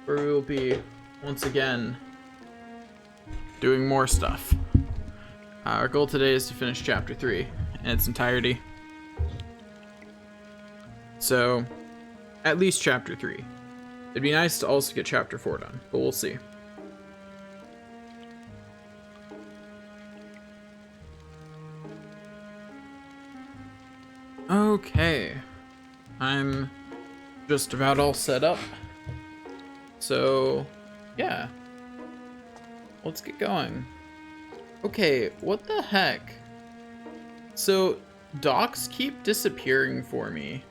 where we will be once again doing more stuff. Our goal today is to finish chapter 3 in its entirety. So, at least chapter 3. It'd be nice to also get chapter 4 done, but we'll see. Okay, I'm just about all set up. So, yeah, let's get going. Okay, what the heck? So, docs keep disappearing for me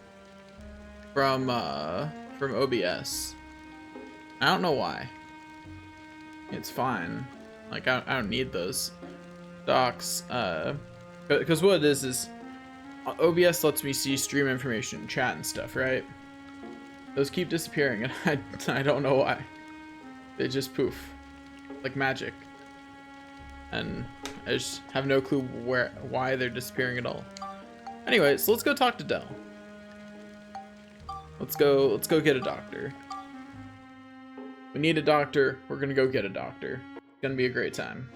from OBS. I don't know why. It's fine. Like, I don't need those docs. Because what it is OBS lets me see stream information, chat and stuff, right? Those keep disappearing, and I don't know why. They just poof, like magic. And I just have no clue why they're disappearing at all. Anyway, so let's go talk to Dell. Let's go get a doctor. We need a doctor. We're gonna go get a doctor. It's gonna be a great time.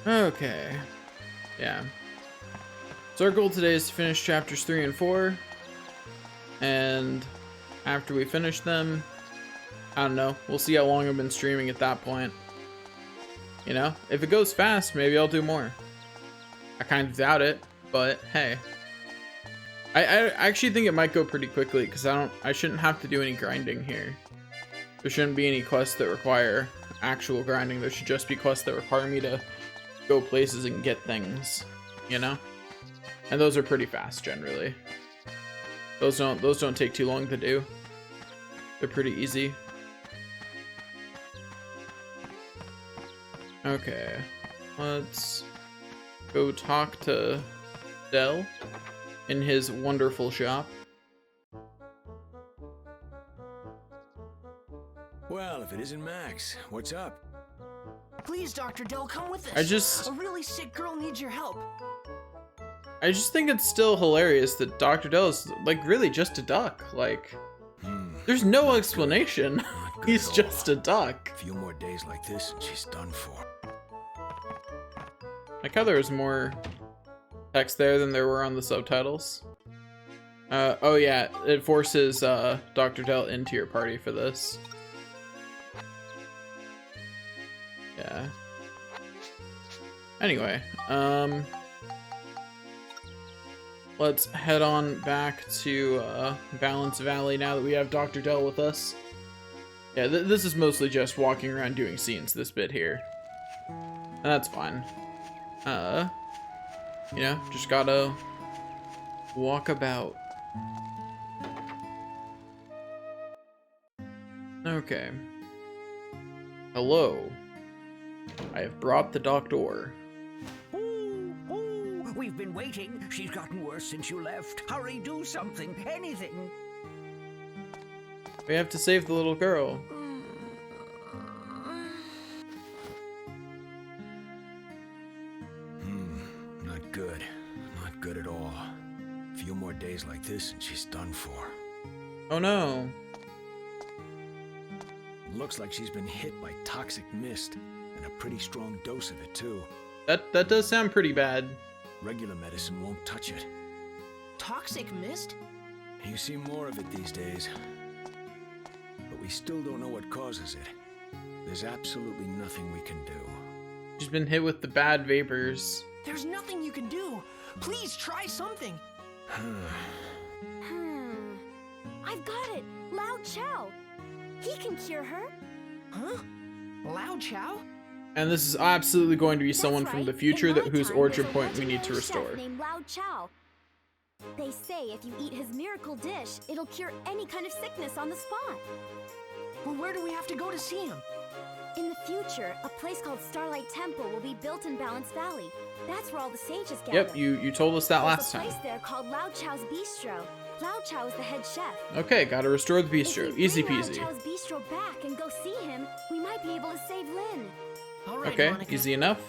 Okay. Yeah. So our goal today is to finish chapters 3 and 4. And after we finish them, I don't know. We'll see how long I've been streaming at that point. You know, if it goes fast, maybe I'll do more. I kind of doubt it, but hey. I actually think it might go pretty quickly because I shouldn't have to do any grinding here. There shouldn't be any quests that require actual grinding. There should just be quests that require me to go places and get things, you know? And those are pretty fast generally. Those don't take too long to do. They're pretty easy. Okay. Let's go talk to Dell in his wonderful shop. Well, if it isn't Max, what's up? Please, Dr. Dell, come with us. A really sick girl needs your help. I just think it's still hilarious that Dr. Dell is like really just a duck. Like, there's no explanation. He's just a duck. A few more days like this and she's done for. Like how there was more text there than there were on the subtitles. Oh yeah, it forces Dr. Dell into your party for this. Yeah. Anyway, let's head on back to Balance Valley now that we have Dr. Dell with us. Yeah, this is mostly just walking around doing scenes, this bit here. And that's fine. You know, just gotta walk about. Okay. Hello. I have brought the doctor. Oh, we've been waiting. She's gotten worse since you left. Hurry, do something, anything. We have to save the little girl. Not good. Not good at all. A few more days like this and she's done for. Oh no. Looks like she's been hit by toxic mist, and a pretty strong dose of it too. That does sound pretty bad. Regular medicine won't touch it. Toxic mist? You see more of it these days. But we still don't know what causes it. There's absolutely nothing we can do. She's been hit with the bad vapors. There's nothing you can do. Please try something. I've got it. Lao Chao. He can cure her. Huh? Lao Chao? And this is absolutely going to be someone That's from right. the future In that my whose time, origin there's a point we need to legendary chef restore. named Lao Chao. They say if you eat his miracle dish, it'll cure any kind of sickness on the spot. Well, where do we have to go to see him? In the future, a place called Starlight Temple will be built in Balance Valley. That's where all the sages gather. Yep, you told us that last There's a time. place there called Lao Chao's Bistro. Lao Chao is the head chef. Okay, gotta restore the If bistro. we Easy bring peasy. Lao Chao's Bistro back and go see him, we might be able to save Lynn. All right, Okay, Monica. easy enough.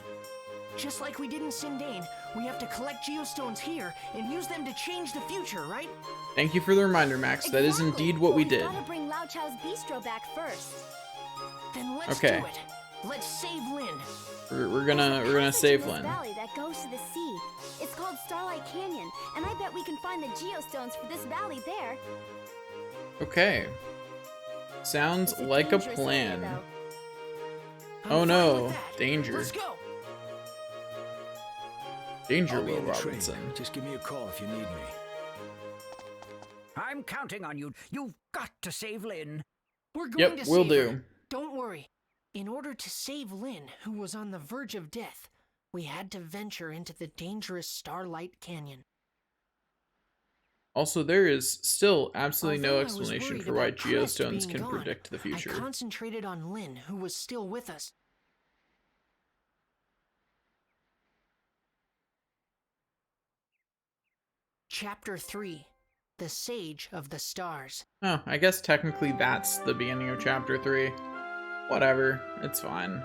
Just like we did in Sindane, we have to collect geostones here and use them to change the future, right? Thank you for the reminder, Max. That is indeed what we did. We gotta bring Lao Chao's bistro back first. Then let's Okay. do it. Let's save Lin. We're gonna save There's a Lin. valley that goes to the sea. It's called Starlight Canyon, and I bet we can find the geostones for this valley there. Okay. Sounds It's like a dangerous area, plan. though. I'm Oh fine no, with that. danger. Let's go. Danger, I'll be Will in the train. Robinson. Just give me a call if you need me. I'm counting on you. You've got to save Lin. We're going Yep, to will save do. her. Don't worry. In order to save Lin, who was on the verge of death, we had to venture into the dangerous Starlight Canyon. Also, there is still absolutely no Although I was explanation worried for why about Crest geostones being can gone, predict the future. I concentrated on Lin, who was still with us. Chapter 3, The Sage of the Stars. Oh, I guess technically that's the beginning of chapter 3. Whatever, it's fine.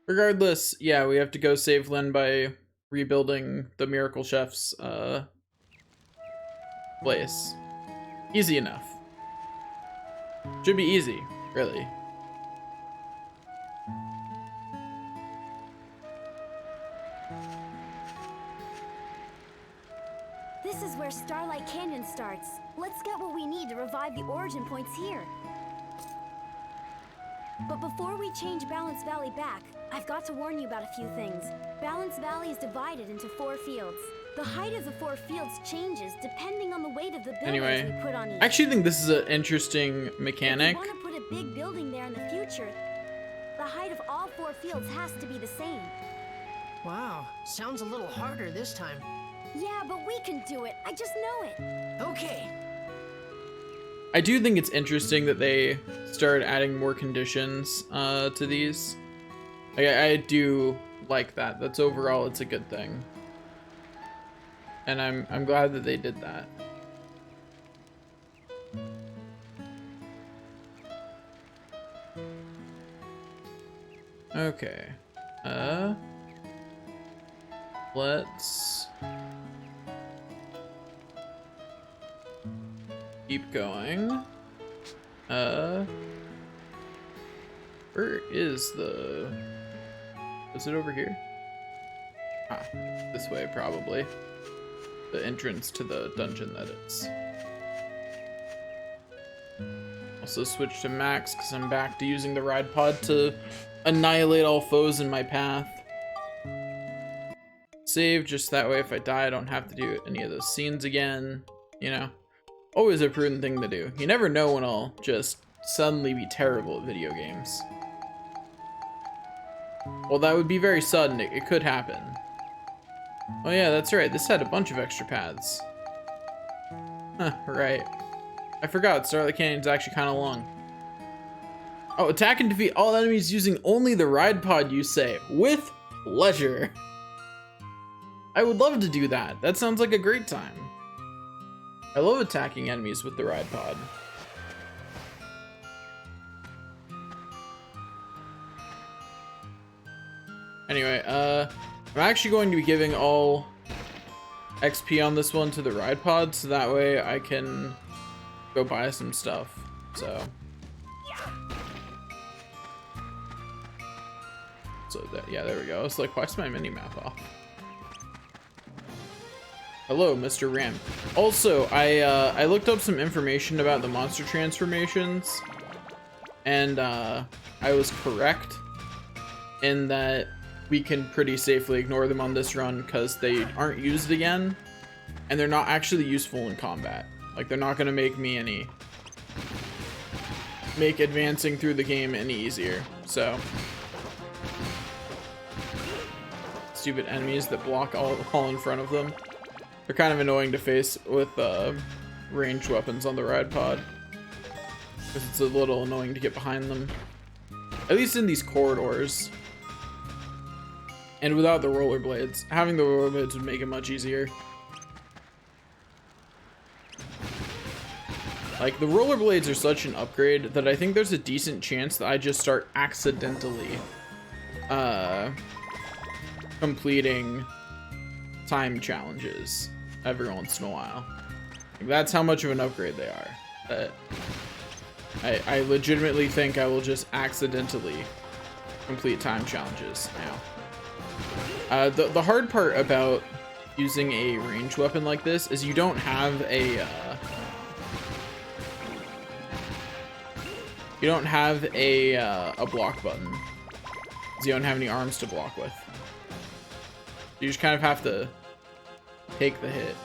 Regardless, yeah, we have to go save Lin by rebuilding the Miracle Chef's place. Easy enough. Should be easy, really. This is where Starlight Canyon starts. Let's get what we need to revive the origin points here. But before we change Balance Valley back, I've got to warn you about a few things. Balance Valley is divided into 4 fields. The height of the 4 fields changes depending on the weight of the buildings Anyway, we put on each. I actually think this is an interesting mechanic. If you want to put a big building there in the future, the height of all 4 fields has to be the same. Wow, sounds a little harder this time. Yeah, but we can do it. I just know it. Okay, I do think it's interesting that they started adding more conditions to these. Like, I do like that. That's overall, it's a good thing. And I'm glad that they did that. Okay. Let's keep going. Where is the... Is it over here? Ah, this way probably. The entrance to the dungeon that it's. Also switch to max because I'm back to using the ride pod to annihilate all foes in my path. Save just that way if I die I don't have to do any of those scenes again, you know. Always a prudent thing to do. You never know when I'll just suddenly be terrible at video games. Well, that would be very sudden. It could happen. Oh yeah, that's right. This had a bunch of extra paths. Huh, right. I forgot. Starlight Canyon's actually kind of long. Oh, attack and defeat all enemies using only the ride pod, you say. With pleasure. I would love to do that. That sounds like a great time. I love attacking enemies with the ride pod. Anyway, I'm actually going to be giving all XP on this one to the ride pod, so that way I can go buy some stuff. So that, yeah, there we go. It's like, why is my mini map off? Hello, Mr. Ram. Also, I looked up some information about the monster transformations, and I was correct in that we can pretty safely ignore them on this run because they aren't used again, and they're not actually useful in combat. Like, they're not gonna make advancing through the game any easier. So, stupid enemies that block all in front of them. They're kind of annoying to face with ranged weapons on the ride pod, because it's a little annoying to get behind them. At least in these corridors. And without the rollerblades. Having the rollerblades would make it much easier. Like, the rollerblades are such an upgrade that I think there's a decent chance that I just start accidentally completing time challenges every once in a while. Like, that's how much of an upgrade they are. That I legitimately think I will just accidentally complete time challenges now. The hard part about using a ranged weapon like this is you don't have a block button, because you don't have any arms to block with. You just kind of have to take the hit,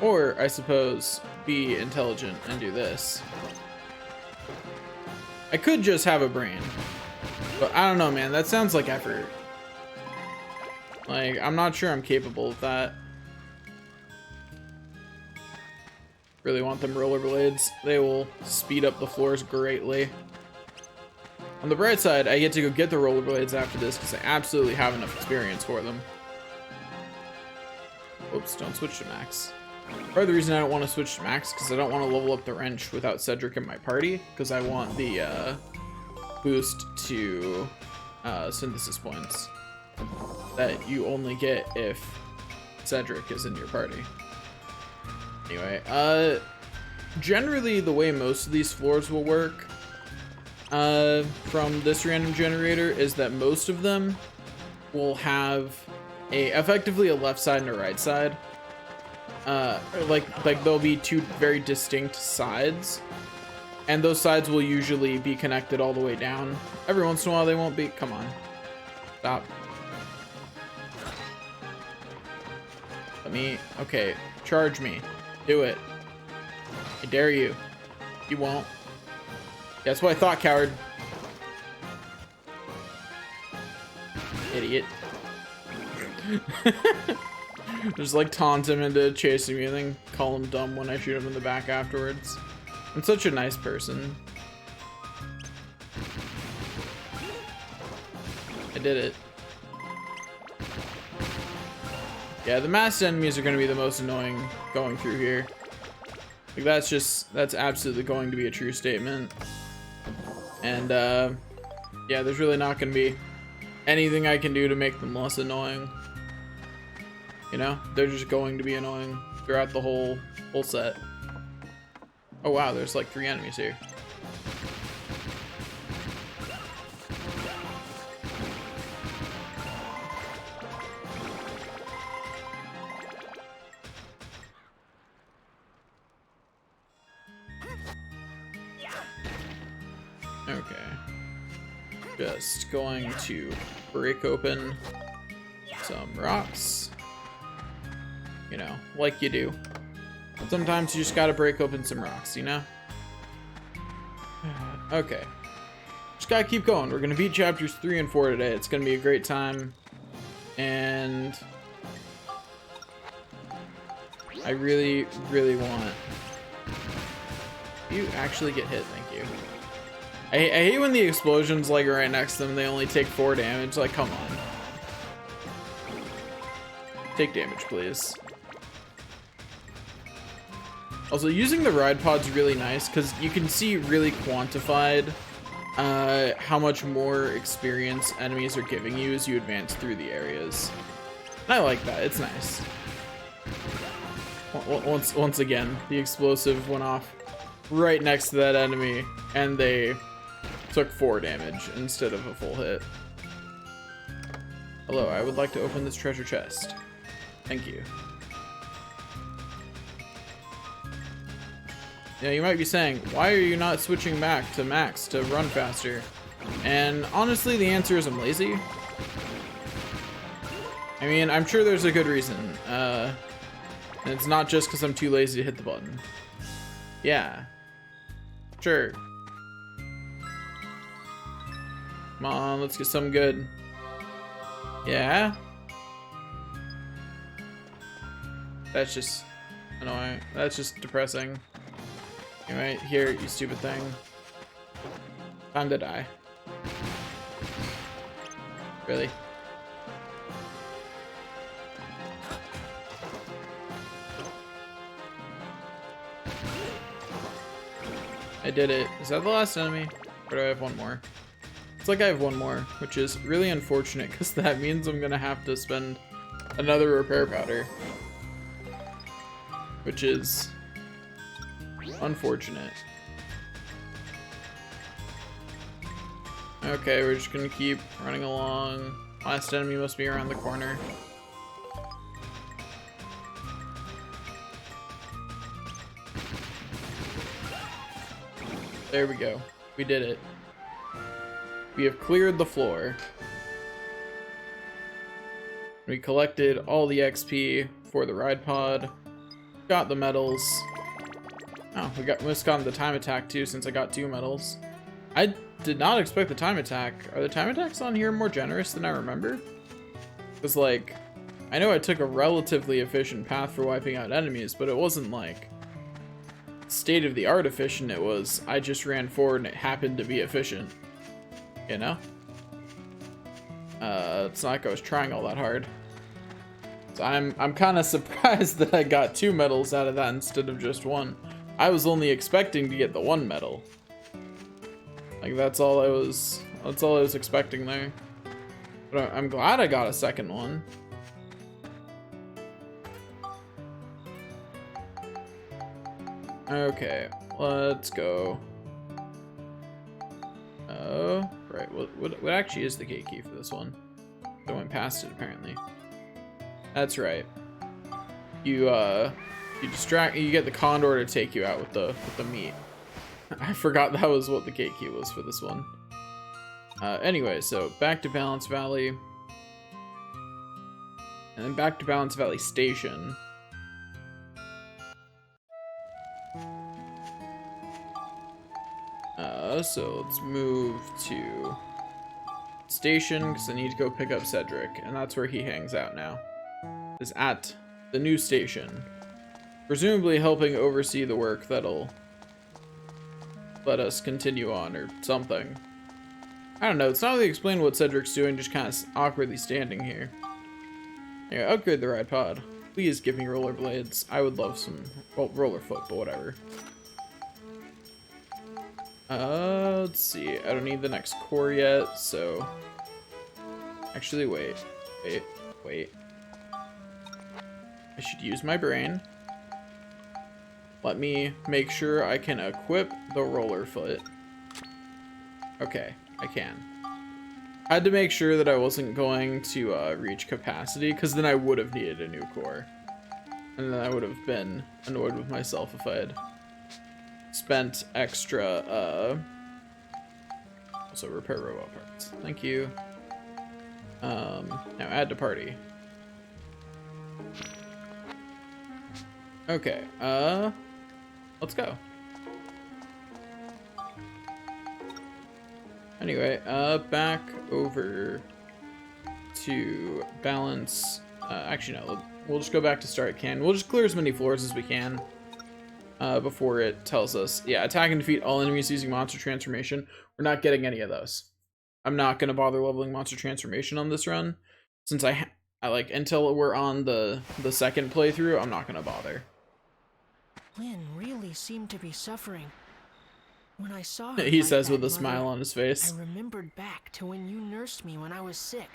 or I suppose be intelligent and do this. I could just have a brain, but I don't know, man. That sounds like effort. Like, I'm not sure I'm capable of that. Really want them rollerblades. They will speed up the floors greatly. On the bright side, I get to go get the rollerblades after this because I absolutely have enough experience for them. Oops, don't switch to max. Part of the reason I don't want to switch to max because I don't want to level up the wrench without Cedric in my party, because I want the boost to synthesis points that you only get if Cedric is in your party. Anyway, generally the way most of these floors will work from this random generator is that most of them will have effectively a left side and a right side. Like there'll be two very distinct sides, and those sides will usually be connected all the way down. Every once in a while they won't be. Come on, stop. Okay, charge me. Do it. I dare you. You won't. That's what I thought, coward. Idiot. Just like taunt him into chasing me and then call him dumb when I shoot him in the back afterwards. I'm such a nice person. I did it. Yeah, the masked enemies are going to be the most annoying going through here. Like, that's absolutely going to be a true statement. And, yeah, there's really not going to be anything I can do to make them less annoying. You know, they're just going to be annoying throughout the whole set. Oh wow, there's like 3 enemies here. Okay. Just going to break open some rocks. You know, like you do. Sometimes you just gotta break open some rocks, you know? Okay. Just gotta keep going. We're gonna beat chapters 3 and 4 today. It's gonna be a great time. And I really, really want... You actually get hit, thank you. I hate when the explosions, like, are right next to them. They only take 4 damage. Like, come on. Take damage, please. Also, using the ride pod's really nice because you can see really quantified how much more experience enemies are giving you as you advance through the areas. And I like that. It's nice. Once again, the explosive went off right next to that enemy, and they took 4 damage instead of a full hit. Hello, I would like to open this treasure chest. Thank you. Now you might be saying, why are you not switching back to max to run faster? And honestly, the answer is I'm lazy. I mean, I'm sure there's a good reason. And it's not just because I'm too lazy to hit the button. Yeah. Sure. Come on, let's get some good. Yeah? That's just annoying. That's just depressing. Right here, you stupid thing. Time to die. Really? I did it. Is that the last enemy? Or do I have one more? It's like I have one more, which is really unfortunate because that means I'm gonna have to spend another repair powder, which is unfortunate. Okay, we're just gonna keep running along. Last enemy must be around the corner. There we go. We did it. We have cleared the floor. We collected all the XP for the ride pod. Got the medals. Oh, we almost got the time attack too, since I got 2 medals. I did not expect the time attack. Are the time attacks on here more generous than I remember? Because, like, I know I took a relatively efficient path for wiping out enemies, but it wasn't like state-of-the-art efficient. It was, I just ran forward and it happened to be efficient. You know? It's not like I was trying all that hard. So I'm kind of surprised that I got 2 medals out of that instead of just 1. I was only expecting to get the 1 medal. Like, that's all I was expecting there. But I'm glad I got a second one. Okay, let's go. Oh, right. What actually is the gate key for this one? I went past it apparently. That's right. You get the condor to take you out with the meat. I forgot that was what the gate key was for this one. Anyway, so back to Balance Valley. And then back to Balance Valley Station. So let's move to Station, because I need to go pick up Cedric, and that's where he hangs out now. Is at the new station. Presumably helping oversee the work that'll let us continue on or something. I don't know, it's not really explained what Cedric's doing, just kind of awkwardly standing here. Yeah, upgrade the ride pod. Please give me rollerblades. I would love some, well, roller foot, but whatever. Let's see. I don't need the next core yet, so... Actually, wait. I should use my brain. Let me make sure I can equip the roller foot. Okay, I can. I had to make sure that I wasn't going to reach capacity, because then I would have needed a new core. And then I would have been annoyed with myself if I had spent extra, also repair robot parts. Thank you. Now add to party. Okay, let's go. Anyway, back over to balance. Actually, no, we'll just go back to start can. We'll just clear as many floors as we can before it tells us. Yeah, attack and defeat all enemies using monster transformation. We're not getting any of those. I'm not gonna bother leveling monster transformation on this run, since I like until we're on the second playthrough. I'm not gonna bother. Lynn really seemed to be suffering. When I saw her, He like says that, with a Mother, smile on his face. I remembered back to when you nursed me when I was sick.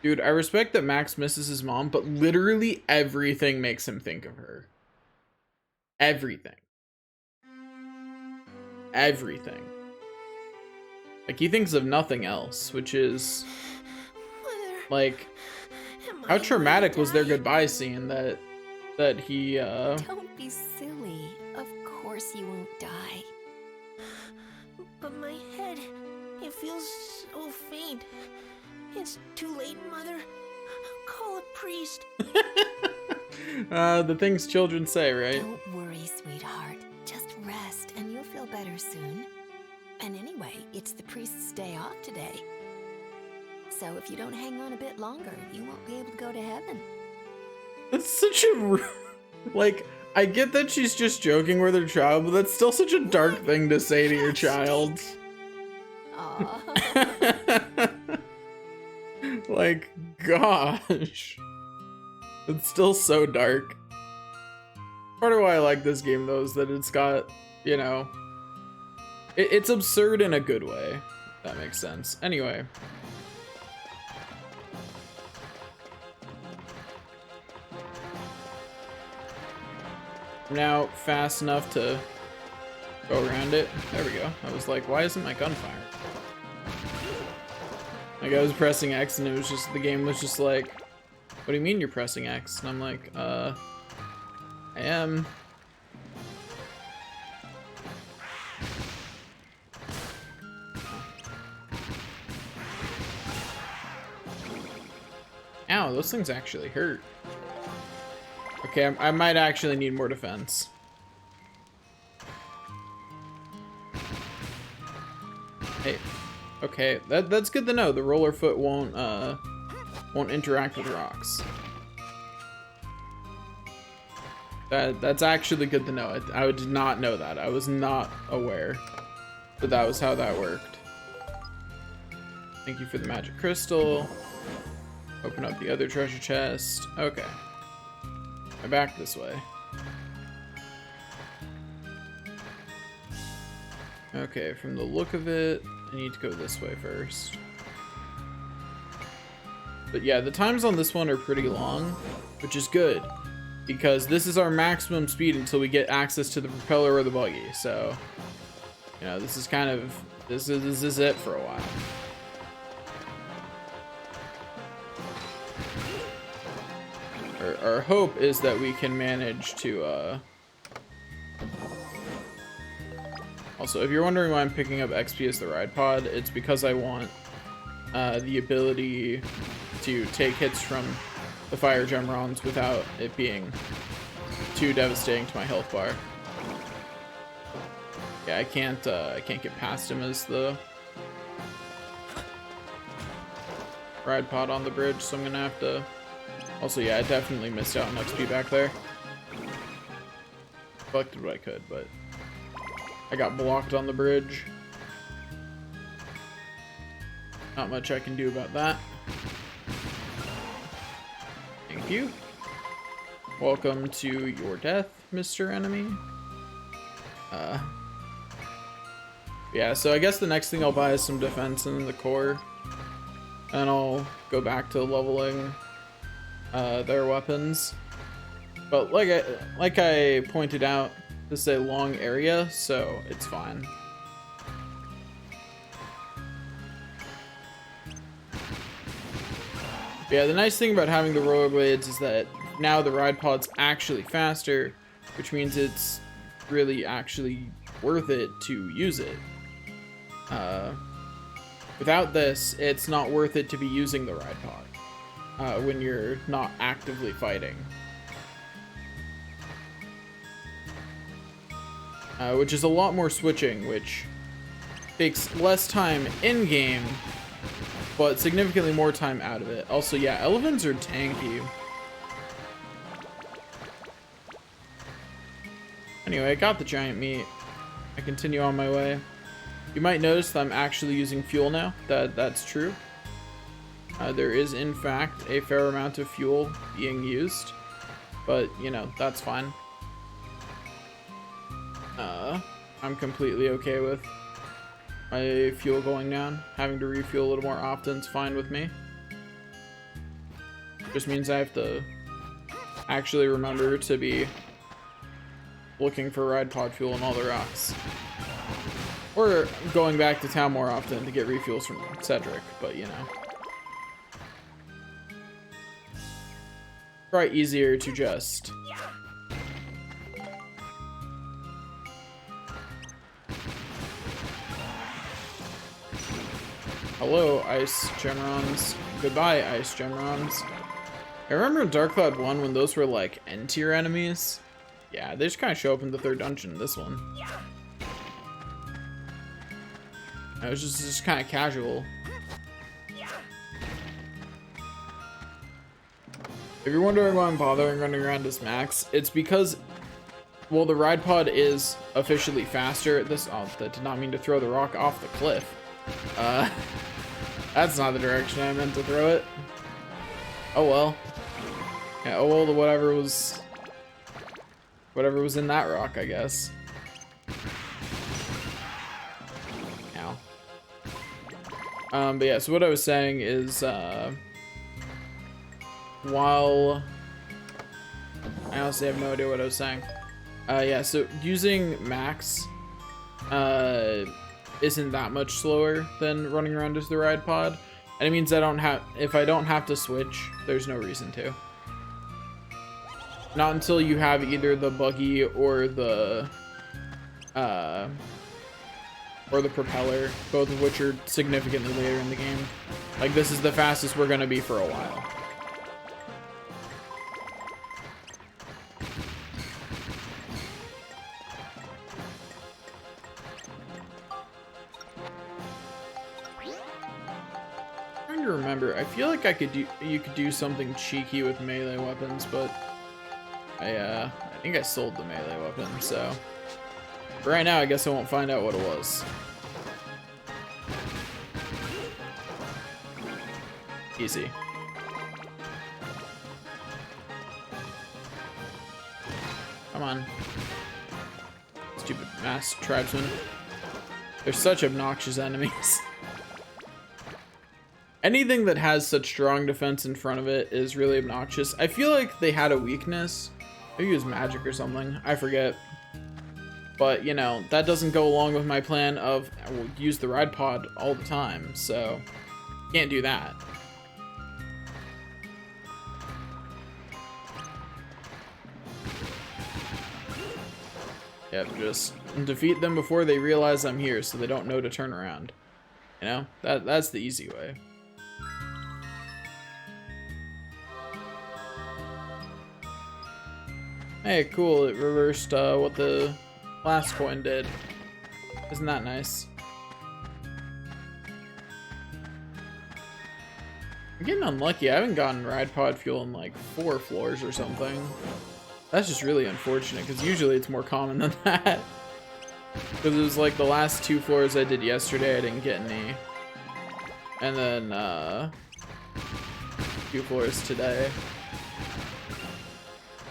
Dude, I respect that Max misses his mom, but literally everything makes him think of her. Everything. Everything. Like, he thinks of nothing else, which is... Mother, like, am how I traumatic gonna was their die? goodbye scene that he, Don't be silly. Of course you won't die. But my head, it feels so faint. It's too late, Mother. Call a priest. the things children say, right? Don't worry, sweetheart. Just rest and you'll feel better soon. And anyway, it's the priest's day off today. So if you don't hang on a bit longer, you won't be able to go to heaven. That's such a... like, I get that she's just joking with her child, but that's still such a dark thing to say to your child. Aw. Like, gosh. It's still so dark. Part of why I like this game, though, is that it's got, you know, It's absurd in a good way. If that makes sense. Anyway. I'm now fast enough to go around it. There we go. I was like, why isn't my gun firing? Like, I was pressing X and it was just, the game was just like, what do you mean you're pressing X? And I'm like, I am. Ow, those things actually hurt. Okay, I might actually need more defense. Hey, okay, that's good to know. The roller foot won't interact with rocks. That's actually good to know. I did not know that. I was not aware that was how that worked. Thank you for the magic crystal. Open up the other treasure chest. Okay. I'm back this way. Okay, from the look of it, I need to go this way first. But yeah, the times on this one are pretty long, which is good, because this is our maximum speed until we get access to the propeller or the buggy. So, you know, this is kind of, this is it for a while. Our hope is that we can manage to, also, if you're wondering why I'm picking up XP as the ride pod, it's because I want the ability to take hits from the fire gemrons without it being too devastating to my health bar. Yeah, I can't get past him as the ride pod on the bridge, so I'm gonna have to. Also, yeah, I definitely missed out on XP back there. Collected what I could, but I got blocked on the bridge. Not much I can do about that. Thank you. Welcome to your death, Mr. Enemy. Yeah, so I guess the next thing I'll buy is some defense in the core. And I'll go back to leveling their weapons. But like I pointed out, this is a long area, so it's fine. Yeah, the nice thing about having the rollerblades is that now the ride pod's actually faster, which means it's really actually worth it to use it. Without this, it's not worth it to be using the ride pod when you're not actively fighting. Which is a lot more switching, which takes less time in-game, but significantly more time out of it. Also, yeah, Elevens are tanky. Anyway, I got the giant meat. I continue on my way. You might notice that I'm actually using fuel now. That's true. There is, in fact, a fair amount of fuel being used, but, you know, that's fine. I'm completely okay with my fuel going down. Having to refuel a little more often is fine with me. Just means I have to actually remember to be looking for ride pod fuel in all the rocks. Or going back to town more often to get refuels from Cedric, but you know. Probably easier to just hello, Ice Gemrons. Goodbye, Ice Gemrons. I remember in Dark Cloud 1 when those were like N-tier enemies. Yeah, they just kind of show up in the third dungeon in this one. It was just kind of casual. If you're wondering why I'm bothering running around as Max, it's because, well, the ride pod is officially faster at this. Oh, that did not mean to throw the rock off the cliff. That's not the direction I meant to throw it. Oh well. Yeah, oh well, whatever was in that rock, I guess. But yeah, so what I was saying is, while I honestly have no idea what I was saying. Yeah, so using Max isn't that much slower than running around as the ride pod. And it means if I don't have to switch, there's no reason to. Not until you have either the buggy or the propeller, both of which are significantly later in the game. Like, this is the fastest we're gonna be for a while. Trying to remember, I feel like you could do something cheeky with melee weapons, but I think I sold the melee weapon, so for right now I guess I won't find out what it was. Easy. Come on. Stupid mass tribesmen. They're such obnoxious enemies. Anything that has such strong defense in front of it is really obnoxious. I feel like they had a weakness. Maybe it was magic or something. I forget. But, you know, that doesn't go along with my plan of I will use the ride pod all the time. So, can't do that. Yep, just defeat them before they realize I'm here so they don't know to turn around. You know, that's the easy way. Hey, cool, it reversed what the last coin did. Isn't that nice? I'm getting unlucky. I haven't gotten ride pod fuel in like 4 floors or something. That's just really unfortunate, because usually it's more common than that. Because it was like the last 2 floors I did yesterday, I didn't get any. And then, 2 floors today.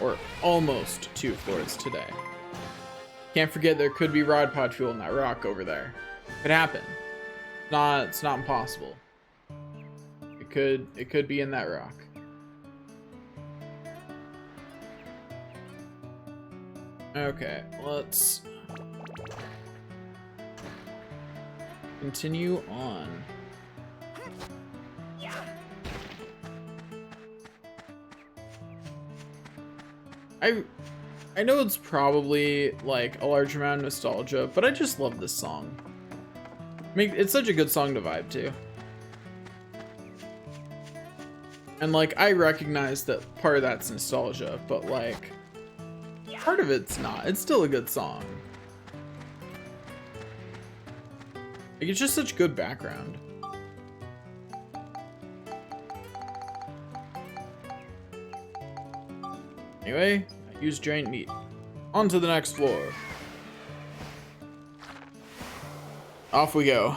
Or almost 2 floors today. Can't forget there could be ride pod fuel in that rock over there. Could happen. It's not impossible. It could be in that rock. Okay, let's continue on. I know it's probably like a large amount of nostalgia, but I just love this song. It's such a good song to vibe to. And like, I recognize that part of that's nostalgia, but like, part of it's not. It's still a good song. Like, it's just such good background. Anyway, I used giant meat. On to the next floor. Off we go.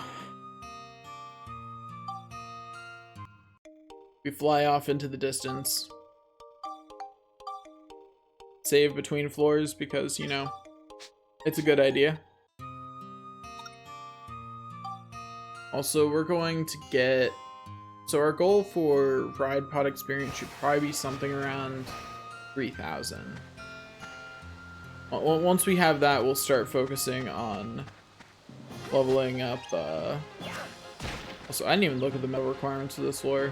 We fly off into the distance. Save between floors because, you know, it's a good idea. Also, we're going to get... So our goal for ride pod experience should probably be something around 3,000. Once we have that, we'll start focusing on leveling up. Also, I didn't even look at the metal requirements of this floor.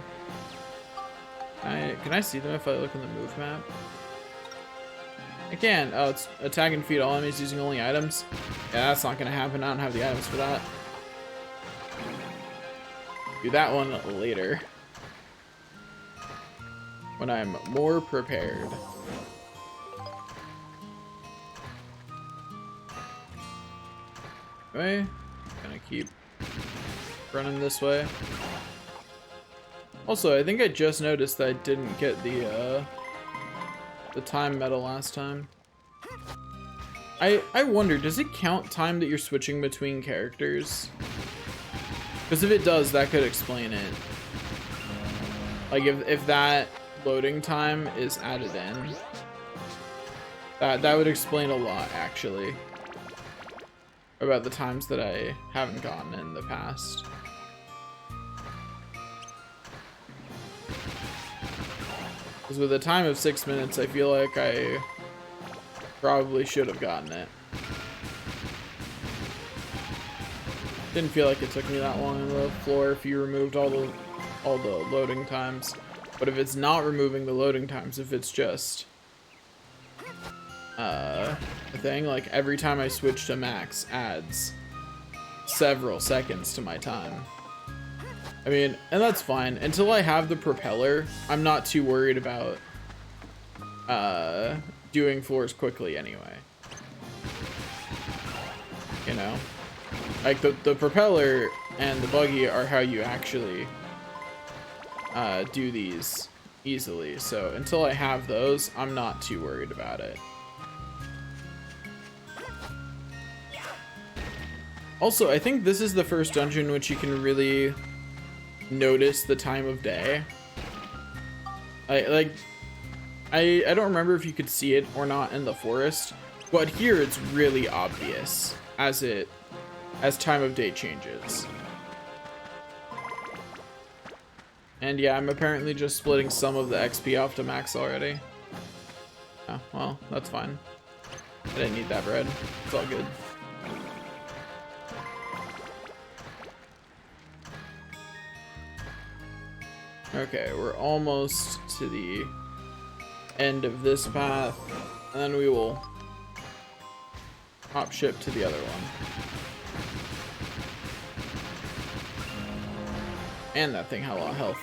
Can I see them if I look in the move map? I can. Oh, it's attack and defeat all enemies using only items. Yeah, that's not gonna happen. I don't have the items for that. Do that one later. When I'm more prepared. Okay, gonna keep running this way. Also, I think I just noticed that I didn't get the time medal last time. I wonder, does it count time that you're switching between characters? Because if it does, that could explain it. Like, if that loading time is added in, that would explain a lot, actually, about the times that I haven't gotten in the past. Because with a time of 6 minutes, I feel like I probably should have gotten it. Didn't feel like it took me that long on the floor if you removed all the loading times. But if it's not removing the loading times, if it's just a thing, like every time I switch to max adds several seconds to my time. I mean, and that's fine. Until I have the propeller, I'm not too worried about doing floors quickly anyway. You know? Like the propeller and the buggy are how you actually do these easily. So until I have those, I'm not too worried about it. Also, I think this is the first dungeon in which you can really notice the time of day. I don't remember if you could see it or not in the forest, but here it's really obvious as time of day changes. And yeah, I'm apparently just splitting some of the XP off to max already. Oh, well, that's fine. I didn't need that bread. It's all good. Okay, we're almost to the end of this path, and then we will hop ship to the other one. And that thing had a lot of health.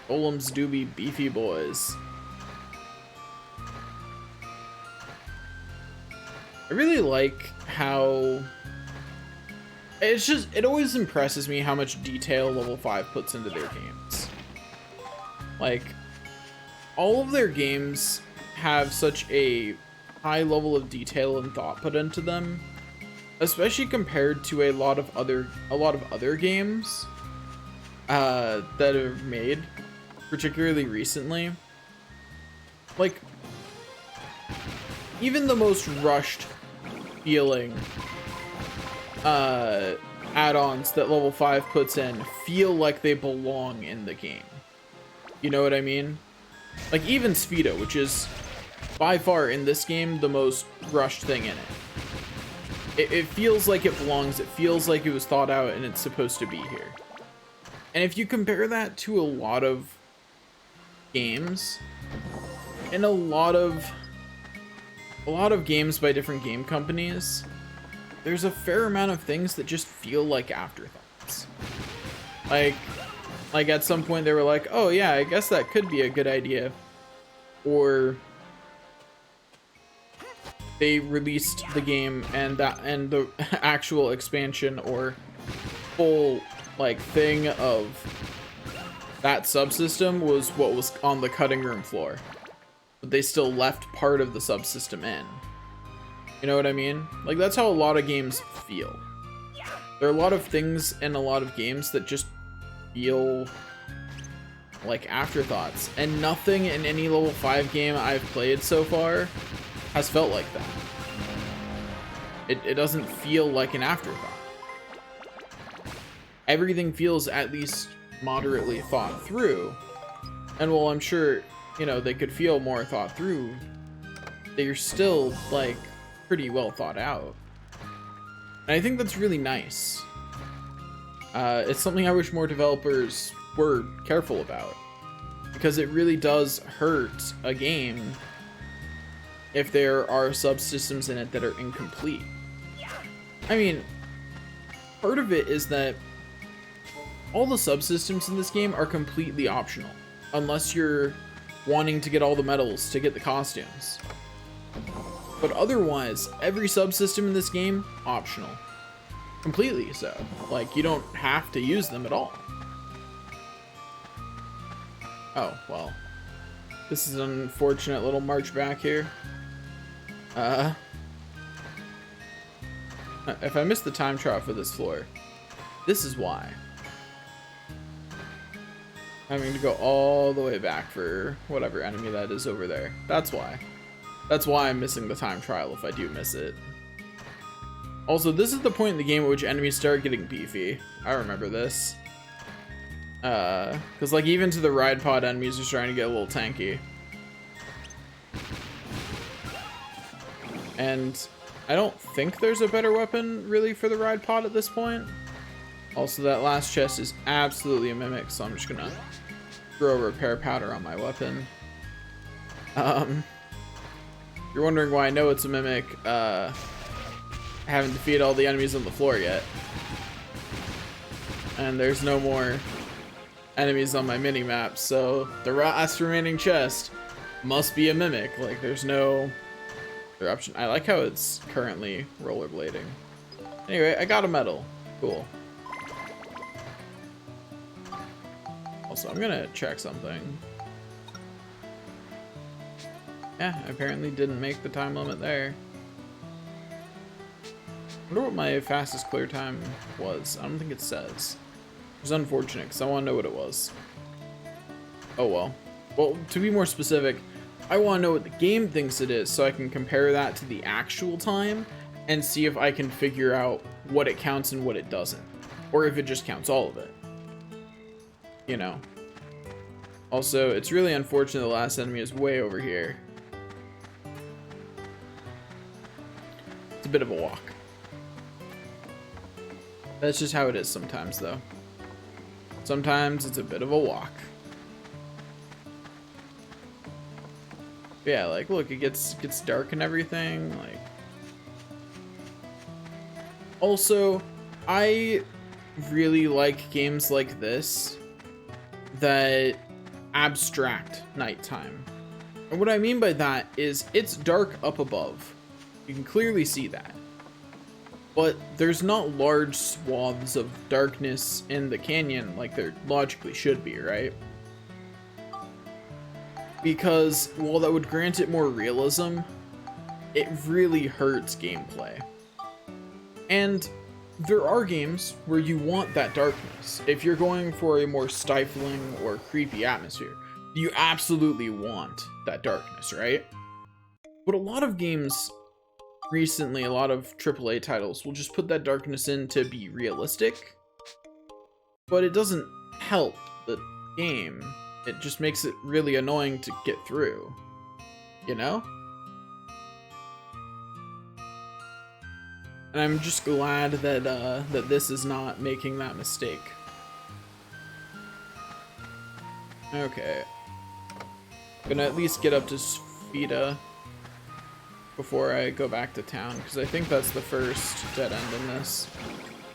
Golems do be beefy boys. I really like how it always impresses me how much detail level 5 puts into their games. Like, all of their games have such a high level of detail and thought put into them, especially compared to a lot of other games that are made, particularly recently. Like, even the most rushed feeling add-ons that level 5 puts in feel like they belong in the game. You know what I mean? Like even Spheda, which is by far in this game the most rushed thing in it. It feels like it belongs, it feels like it was thought out and it's supposed to be here. And if you compare that to a lot of games, and a lot of games by different game companies, there's a fair amount of things that just feel like afterthoughts. Like at some point they were like, oh yeah, I guess that could be a good idea. Or they released the game and the actual expansion or full like thing of that subsystem was what was on the cutting room floor. But they still left part of the subsystem in. You know what I mean? Like, that's how a lot of games feel. There are a lot of things in a lot of games that just feel like afterthoughts. And nothing in any level 5 game I've played so far has felt like that. It doesn't feel like an afterthought. Everything feels at least moderately thought through. And while I'm sure, you know, they could feel more thought through, they're still, like, pretty well thought out. And I think that's really nice. It's something I wish more developers were careful about, because it really does hurt a game if there are subsystems in it that are incomplete. I mean, part of it is that all the subsystems in this game are completely optional, unless you're wanting to get all the medals to get the costumes. But otherwise, every subsystem in this game, optional. Completely so. Like, you don't have to use them at all. Oh, well. This is an unfortunate little march back here. If I missed the time trial for this floor, this is why. Having to go all the way back for whatever enemy that is over there. That's why. That's why I'm missing the time trial if I do miss it. Also, this is the point in the game at which enemies start getting beefy. I remember this. Because like even to the ride pod enemies are starting to get a little tanky. And I don't think there's a better weapon really for the ride pod at this point. Also, that last chest is absolutely a mimic, so I'm just gonna throw repair powder on my weapon. You're wondering why I know it's a mimic. I haven't defeated all the enemies on the floor yet. And there's no more enemies on my mini-map, so the last remaining chest must be a mimic. Like, there's no other option. I like how it's currently rollerblading. Anyway, I got a medal. Cool. Also, I'm gonna check something. Yeah, I apparently didn't make the time limit there. I wonder what my fastest clear time was. I don't think it says. It's unfortunate because I want to know what it was. Oh well. Well, to be more specific, I want to know what the game thinks it is so I can compare that to the actual time and see if I can figure out what it counts and what it doesn't. Or if it just counts all of it. You know. Also, it's really unfortunate the last enemy is way over here. It's a bit of a walk. That's just how it is sometimes, though. Sometimes it's a bit of a walk. Yeah, like, look, it gets dark and everything, like. Also, I really like games like this that abstract nighttime. And what I mean by that is it's dark up above. You can clearly see that. But there's not large swaths of darkness in the canyon like there logically should be, right? Because while that would grant it more realism, it really hurts gameplay. And there are games where you want that darkness. If you're going for a more stifling or creepy atmosphere, you absolutely want that darkness, right? But a lot of games recently, a lot of AAA titles will just put that darkness in to be realistic, but it doesn't help the game. It just makes it really annoying to get through, you know? And I'm just glad that that this is not making that mistake. Okay. I'm gonna at least get up to Sphida before I go back to town, because I think that's the first dead end in this,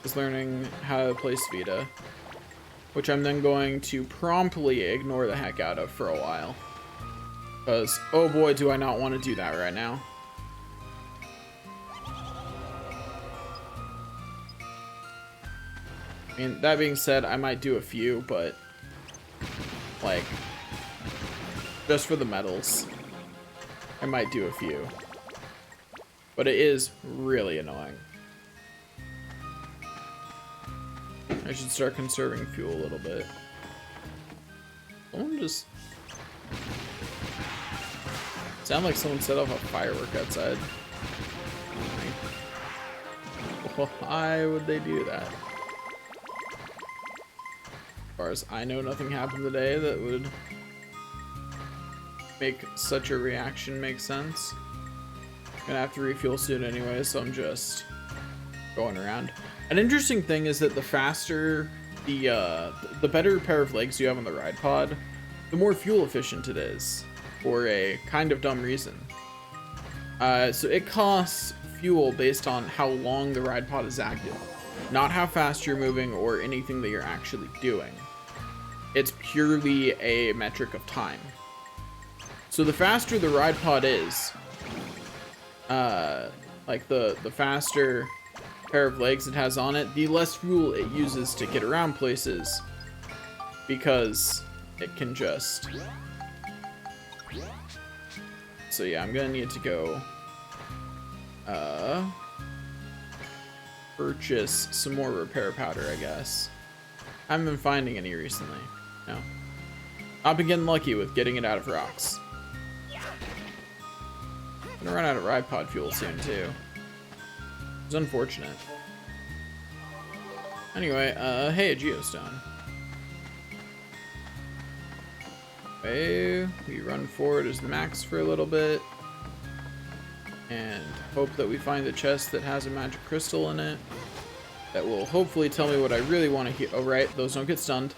is learning how to play Sphida, which I'm then going to promptly ignore the heck out of for a while, because oh boy do I not want to do that right now. I mean, that being said, I might do a few, but like just for the medals I might do a few. But it is really annoying. I should start conserving fuel a little bit. Someone just... sound like someone set off a firework outside. Why would they do that? As far as I know, nothing happened today that would make such a reaction make sense. Gonna have to refuel soon anyway, so I'm just going around. An interesting thing is that the faster the better pair of legs you have on the ride pod, the more fuel efficient it is, for a kind of dumb reason. So it costs fuel based on how long the ride pod is active, not how fast you're moving or anything that you're actually doing. It's purely a metric of time. So the faster the ride pod is, like the faster pair of legs it has on it, the less fuel it uses to get around places, because it can just... So yeah, I'm gonna need to go purchase some more repair powder, I guess. I haven't been finding any recently. No. I've been getting lucky with getting it out of rocks. I'm gonna run out of ride pod fuel soon too. It's unfortunate. Anyway, hey, a geostone. Anyway, we run forward as Max for a little bit. And hope that we find a chest that has a magic crystal in it. That will hopefully tell me what I really want to hear. Oh, right, those don't get stunned.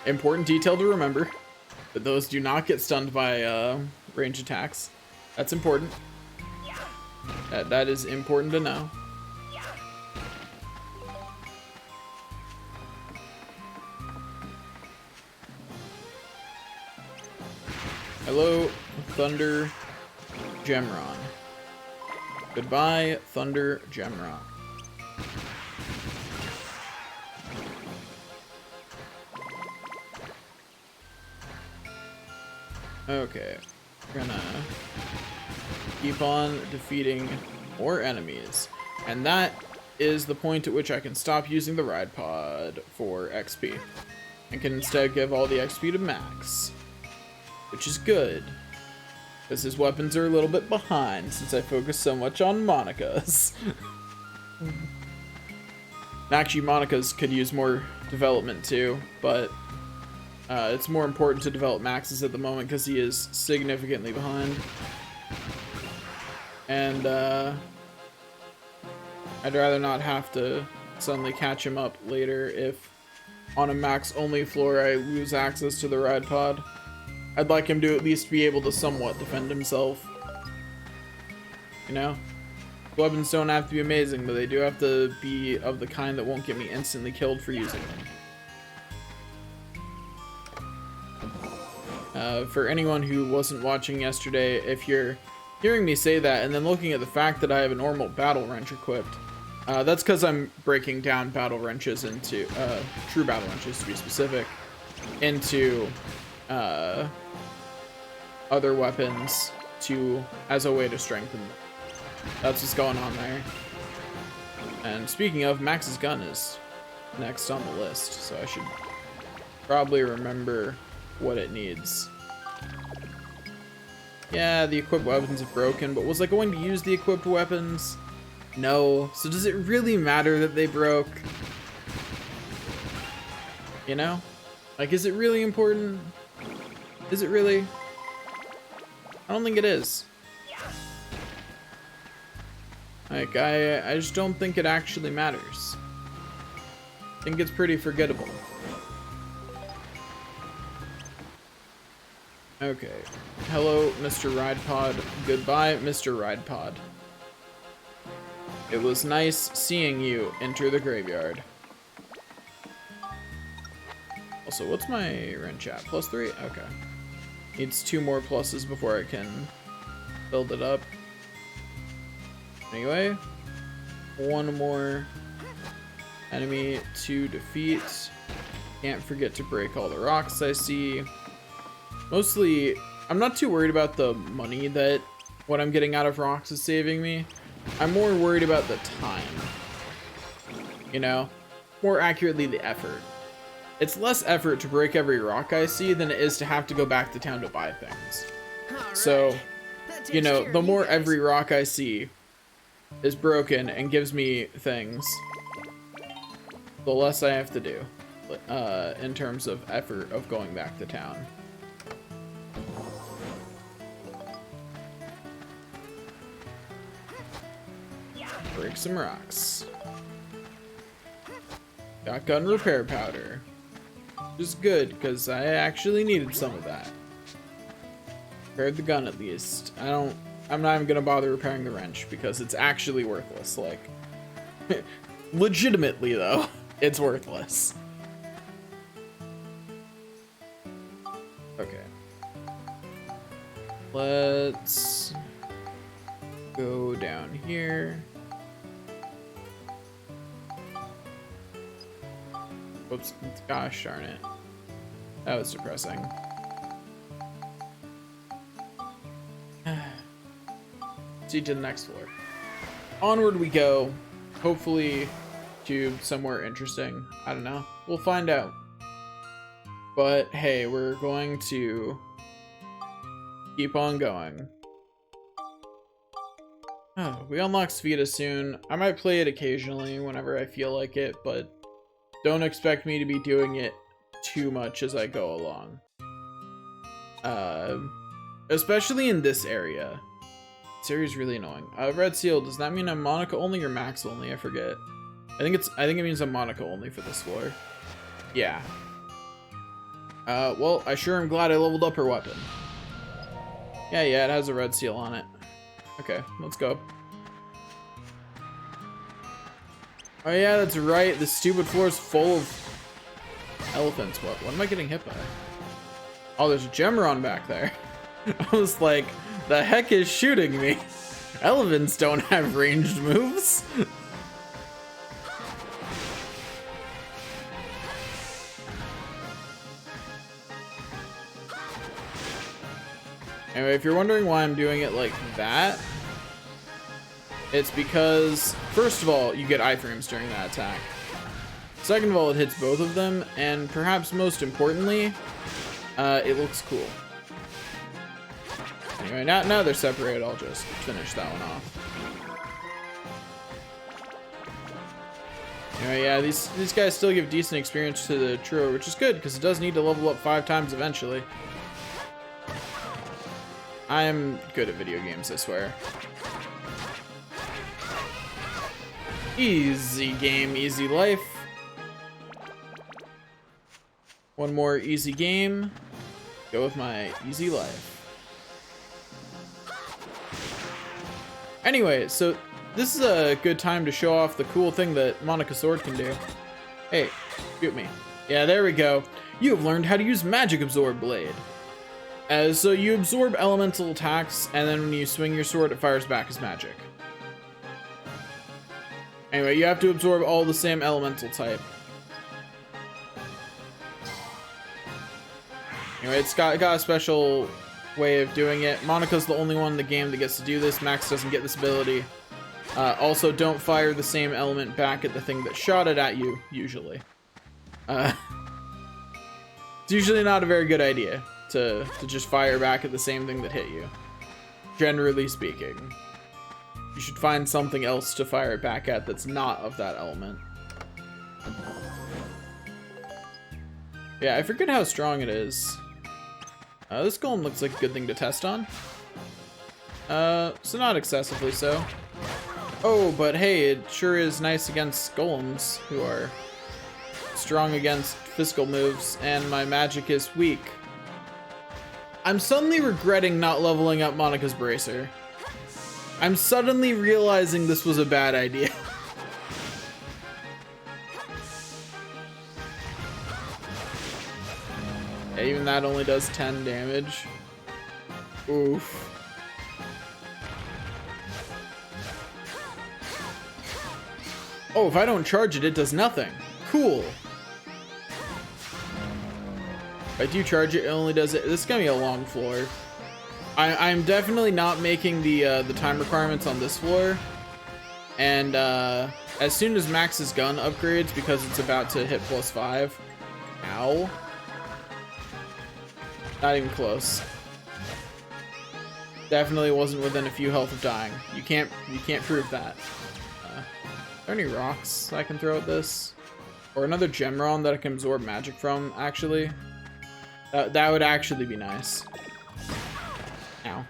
Important detail to remember. But those do not get stunned by range attacks. That's important. That is important to know. Hello, Thunder Gemron. Goodbye, Thunder Gemron. Okay, we're gonna keep on defeating more enemies. And that is the point at which I can stop using the ride pod for XP. And can instead give all the XP to Max. Which is good. Because his weapons are a little bit behind since I focus so much on Monica's. Actually, Monica's could use more development too, but it's more important to develop Max's at the moment because he is significantly behind. And I'd rather not have to suddenly catch him up later if on a Max only floor I lose access to the ride pod. I'd like him to at least be able to somewhat defend himself. You know? Weapons don't have to be amazing, but they do have to be of the kind that won't get me instantly killed for using them. For anyone who wasn't watching yesterday, if you're hearing me say that and then looking at the fact that I have a normal battle wrench equipped, that's because I'm breaking down battle wrenches into, true battle wrenches to be specific, into other weapons as a way to strengthen them. That's what's going on there. And speaking of, Max's gun is next on the list, so I should probably remember what it needs. Yeah, the equipped weapons are broken, but was I going to use the equipped weapons? No. So does it really matter that they broke? You know? Like, is it really important? Is it really? I don't think it is. Like, I just don't think it actually matters. I think it's pretty forgettable. Okay. Hello, Mr. Ride Pod. Goodbye, Mr. Ride Pod. It was nice seeing you enter the graveyard. Also, what's my wrench at? +3? Okay. Needs 2 more pluses before I can build it up. Anyway, 1 more enemy to defeat. Can't forget to break all the rocks I see. Mostly, I'm not too worried about the money that what I'm getting out of rocks is saving me. I'm more worried about the time. You know? More accurately, the effort. It's less effort to break every rock I see than it is to have to go back to town to buy things. So, you know, the more every rock I see is broken and gives me things, the less I have to do in terms of effort of going back to town. Break some rocks. Got gun repair powder. Which is good, because I actually needed some of that. Repaired the gun at least. I'm not even gonna bother repairing the wrench because it's actually worthless. Like, legitimately though, it's worthless. Okay. Let's go down here. Oops, gosh darn it. That was depressing. See to the next floor. Onward we go. Hopefully to somewhere interesting. I don't know. We'll find out. But hey, we're going to keep on going. Oh, we unlock Svita soon. I might play it occasionally whenever I feel like it, but don't expect me to be doing it too much as I go along. Especially in this area. This area is really annoying. Red seal, does that mean I'm Monica only or Max only? I forget. I think it means I'm Monica only for this floor. Yeah. Well, I sure am glad I leveled up her weapon. Yeah, it has a red seal on it. Okay, let's go. Oh yeah, that's right. The stupid floor is full of elephants. What am I getting hit by? Oh, there's a Gemeron back there. I was like, the heck is shooting me? Elephants don't have ranged moves. Anyway, if you're wondering why I'm doing it like that, it's because, first of all, you get iframes during that attack. Second of all, it hits both of them, and perhaps most importantly, it looks cool. Anyway, now they're separated, I'll just finish that one off. Anyway, yeah, these guys still give decent experience to the trio, which is good, because it does need to level up 5 times eventually. I'm good at video games, I swear. Easy game, easy life. One more easy game. Go with my easy life. Anyway, so this is a good time to show off the cool thing that Monica's sword can do. Hey, shoot me. Yeah, there we go. You have learned how to use Magic Absorb Blade. So you absorb elemental attacks, and then when you swing your sword, it fires back as magic. Anyway, you have to absorb all the same elemental type. Anyway, it's got a special way of doing it. Monica's the only one in the game that gets to do this. Max doesn't get this ability. Also, don't fire the same element back at the thing that shot it at you, usually. It's usually not a very good idea to just fire back at the same thing that hit you. Generally speaking. You should find something else to fire it back at that's not of that element. Yeah, I forget how strong it is. This golem looks like a good thing to test on. So not excessively so. Oh, but hey, it sure is nice against golems who are strong against physical moves, and my magic is weak. I'm suddenly regretting not leveling up Monica's Bracer. I'm suddenly realizing this was a bad idea. Yeah, even that only does 10 damage. Oof. Oh, if I don't charge it, it does nothing. Cool. If I do charge it, it only does it. This is gonna be a long floor. I'm definitely not making the time requirements on this floor. And as soon as Max's gun upgrades, because it's about to hit +5. Ow. Not even close. Definitely wasn't within a few health of dying. You can't prove that. Are there any rocks I can throw at this? Or another Gemeron that I can absorb magic from, actually? That would actually be nice. Ow.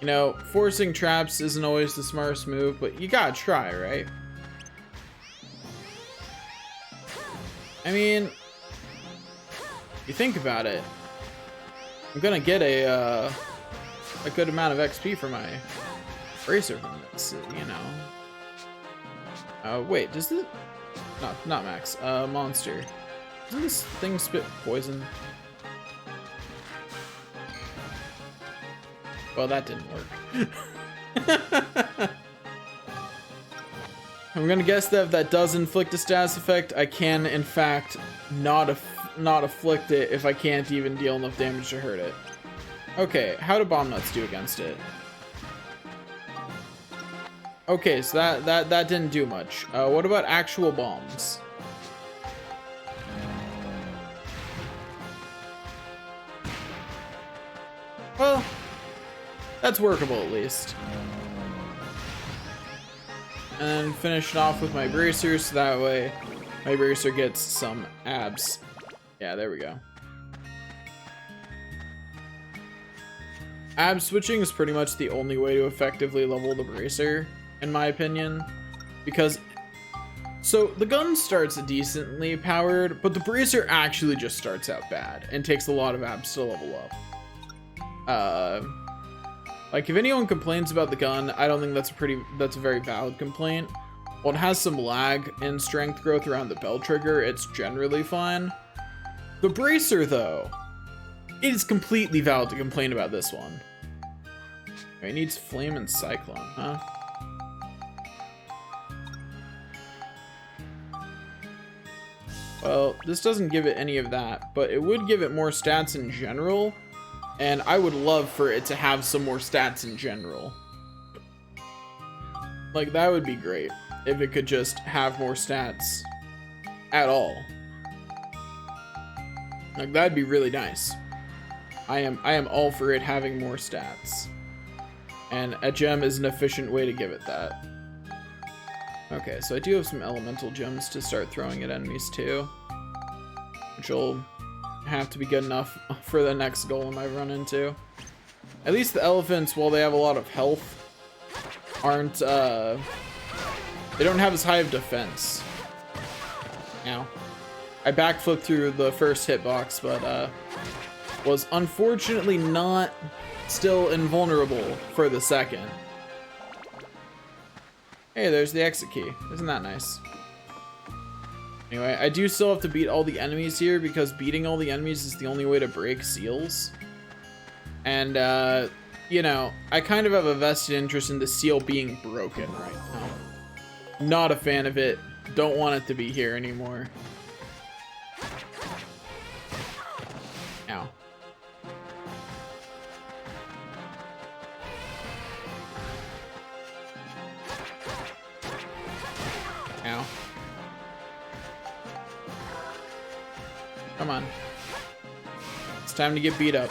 You know, forcing traps isn't always the smartest move, but you gotta try, right? I mean, you think about it, I'm gonna get a good amount of XP for my bracer from this, you know. Wait, does this... No, not Max. Monster. Doesn't this thing spit poison? Well, that didn't work. I'm gonna guess that if that does inflict a status effect, I can, in fact, not afflict it if I can't even deal enough damage to hurt it. Okay, how do bomb nuts do against it? Okay, so that didn't do much. What about actual bombs? Well, that's workable at least. And finish it off with my bracer, so that way my bracer gets some abs. Yeah, there we go. Ab switching is pretty much the only way to effectively level the bracer, in my opinion. Because, so the gun starts decently powered, but the bracer actually just starts out bad and takes a lot of abs to level up. Like, if anyone complains about the gun, I don't think that's a very valid complaint. While it has some lag in strength growth around the bell trigger, it's generally fine. The bracer, though, it is completely valid to complain about this one. It needs Flame and Cyclone, huh? Well, this doesn't give it any of that, but it would give it more stats in general. And I would love for it to have some more stats in general. Like, that would be great if it could just have more stats at all. Like, that'd be really nice. I am all for it having more stats. And a gem is an efficient way to give it that. Okay, so I do have some elemental gems to start throwing at enemies too. Which will have to be good enough for the next golem I run into. At least the elephants, while they have a lot of health, aren't, they don't have as high of defense. Ow. I backflipped through the first hitbox, but, was unfortunately not still invulnerable for the second. Hey, there's the exit key. Isn't that nice? Anyway, I do still have to beat all the enemies here because beating all the enemies is the only way to break seals. And, you know, I kind of have a vested interest in the seal being broken right now. Not a fan of it. Don't want it to be here anymore. Ow. Ow. Come on. It's time to get beat up.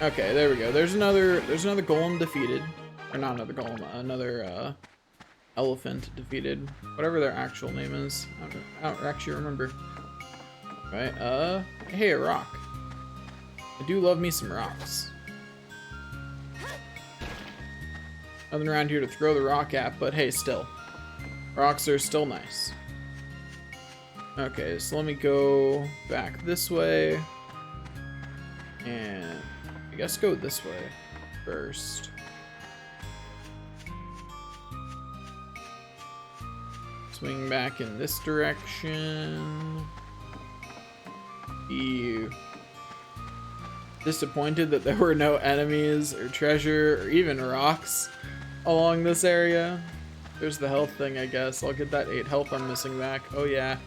Okay, there we go. There's another golem defeated. Or not another golem, another elephant defeated. Whatever their actual name is. I don't actually remember. Right, hey, a rock. I do love me some rocks. Nothing around here to throw the rock at, but hey, still. Rocks are still nice. Okay, so let me go back this way. And I guess go this way first. Swing back in this direction. Be disappointed that there were no enemies or treasure or even rocks along this area. There's the health thing, I guess. I'll get that 8 health I'm missing back. Oh yeah,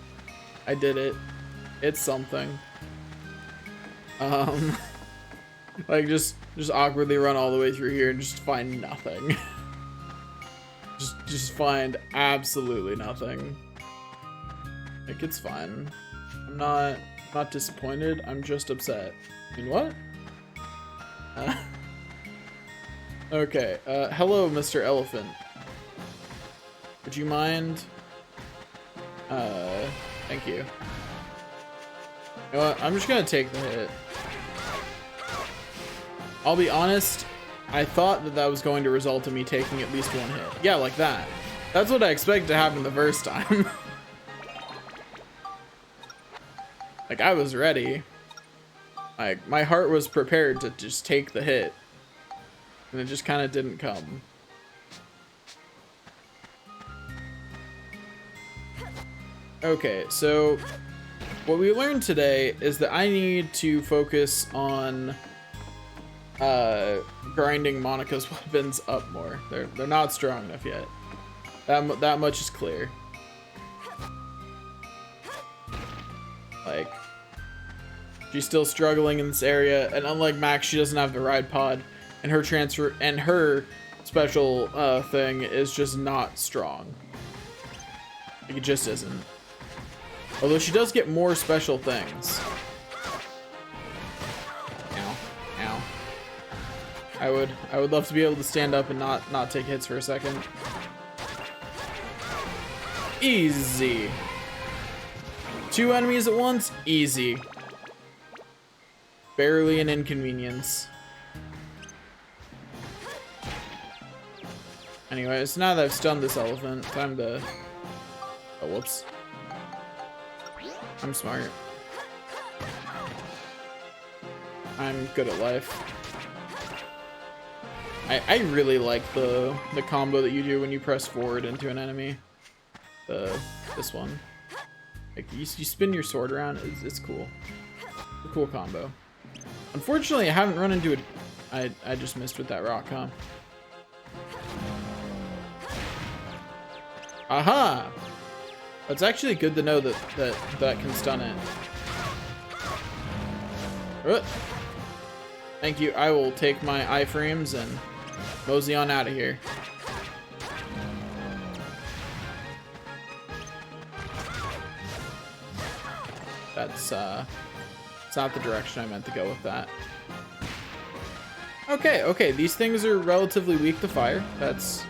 I did it. It's something. Like just awkwardly run all the way through here and just find nothing. just find absolutely nothing. Like, it's fine. I'm not disappointed. I'm just upset. I mean, what? Okay. Hello, Mr. Elephant. Would you mind? Thank you. You know what? I'm just gonna take the hit. I'll be honest, I thought that was going to result in me taking at least one hit. Yeah, like that. That's what I expected to happen the first time. Like, I was ready. Like, my heart was prepared to just take the hit. And it just kind of didn't come. Okay, so what we learned today is that I need to focus on grinding Monika's weapons up more. They're not strong enough yet. That much is clear. Like, she's still struggling in this area, and unlike Max, she doesn't have the ride pod, and her special thing is just not strong. Like, it just isn't. Although she does get more special things. Ow. Ow. I would love to be able to stand up and not take hits for a second. Easy. 2 enemies at once? Easy. Barely an inconvenience. Anyways, now that I've stunned this elephant, time to... Oh, whoops. I'm smart. I'm good at life. I really like the combo that you do when you press forward into an enemy. This one. Like, you spin your sword around, it's cool. A cool combo. Unfortunately, I haven't run into it. I just missed with that rock, huh? Aha! It's actually good to know that can stun it. Thank you. I will take my iframes and mosey on out of here. That's it's not the direction I meant to go with that. Okay, these things are relatively weak to fire. That's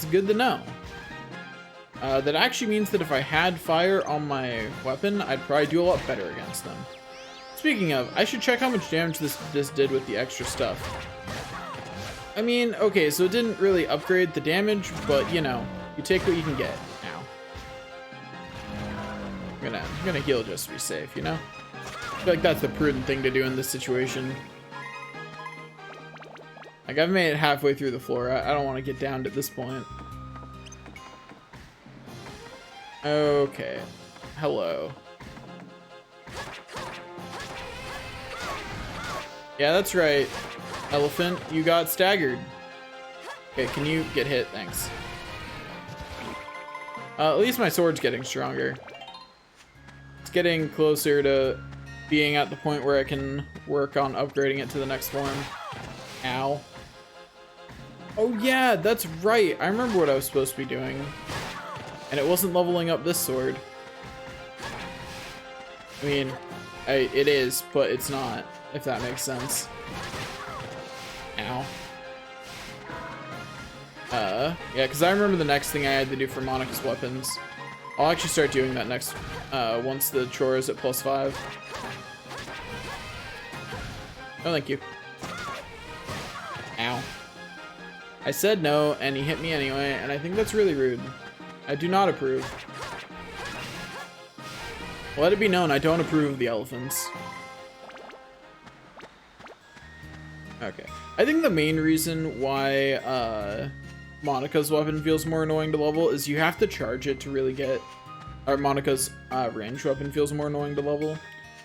good to know. That actually means that if I had fire on my weapon, I'd probably do a lot better against them. Speaking of, I should check how much damage this did with the extra stuff. I mean, okay, so it didn't really upgrade the damage, but you know, you take what you can get. Ow. I'm gonna heal just to be safe, you know? I feel like that's the prudent thing to do in this situation. Like, I've made it halfway through the floor. I don't want to get downed at this point. Okay. Hello. Yeah, that's right. Elephant, you got staggered. Okay, can you get hit? Thanks. At least my sword's getting stronger. It's getting closer to being at the point where I can work on upgrading it to the next form. Ow. Oh yeah, that's right. I remember what I was supposed to be doing. And it wasn't leveling up this sword. I mean, it is, but it's not, if that makes sense. Ow. Yeah, because I remember the next thing I had to do for Monica's weapons. I'll actually start doing that next, once the chore is at +5. Oh, thank you. Ow. I said no, and he hit me anyway, and I think that's really rude. I do not approve. Let it be known, I don't approve of the elephants. Okay. I think the main reason why Monica's weapon feels more annoying to level is you have to charge it to really get... Or Monica's ranged weapon feels more annoying to level.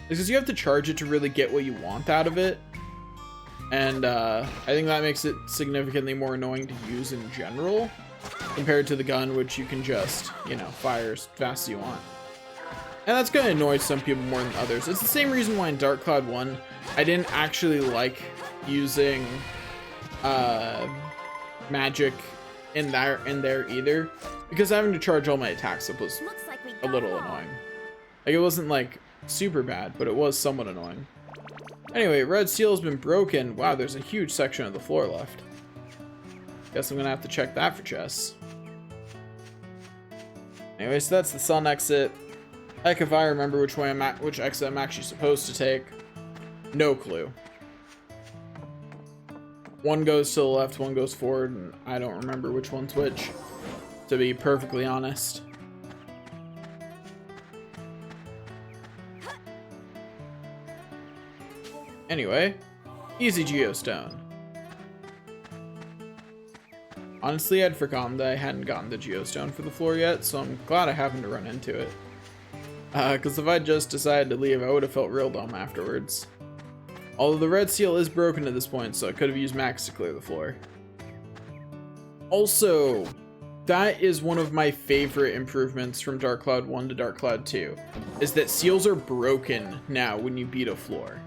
Because you have to charge it to really get what you want out of it. And I think that makes it significantly more annoying to use in general. Compared to the gun, which you can just, you know, fire as fast as you want. And that's going to annoy some people more than others. It's the same reason why in Dark Cloud 1, I didn't actually like using magic in there either. Because having to charge all my attacks up was a little annoying. Like, it wasn't, like, super bad, but it was somewhat annoying. Anyway, red seal has been broken. Wow, there's a huge section of the floor left. Guess I'm gonna have to check that for chests. Anyway, so that's the sun exit. Heck if I remember which exit I'm actually supposed to take. No clue. One goes to the left, one goes forward, and I don't remember which one's which, to be perfectly honest. Anyway, easy geostone. Honestly, I'd forgotten that I hadn't gotten the geostone for the floor yet, so I'm glad I happened to run into it. Because if I just decided to leave, I would have felt real dumb afterwards. Although the red seal is broken at this point, so I could have used Max to clear the floor. Also, that is one of my favorite improvements from Dark Cloud 1 to Dark Cloud 2, is that seals are broken now when you beat a floor.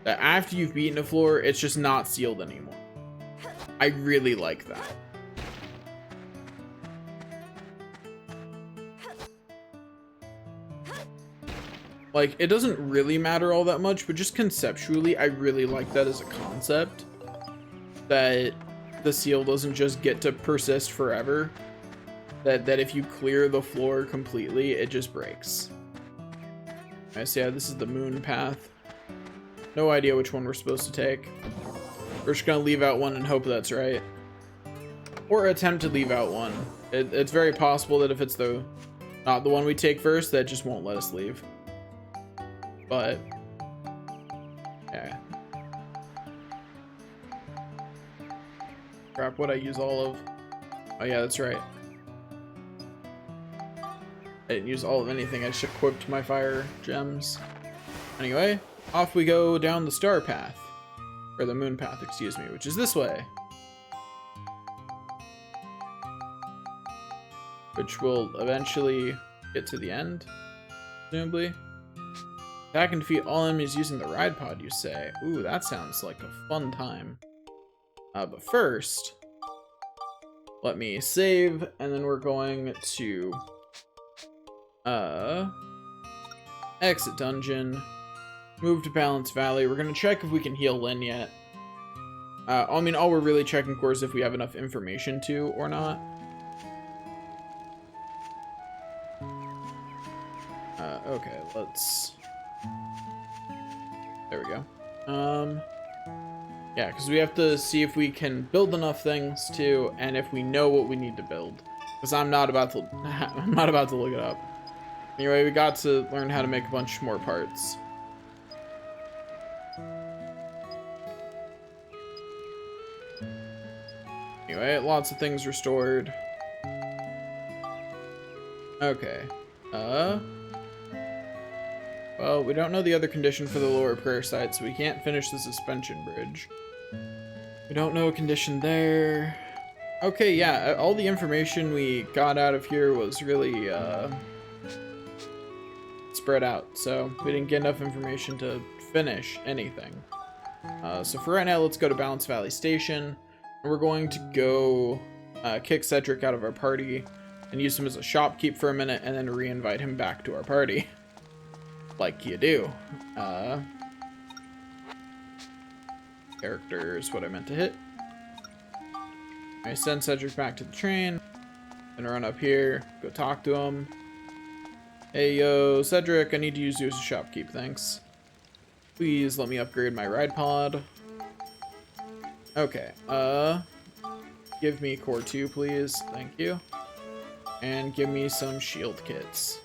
That after you've beaten a floor, it's just not sealed anymore. I really like that. Like, it doesn't really matter all that much, but just conceptually, I really like that as a concept. That the seal doesn't just get to persist forever. that if you clear the floor completely, it just breaks. Alright, so yeah, this is the moon path. No idea which one we're supposed to take. We're just gonna leave out one and hope that's right. Or attempt to leave out one. It's very possible that if it's not the one we take first, that just won't let us leave. But yeah. Crap, what'd I use all of? Oh yeah, that's right. I didn't use all of anything, I just equipped my fire gems. Anyway, off we go down the star path. Or the moon path, excuse me, which is this way. Which will eventually get to the end, presumably. Attack and defeat all enemies using the ride pod, you say. Ooh, that sounds like a fun time. But first, let me save, and then we're going to exit dungeon, move to Balance Valley. We're gonna check if we can heal Lynn yet. I mean, all we're really checking for is if we have enough information to or not. Okay, let's... There we go. Yeah, because we have to see if we can build enough things too, and if we know what we need to build. Because I'm not about to look it up. Anyway, we got to learn how to make a bunch more parts. Anyway, lots of things restored. Okay. Well, we don't know the other condition for the lower prayer site, so we can't finish the suspension bridge. We don't know a condition there. Okay, yeah, all the information we got out of here was really, spread out, so we didn't get enough information to finish anything. So for right now, let's go to Balance Valley Station, and we're going to go kick Cedric out of our party and use him as a shopkeep for a minute, and then re-invite him back to our party. Like you do. Character is what I meant to hit. I send Cedric back to the train. Gonna run up here, go talk to him. Hey, yo, Cedric, I need to use you as a shopkeep, thanks. Please let me upgrade my ride pod. Okay, give me core 2, please. Thank you. And give me some shield kits.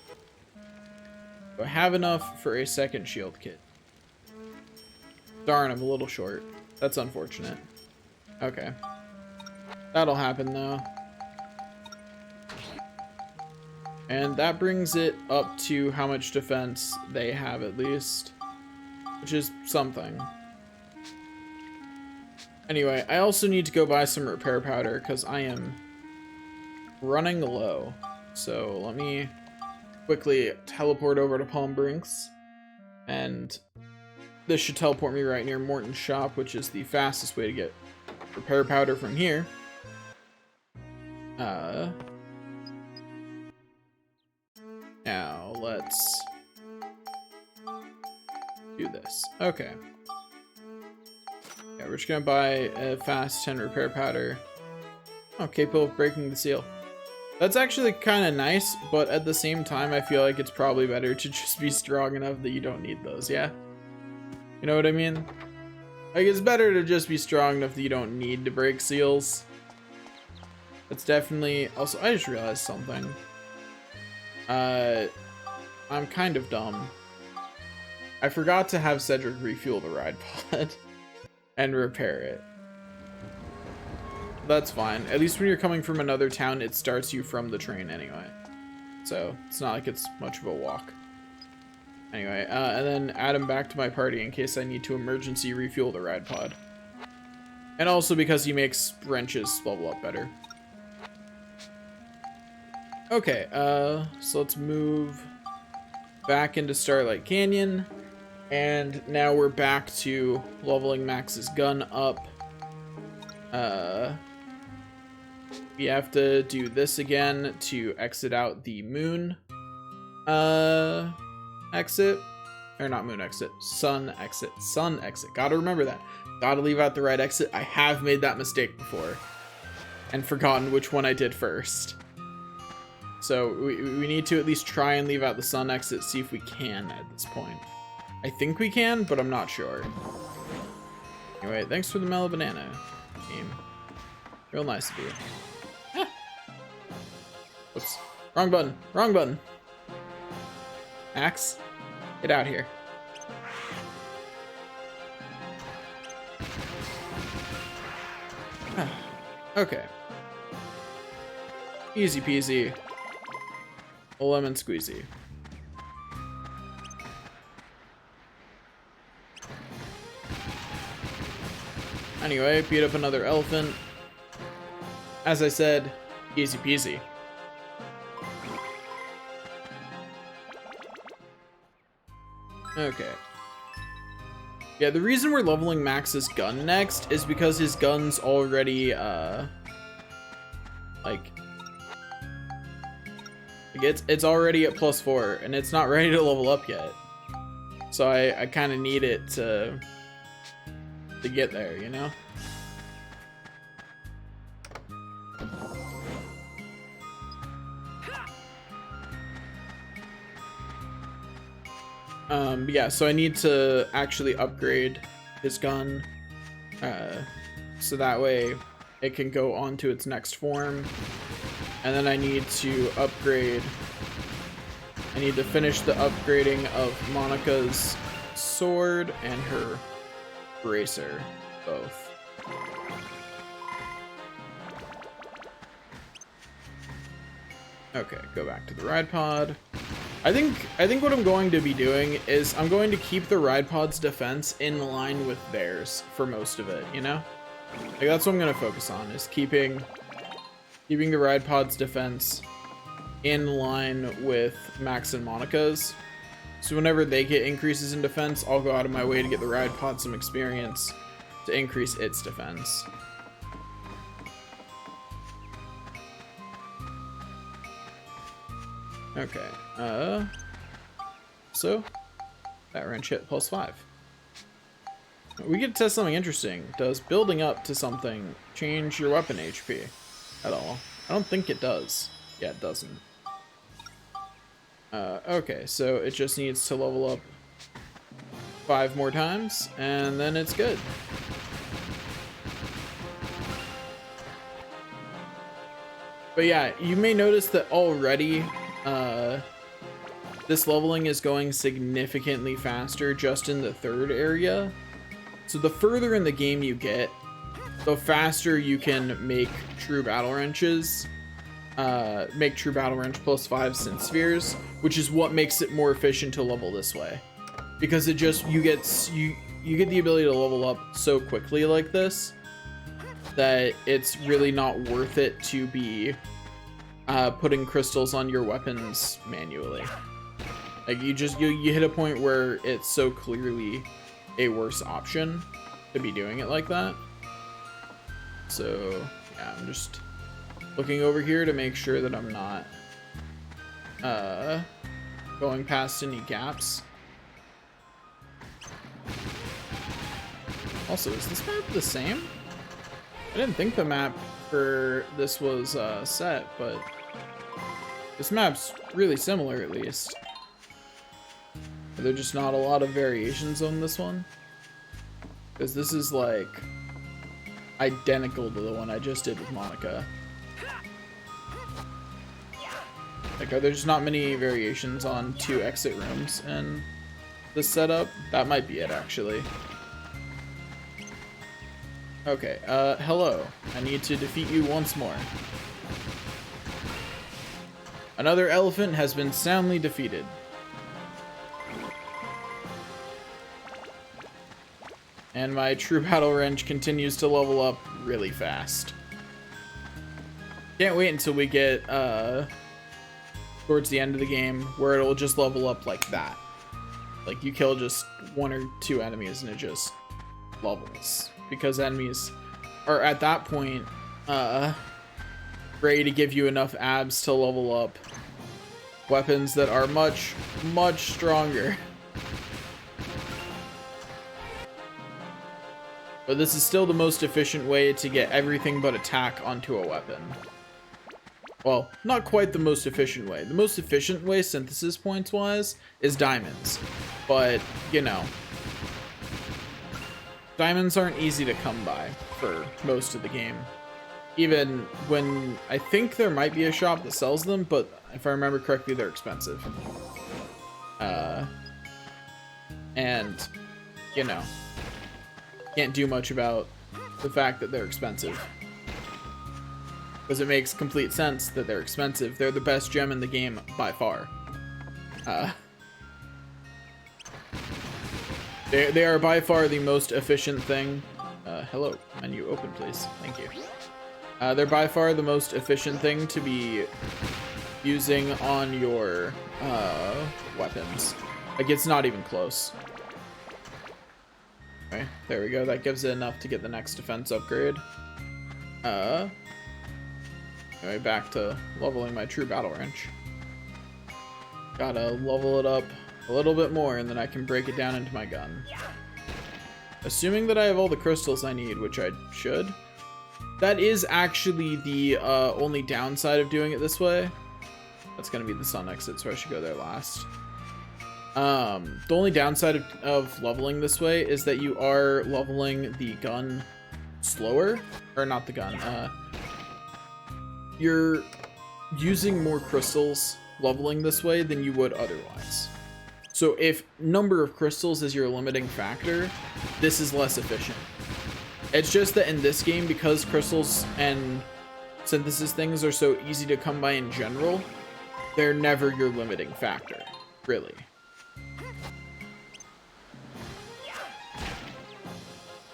Do I have enough for a second shield kit? Darn, I'm a little short. That's unfortunate. Okay. That'll happen, though. And that brings it up to how much defense they have, at least. Which is something. Anyway, I also need to go buy some repair powder, because I am running low. So, let me quickly teleport over to Palm Brinks, and this should teleport me right near Morton's shop, which is the fastest way to get repair powder from here. Now let's do this. Okay. Yeah, we're just gonna buy a fast 10 repair powder. Oh, capable of breaking the seal. That's actually kind of nice, but at the same time, I feel like it's probably better to just be strong enough that you don't need those, yeah? You know what I mean? Like, it's better to just be strong enough that you don't need to break seals. That's definitely... Also, I just realized something. I'm kind of dumb. I forgot to have Cedric refuel the ride pod and repair it. That's fine. At least when you're coming from another town, it starts you from the train anyway. So, it's not like it's much of a walk. Anyway, and then add him back to my party in case I need to emergency refuel the ride pod. And also because he makes wrenches level up better. Okay, so let's move back into Starlight Canyon. And now we're back to leveling Max's gun up. We have to do this again to exit out the moon exit. Or not moon exit, sun exit. Sun exit. Gotta remember that. Gotta leave out the right exit. I have made that mistake before and forgotten which one I did first. So we need to at least try and leave out the sun exit, see if we can at this point. I think we can, but I'm not sure. Anyway, thanks for the mellow banana game. Real nice of you. Ah. Whoops. Wrong button. Wrong button. Max, get out here. Okay. Easy peasy. A lemon squeezy. Anyway, beat up another elephant. As I said, easy peasy. Okay. Yeah, the reason we're leveling Max's gun next is because his gun's already, it's already at +4, and it's not ready to level up yet. So I kind of need it to get there, you know? Yeah, so I need to actually upgrade his gun, so that way it can go on to its next form. And then I need to finish the upgrading of Monica's sword and her bracer, both. Okay, go back to the ride pod. I think what I'm going to be doing is I'm going to keep the ride pod's defense in line with theirs for most of it, you know? Like, that's what I'm gonna focus on, is keeping the ride pod's defense in line with Max and Monica's. So whenever they get increases in defense, I'll go out of my way to get the ride pod some experience to increase its defense. Okay, so that wrench hit +5. We get to test something interesting. Does building up to something change your weapon HP at all? I don't think it does. Yeah, it doesn't. Okay, so it just needs to level up 5 more times, and then it's good. But yeah, you may notice that already this leveling is going significantly faster just in the 3rd area. So the further in the game you get, the faster you can make true battle wrenches. Make true battle wrench +5 synth spheres, which is what makes it more efficient to level this way. Because it just, you get the ability to level up so quickly like this that it's really not worth it to be putting crystals on your weapons manually. Like, you hit a point where it's so clearly a worse option to be doing it like that. So yeah, I'm just looking over here to make sure that I'm not going past any gaps. Also, is this map the same? I didn't think the map for this was set, but this map's really similar, at least. Are there just not a lot of variations on this one? Because this is like identical to the one I just did with Monica. Like, are there just not many variations on 2 exit rooms in this setup? That might be it, actually. Okay, hello. I need to defeat you once more. Another elephant has been soundly defeated. And my true battle wrench continues to level up really fast. Can't wait until we get towards the end of the game where it'll just level up like that. Like, you kill just 1 or 2 enemies and it just levels. Because enemies are at that point ready to give you enough abs to level up weapons that are much, much stronger. But this is still the most efficient way to get everything but attack onto a weapon. well, not quite the most efficient way. The most efficient way, synthesis points wise, is diamonds. But, you know, diamonds aren't easy to come by for most of the game. Even when, I think there might be a shop that sells them, but if I remember correctly, they're expensive. And, you know, can't do much about the fact that they're expensive. Because it makes complete sense that they're expensive. They're the best gem in the game by far. They are by far the most efficient thing. Hello, menu open, please. Thank you. They're by far the most efficient thing to be using on your weapons. Like, it's not even close. Okay, there we go. That gives it enough to get the next defense upgrade. Anyway, back to leveling my true battle wrench. Gotta level it up a little bit more, and then I can break it down into my gun. Assuming that I have all the crystals I need, which I should. That is actually the only downside of doing it this way. That's gonna be the sun exit, so I should go there last. The only downside of leveling this way is that you are leveling the gun slower. Or not the gun, you're using more crystals leveling this way than you would otherwise. So if number of crystals is your limiting factor, this is less efficient. It's just that in this game, because crystals and synthesis things are so easy to come by in general, they're never your limiting factor, really.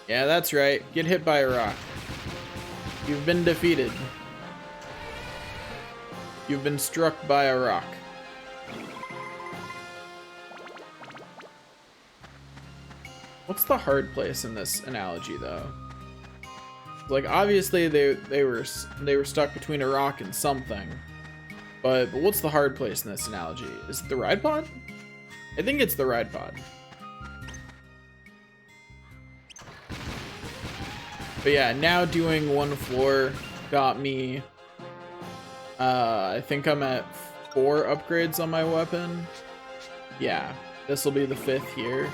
Yeah, that's right. Get hit by a rock. You've been defeated. You've been struck by a rock. What's the hard place in this analogy, though? Like, obviously they were stuck between a rock and something, but what's the hard place in this analogy? Is it the ride pod? I think it's the ride pod. But yeah, now doing one floor got me, I think I'm at 4 upgrades on my weapon. Yeah, this will be the 5th here.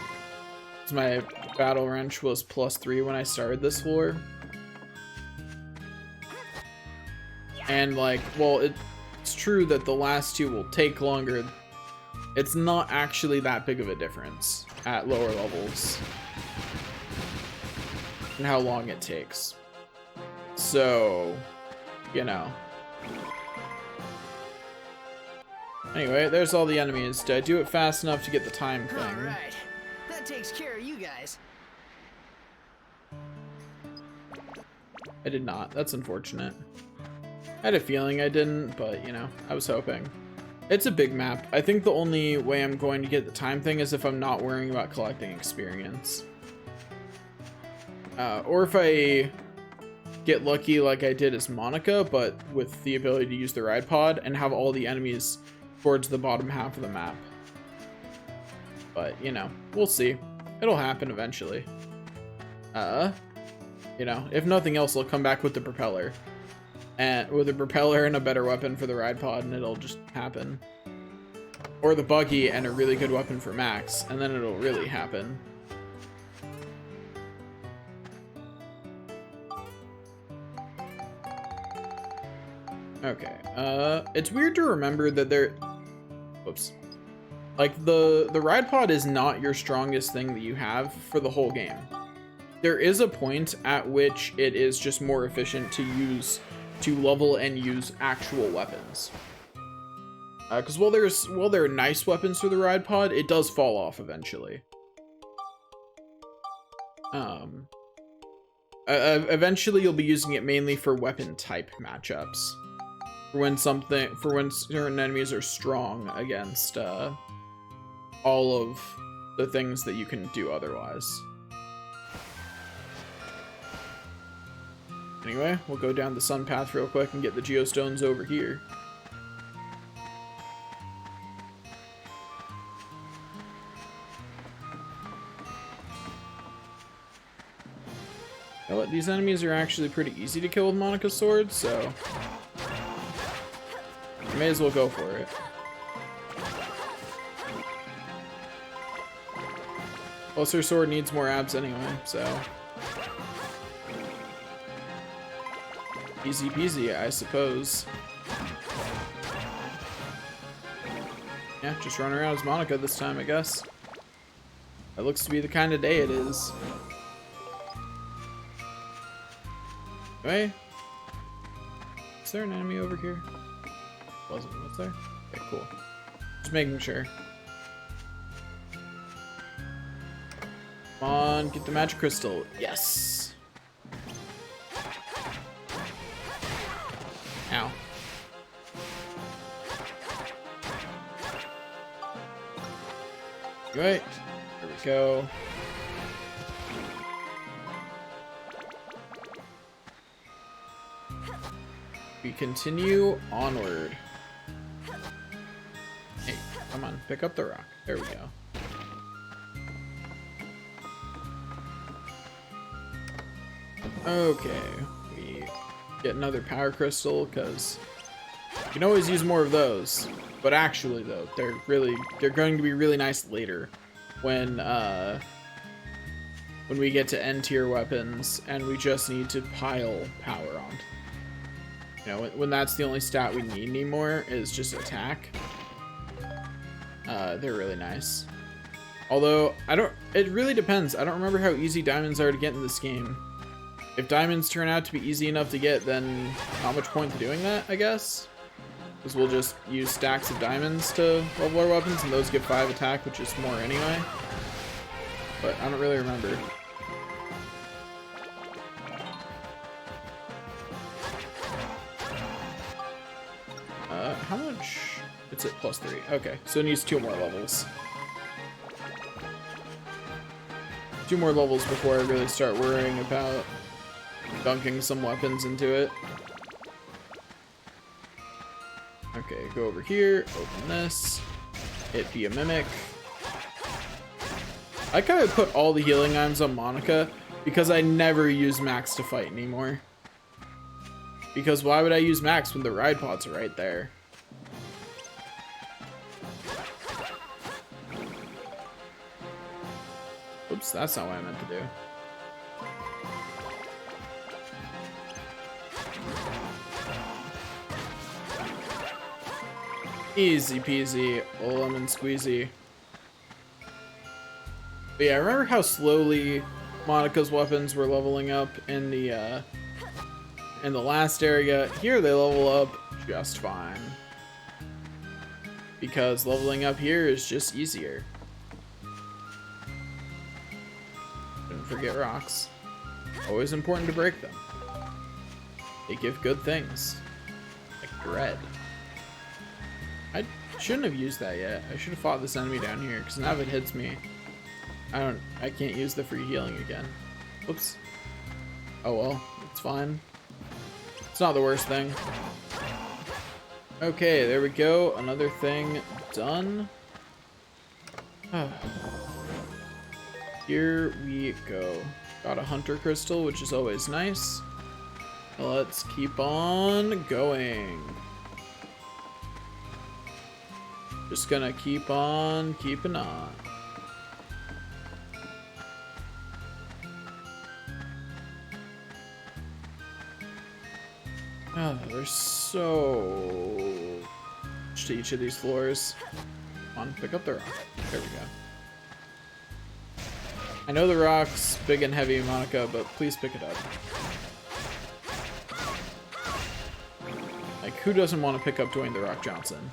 Because my battle wrench was +3 when I started this floor. And like, well, it's true that the last 2 will take longer. It's not actually that big of a difference at lower levels and how long it takes. So, you know. Anyway, there's all the enemies. Did I do it fast enough to get the time thing? Alright, that takes care of you guys. I did not. That's unfortunate. I had a feeling I didn't, but, you know, I was hoping. It's a big map. I think the only way I'm going to get the time thing is if I'm not worrying about collecting experience. Or if I get lucky like I did as Monica, but with the ability to use the ride pod and have all the enemies towards the bottom half of the map. But, you know, we'll see. It'll happen eventually. You know, if nothing else, I'll come back with the propeller. And with a propeller and a better weapon for the ride pod, and it'll just happen. Or the buggy and a really good weapon for Max, and then it'll really happen. Okay, it's weird to remember that whoops. Like, the ride pod is not your strongest thing that you have for the whole game. There is a point at which it is just more efficient to level and use actual weapons. Because while there are nice weapons for the ride pod, it does fall off eventually. Eventually you'll be using it mainly for weapon type matchups. For when certain enemies are strong against all of the things that you can do otherwise. Anyway, we'll go down the sun path real quick and get the geostones over here. You know what? These enemies are actually pretty easy to kill with Monica's sword, so May as well go for it. Plus her sword needs more abs anyway, so. Easy peasy, I suppose. Yeah, just run around as Monica this time, I guess. That looks to be the kind of day it is. Anyway, is there an enemy over here? Wasn't, was there? Okay, cool. Just making sure. Come on, get the magic crystal. Yes! Ow. Right. There we go. We continue onward. Hey, come on, pick up the rock. There we go. Okay, we get another power crystal because you can always use more of those. But actually, though, they're going to be really nice later when we get to N tier weapons and we just need to pile power on. You know, when that's the only stat we need anymore is just attack. They're really nice. Although it really depends. I don't remember how easy diamonds are to get in this game. If diamonds turn out to be easy enough to get, then not much point to doing that, I guess. Because we'll just use stacks of diamonds to level our weapons, and those give 5 attack, which is more anyway. But I don't really remember. How much? It's at +3. Okay, so it needs 2 more levels. 2 more levels before I really start worrying about dunking some weapons into it. Okay, go over here, open this, it be a mimic. I kind of put all the healing items on Monica because I never use Max to fight anymore. Because why would I use Max when the ride pods are right there? Oops, that's not what I meant to do. Easy peasy, lemon squeezy. But yeah, remember how slowly Monica's weapons were leveling up in the last area? Here they level up just fine. Because leveling up here is just easier. Don't forget rocks. Always important to break them. They give good things. Like bread. I shouldn't have used that yet. I should have fought this enemy down here, because now if it hits me, I can't use the free healing again. Whoops. Oh well, it's fine. It's not the worst thing. Okay, there we go. Another thing done. Here we go. Got a hunter crystal, which is always nice. Let's keep on going. Just gonna keep on keeping on. Oh, there's so much to each of these floors. Come on, pick up the rock. There we go. I know the rock's big and heavy, Monica, but please pick it up. Like, who doesn't want to pick up Dwayne The Rock Johnson?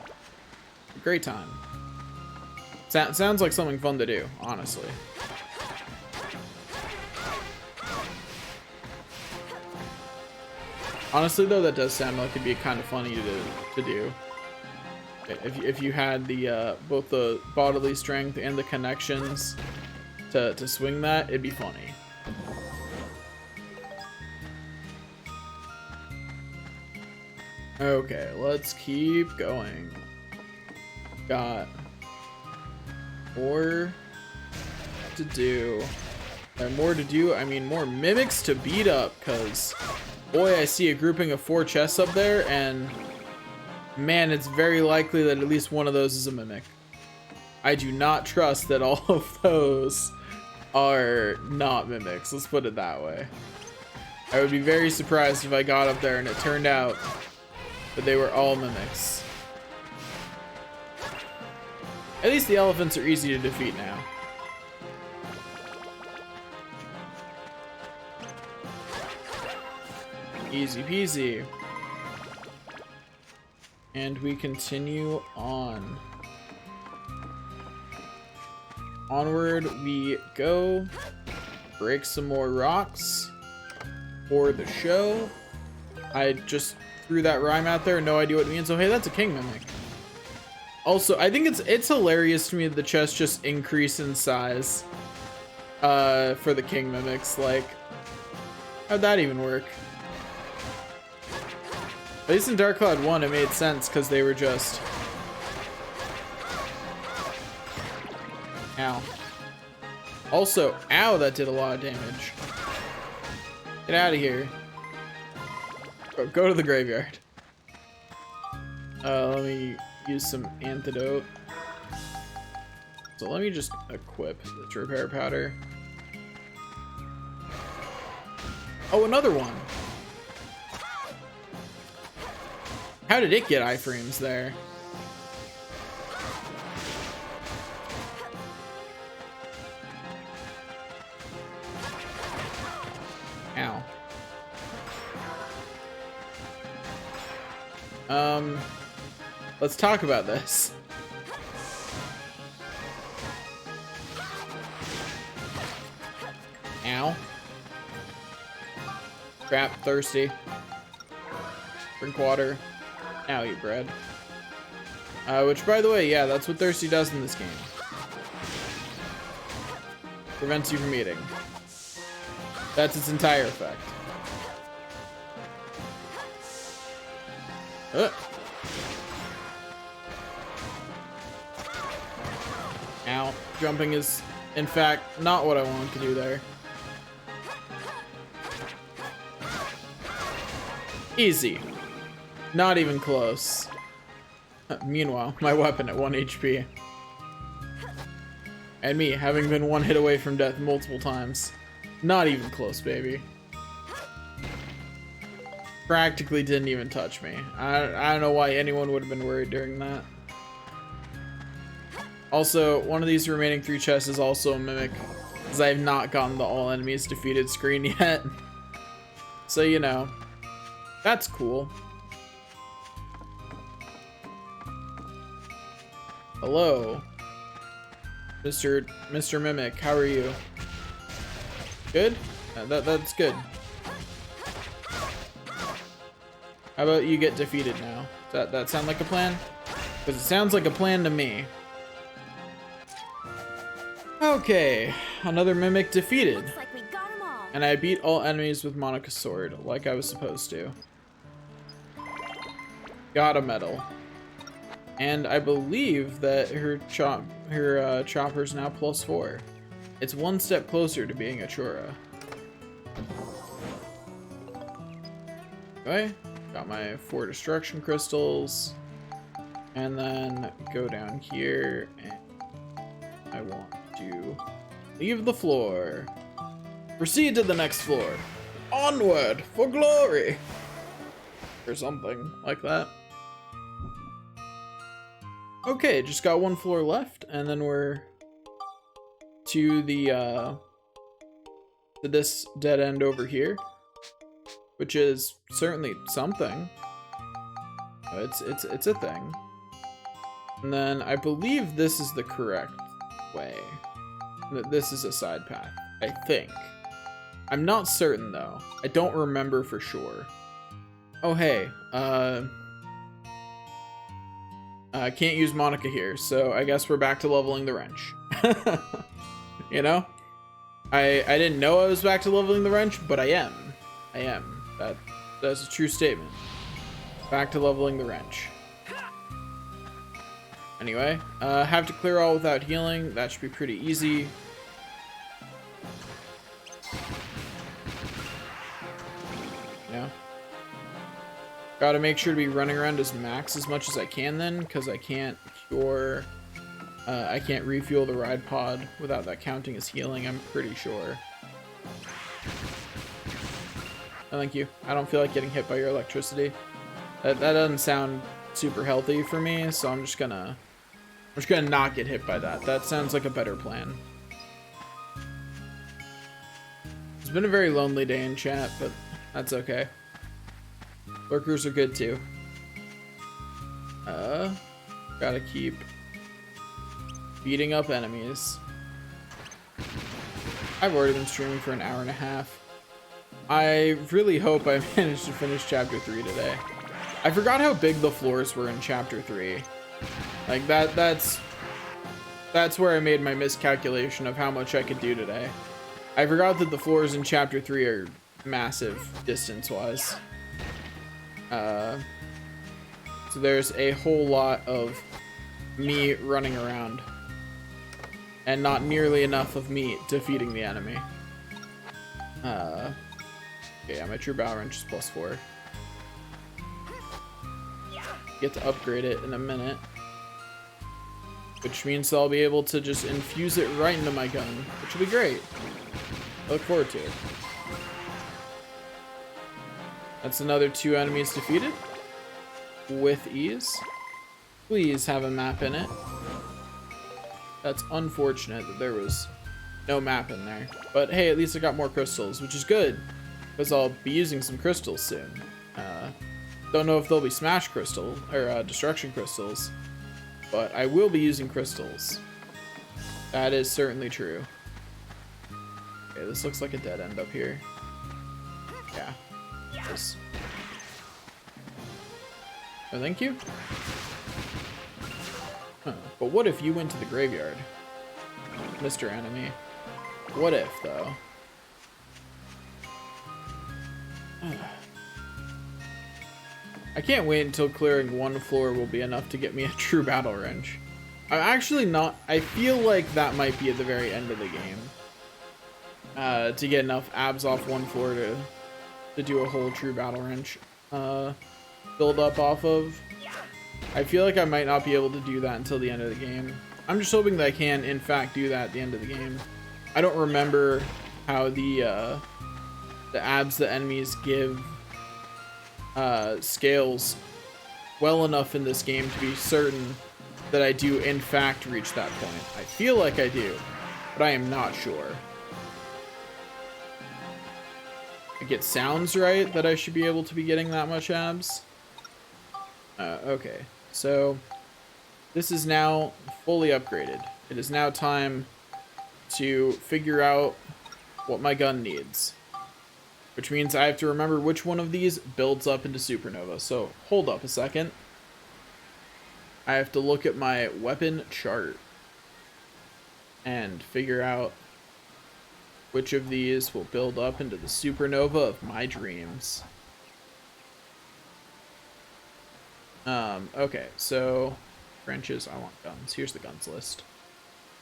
Great time. Sounds like something fun to do, honestly. Honestly, though, that does sound like it'd be kind of funny to do. If you had the both the bodily strength and the connections to swing that, it'd be funny. Okay, let's keep going. Got more to do. And more to do, I mean more mimics to beat up, because boy, I see a grouping of 4 chests up there, and Man, it's very likely that at least one of those is a mimic. I do not trust that all of those are not mimics. Let's put it that way. I would be very surprised if I got up there and it turned out that they were all mimics. At least the elephants are easy to defeat now. Easy peasy. And we continue on. Onward we go. Break some more rocks for the show. I just threw that rhyme out there, no idea what it means. So hey, that's a king mimic. Also, I think it's hilarious to me that the chests just increase in size for the king mimics. Like, how'd that even work? At least in Dark Cloud 1 it made sense because they were just... Ow. Also, ow, that did a lot of damage. Get out of here. Go to the graveyard. Let me use some antidote. So let me just equip the repair powder. Oh, another one. How did it get iframes there? Ow. Let's talk about this. Ow. Crap, thirsty. Drink water. Now eat bread. Which, by the way, yeah, that's what thirsty does in this game. Prevents you from eating. That's its entire effect. Ow. Jumping is, in fact, not what I wanted to do there. Easy. Not even close. Meanwhile, my weapon at 1 HP. And me, having been one hit away from death multiple times. Not even close, baby. Practically didn't even touch me. I don't know why anyone would have been worried during that. Also, one of these remaining 3 chests is also a mimic, because I have not gotten the all enemies defeated screen yet. So, you know, that's cool. Hello, Mr. Mimic, how are you? Good? That's good. How about you get defeated now? Does that sound like a plan? Because it sounds like a plan to me. Okay, another mimic defeated. Looks like we got 'em all. And I beat all enemies with Monica's sword, like I was supposed to. Got a medal. And I believe that her chopper's now +4. It's one step closer to being a Chura. Okay, got my 4 destruction crystals. And then go down here and I want to leave the floor. Proceed to the next floor. Onward for glory. Or something like that. Okay, just got 1 floor left, and then we're to the to this dead end over here, which is certainly something. It's a thing. And then I believe this is the correct way. That this is a side path, I think. I'm not certain though. I don't remember for sure. Oh hey, I can't use Monica here, so I guess we're back to leveling the wrench. You know? I didn't know I was back to leveling the wrench, but I am. I am. That's a true statement. Back to leveling the wrench. Anyway, have to clear all without healing. That should be pretty easy. Yeah. Gotta make sure to be running around as max as much as I can then, because I can't cure, I can't refuel the ride pod without that counting as healing, I'm pretty sure. No, thank you. I don't feel like getting hit by your electricity. That doesn't sound super healthy for me, so I'm just gonna not get hit by that. That sounds like a better plan. It's been a very lonely day in chat, but that's okay. Lurkers are good too. Gotta keep beating up enemies. I've already been streaming for an hour and a half. I really hope I managed to finish chapter 3 today. I forgot how big the floors were in chapter 3. Like that's where I made my miscalculation of how much I could do today. I forgot that the floors in chapter 3 are massive distance-wise. So there's a whole lot of me running around. And not nearly enough of me defeating the enemy. Okay, yeah, my true battle wrench is +4. Get to upgrade it in a minute. Which means I'll be able to just infuse it right into my gun, which will be great. I look forward to it. That's another 2 enemies defeated. With ease. Please have a map in it. That's unfortunate that there was no map in there. But hey, at least I got more crystals, which is good. Because I'll be using some crystals soon. Don't know if they'll be smash crystal, or destruction crystals. But I will be using crystals. That is certainly true. Okay, this looks like a dead end up here. Yeah. This. Oh, thank you. Huh. But what if you went to the graveyard, Mr. Enemy? What if, though? I can't wait until clearing 1 floor will be enough to get me a true battle wrench. I'm actually not... I feel like that might be at the very end of the game. To get enough abs off 1 floor to do a whole true battle wrench build up off of. I feel like I might not be able to do that until the end of the game. I'm just hoping that I can, in fact, do that at the end of the game. I don't remember how the abs the enemies give scales well enough in this game to be certain that I do, in fact, reach that point. I feel like I do, but I am not sure. Like, it sounds right that I should be able to be getting that much abs. Okay, so this is now fully upgraded. It is now time to figure out what my gun needs, which means I have to remember which one of these builds up into supernova. So hold up a second. I have to look at my weapon chart and figure out which of these will build up into the supernova of my dreams. Okay, so wrenches, I want guns. Here's the guns list.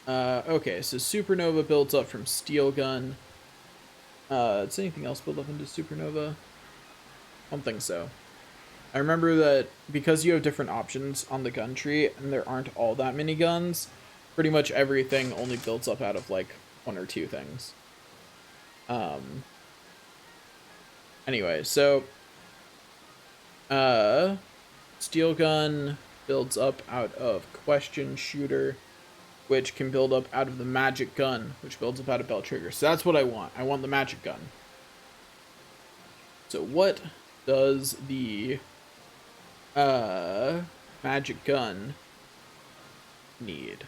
Okay, so supernova builds up from steel gun. Does anything else build up into supernova? I don't think so. I remember that because you have different options on the gun tree and there aren't all that many guns, pretty much everything only builds up out of like 1 or 2 things. Anyway, so steel gun builds up out of question shooter, which can build up out of the magic gun, which builds up out of belt trigger. So that's what I want. I want the magic gun. So what does the magic gun need?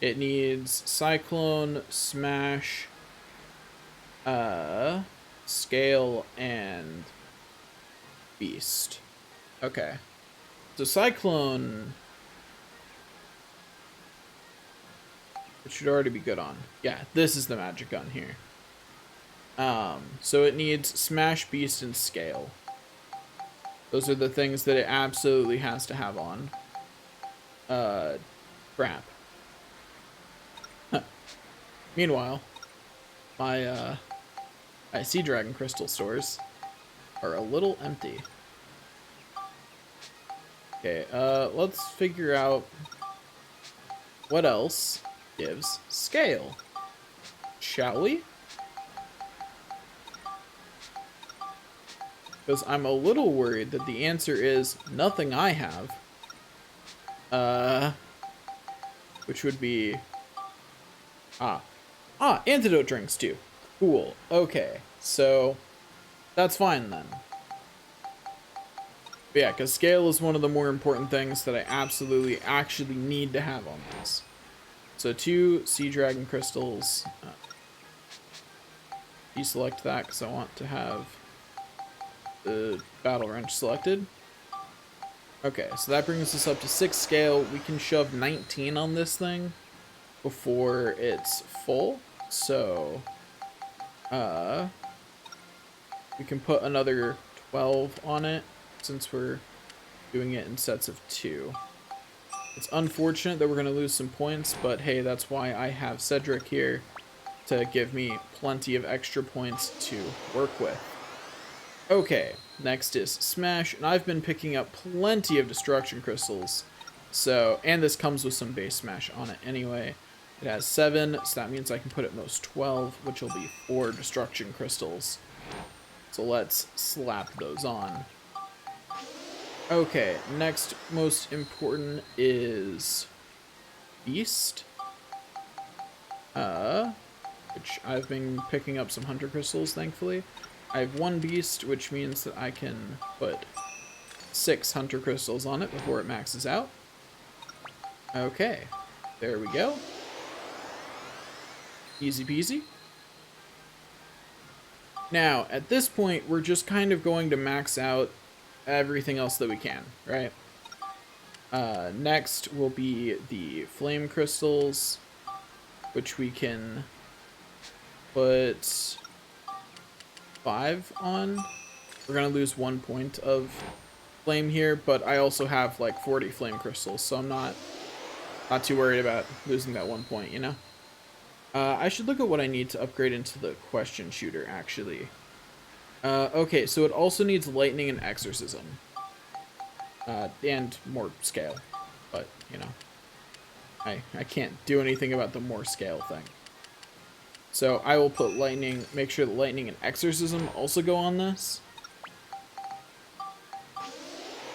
It needs cyclone, smash, scale, and beast. Okay. So cyclone, it should already be good on. Yeah, this is the magic gun here. So it needs smash, beast, and scale. Those are the things that it absolutely has to have on. Crap. Meanwhile, my sea dragon crystal stores are a little empty. Okay, let's figure out what else gives scale. Shall we? Because I'm a little worried that the answer is nothing I have. Which would be... antidote drinks too. Cool. Okay, so that's fine then. But yeah, because scale is one of the more important things that I absolutely actually need to have on this. So 2 Sea Dragon Crystals. Deselect that because I want to have the Battle Wrench selected. Okay, so that brings us up to 6 scale. We can shove 19 on this thing before it's full. So, we can put another 12 on it since we're doing it in sets of 2. It's unfortunate that we're going to lose some points, but hey, that's why I have Cedric here to give me plenty of extra points to work with. Okay, next is Smash, and I've been picking up plenty of Destruction Crystals. So, and this comes with some base Smash on it anyway. It has 7, so that means I can put at most 12, which will be 4 Destruction Crystals. So let's slap those on. Okay, next most important is Beast. Which I've been picking up some Hunter Crystals, thankfully. I have 1 Beast, which means that I can put 6 Hunter Crystals on it before it maxes out. Okay, there we go. Easy peasy. Now, at this point, we're just kind of going to max out everything else that we can, right? Next will be the Flame Crystals, which we can put 5 on. We're gonna lose 1 point of flame here, but I also have like 40 flame crystals, so I'm not too worried about losing that 1 point, you know? I should look at what I need to upgrade into the question shooter, actually. Okay, so it also needs lightning and exorcism. And more scale, but, you know, I can't do anything about the more scale thing. So I will put lightning, make sure that lightning and exorcism also go on this.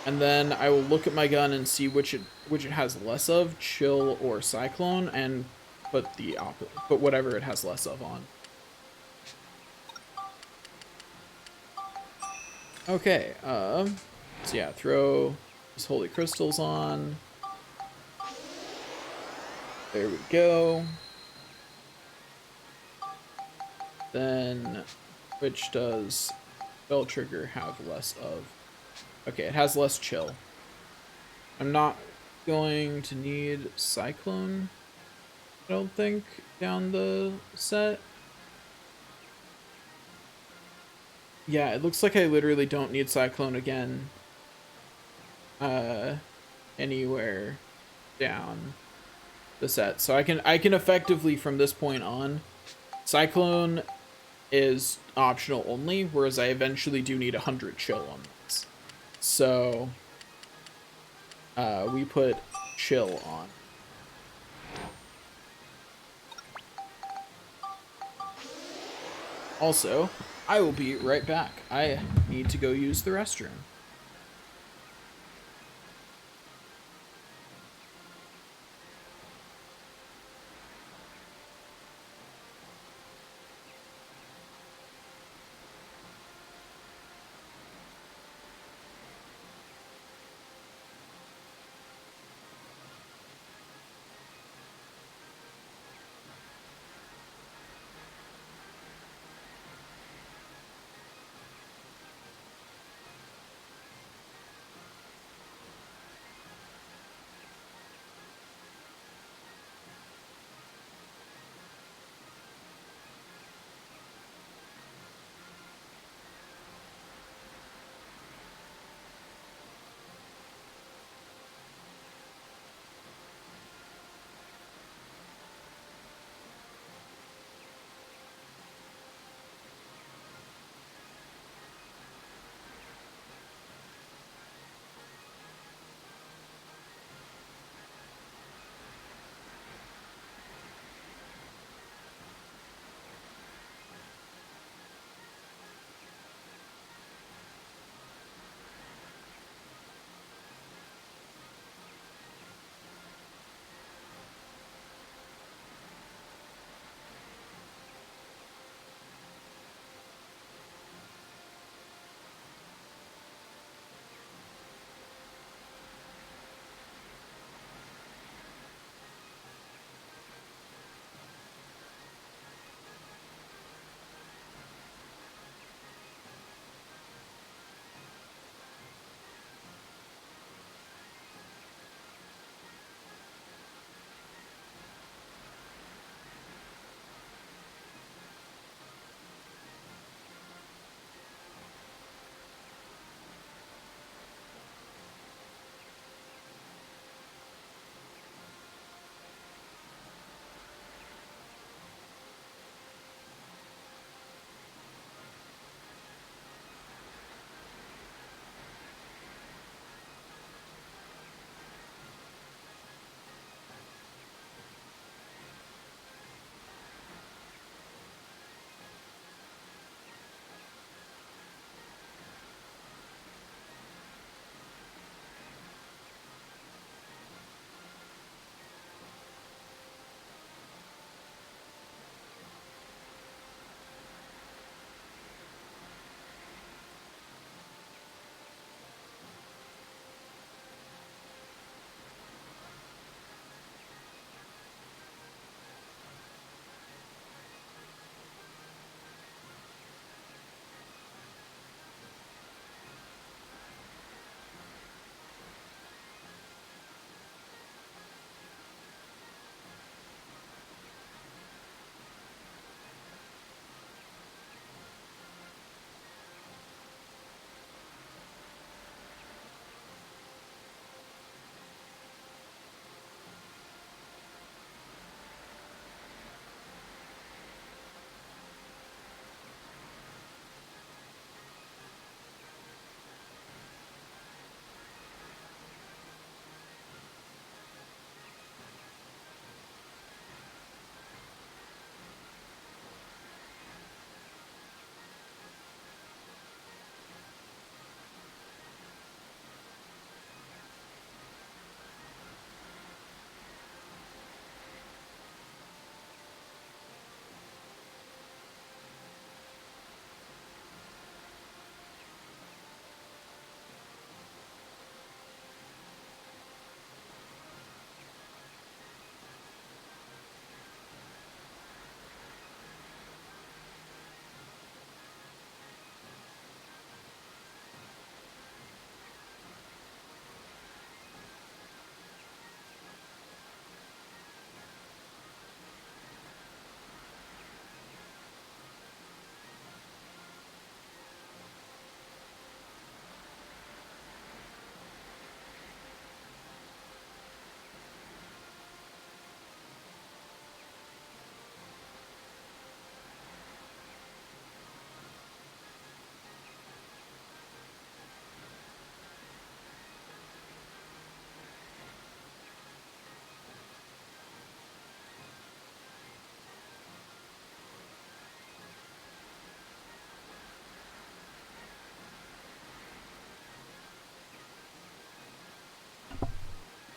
And then I will look at my gun and see which it has less of, chill or cyclone, and put whatever it has less of on. Okay, so yeah, throw these holy crystals on. There we go. Then, which does spell trigger have less of? Okay, it has less chill. I'm not going to need cyclone, I don't think, down the set. Yeah, it looks like I literally don't need cyclone again anywhere down the set. So I can effectively from this point on, cyclone is optional only, whereas I eventually do need 100 chill on this. So we put chill on. Also, I will be right back. I need to go use the restroom.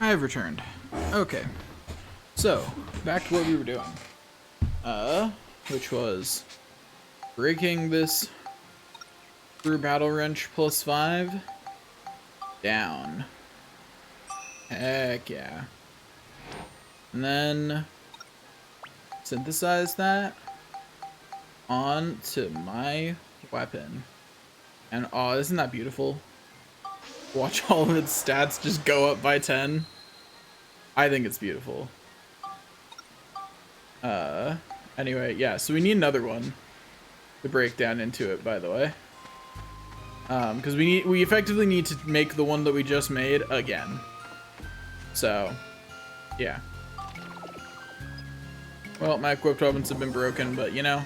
I have returned. Okay. So, back to what we were doing. Which was breaking this through Battle Wrench +5 down. Heck yeah. And then synthesize that onto my weapon. And oh, isn't that beautiful? Watch all of its stats just go up by 10. I think it's beautiful. Anyway, yeah, so we need another one to break down into it, by the way. Because we effectively need to make the one that we just made again. So, yeah. Well, my equipped weapons have been broken, but you know.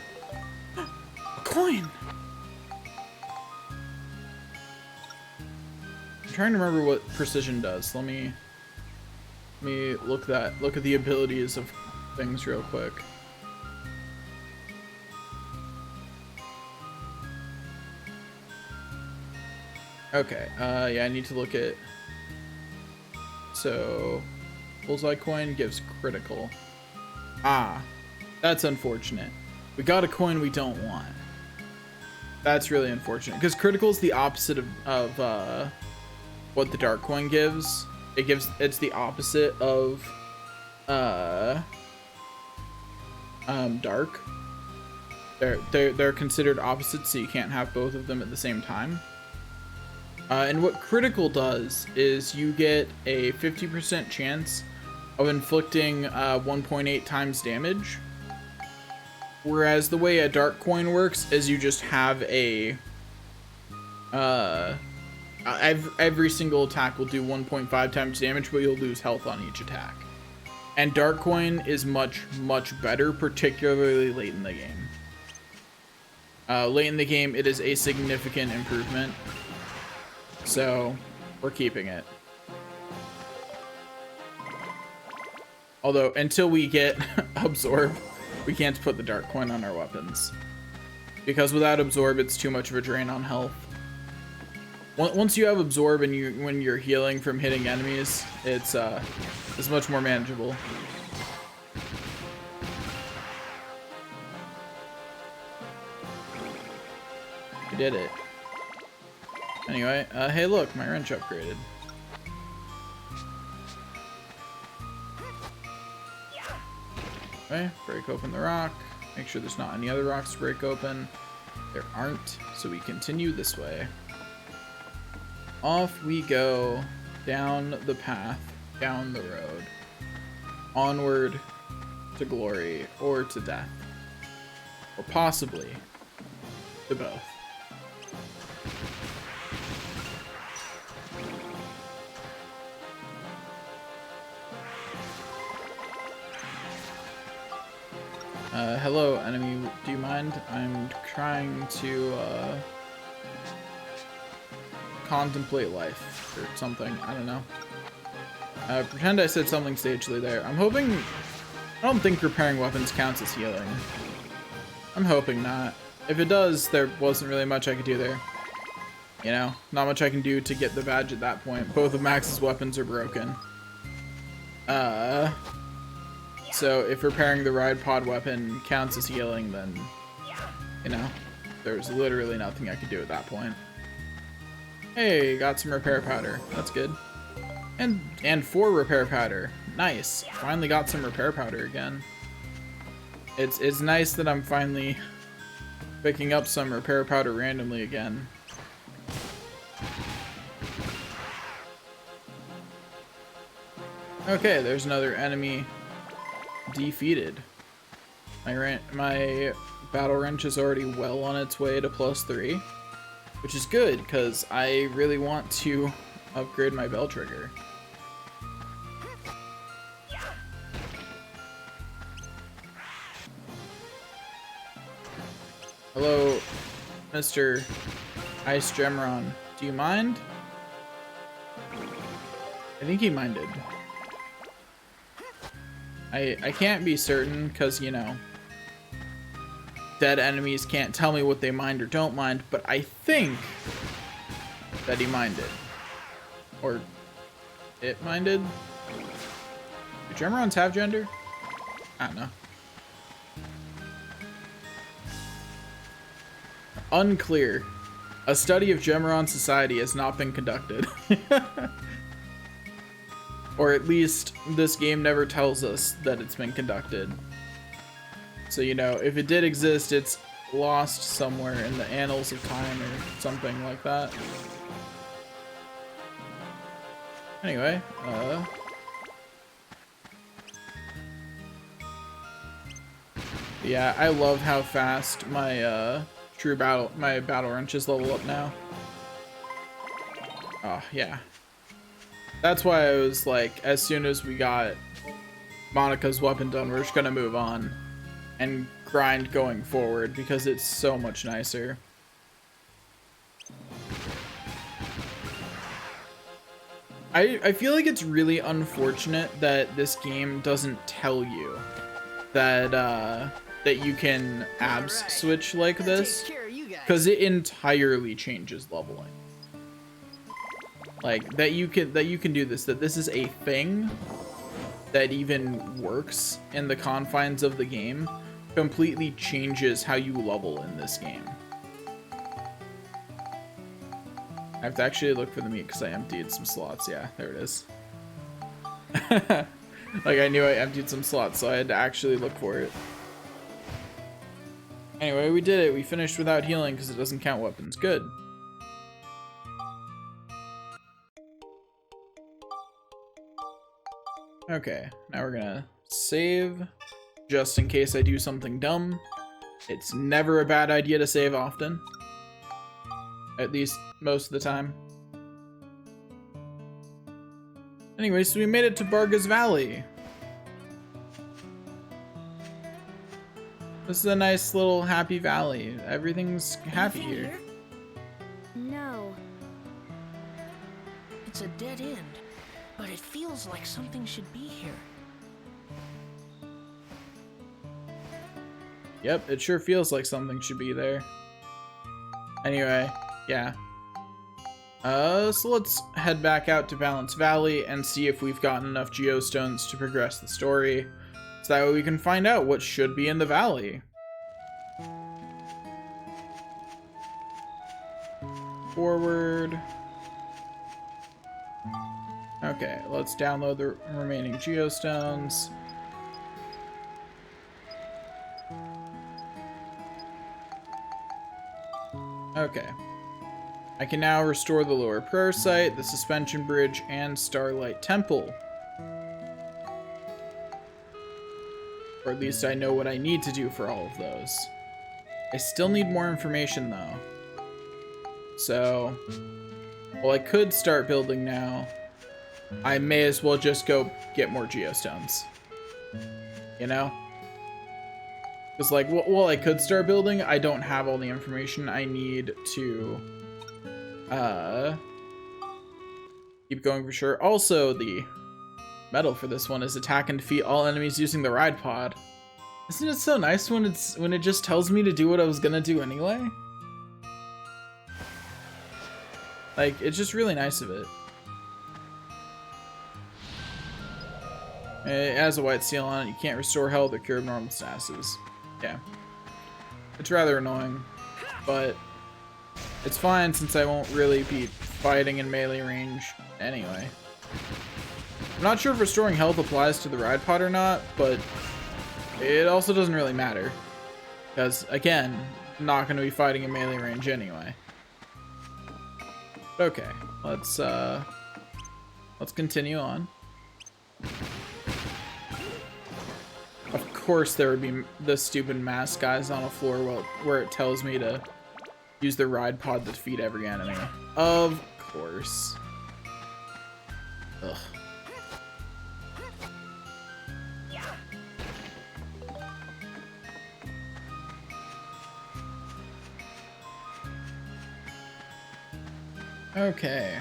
A coin! I'm trying to remember what precision does. Let me look at the abilities of things real quick. Okay, yeah, I need to look at... So, Bullseye Coin gives critical. Ah, that's unfortunate. We got a coin we don't want. That's really unfortunate, because critical is the opposite of what the Dark Coin gives. It's the opposite of Dark. They're considered opposites, so you can't have both of them at the same time. And what critical does is you get a 50% chance of inflicting 1.8 times damage. Whereas the way a Dark Coin works is you just have a... every single attack will do 1.5 times damage, but you'll lose health on each attack. And Dark Coin is much, much better, particularly late in the game. Late in the game, it is a significant improvement. So, we're keeping it. Although, until we get Absorb, we can't put the Dark Coin on our weapons. Because without Absorb, it's too much of a drain on health. Once you have Absorb and when you're healing from hitting enemies, it's much more manageable. We did it. Anyway, hey look, my wrench upgraded. Okay, break open the rock. Make sure there's not any other rocks to break open. There aren't, so we continue this way. Off we go down the path, down the road. Onward to glory, or to death. Or possibly to both. Hello, enemy. Do you mind? I'm trying to, contemplate life or something. I don't know. Pretend I said something sagely there. I'm hoping... I don't think repairing weapons counts as healing. I'm hoping not. If it does, there wasn't really much I could do there. You know, not much I can do to get the badge at that point. Both of Max's weapons are broken. So if repairing the ride pod weapon counts as healing, then, you know, there's literally nothing I could do at that point. Hey, got some repair powder. That's good. And 4 repair powder. Nice. Finally got some repair powder again. It's nice that I'm finally picking up some repair powder randomly again. Okay, there's another enemy defeated. My battle wrench is already well on its way to +3, which is good because I really want to upgrade my bell trigger. Hello, Mr. Ice Gemron. Do you mind? I think he minded. I can't be certain because, you know, dead enemies can't tell me what they mind or don't mind, but I think that he minded. Or it minded? Do Gemmerons have gender? I don't know. Unclear. A study of Gemmeron society has not been conducted. Or at least this game never tells us that it's been conducted. So, you know, if it did exist, it's lost somewhere in the annals of time or something like that. Anyway, yeah, I love how fast my my battle wrenches level up now. Oh, yeah. That's why I was like, as soon as we got Monica's weapon done, we're just gonna move on and grind going forward because it's so much nicer. I feel like it's really unfortunate that this game doesn't tell you that that you can abs switch like this, because it entirely changes leveling. Like that you can do this, that this is a thing that even works in the confines of the game, completely changes how you level in this game. I have to actually look for the meat because I emptied some slots. Yeah, there it is. Like I knew I emptied some slots, so I had to actually look for it. Anyway, we did it. We finished without healing because it doesn't count weapons. Good. Okay, now we're gonna save just in case I do something dumb. It's never a bad idea to save often. At least most of the time. Anyway, so we made it to Barga's Valley. This is a nice little happy valley. Everything's happy here. No. It's a dead end, but it feels like something should be here. Yep, it sure feels like something should be there. Anyway, yeah. So let's head back out to Balance Valley and see if we've gotten enough geostones to progress the story. So that way we can find out what should be in the valley. Forward. Okay, let's download the remaining geostones. Okay. I can now restore the Lower Prayer Site, the Suspension Bridge, and Starlight Temple. Or at least I know what I need to do for all of those. I still need more information though. So, well, I could start building now. I may as well just go get more geostones. You know? Because, like, well, I could start building. I don't have all the information I need to keep going for sure. Also, the medal for this one is attack and defeat all enemies using the ride pod. Isn't it so nice when it just tells me to do what I was gonna do anyway? Like, it's just really nice of it. It has a white seal on it. You can't restore health or cure normal statuses. Yeah. It's rather annoying, but it's fine since I won't really be fighting in melee range anyway. I'm not sure if restoring health applies to the ride pod or not, but it also doesn't really matter. Because, again, I'm not going to be fighting in melee range anyway. Okay, let's continue on. Of course there would be the stupid mask guys on a floor where it tells me to use the ride pod to defeat every enemy. Of course. Ugh. Okay.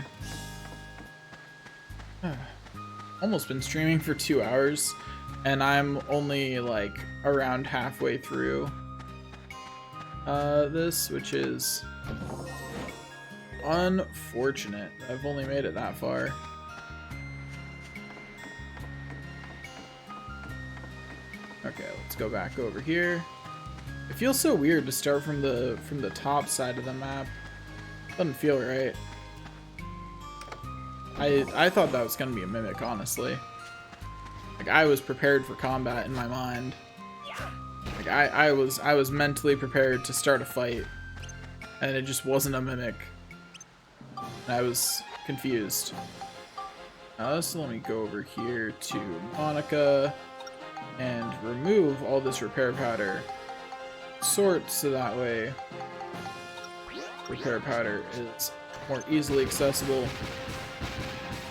Almost been streaming for 2 hours, and I'm only like around halfway through this, which is unfortunate. I've only made it that far. Okay, let's go back over here. It feels so weird to start from the top side of the map. Doesn't feel right. I thought that was gonna be a mimic, honestly. Like, I was prepared for combat in my mind. Like, I was mentally prepared to start a fight, and it just wasn't a mimic. And I was confused. So let me go over here to Monica and remove all this repair powder. Sort so that way repair powder is more easily accessible.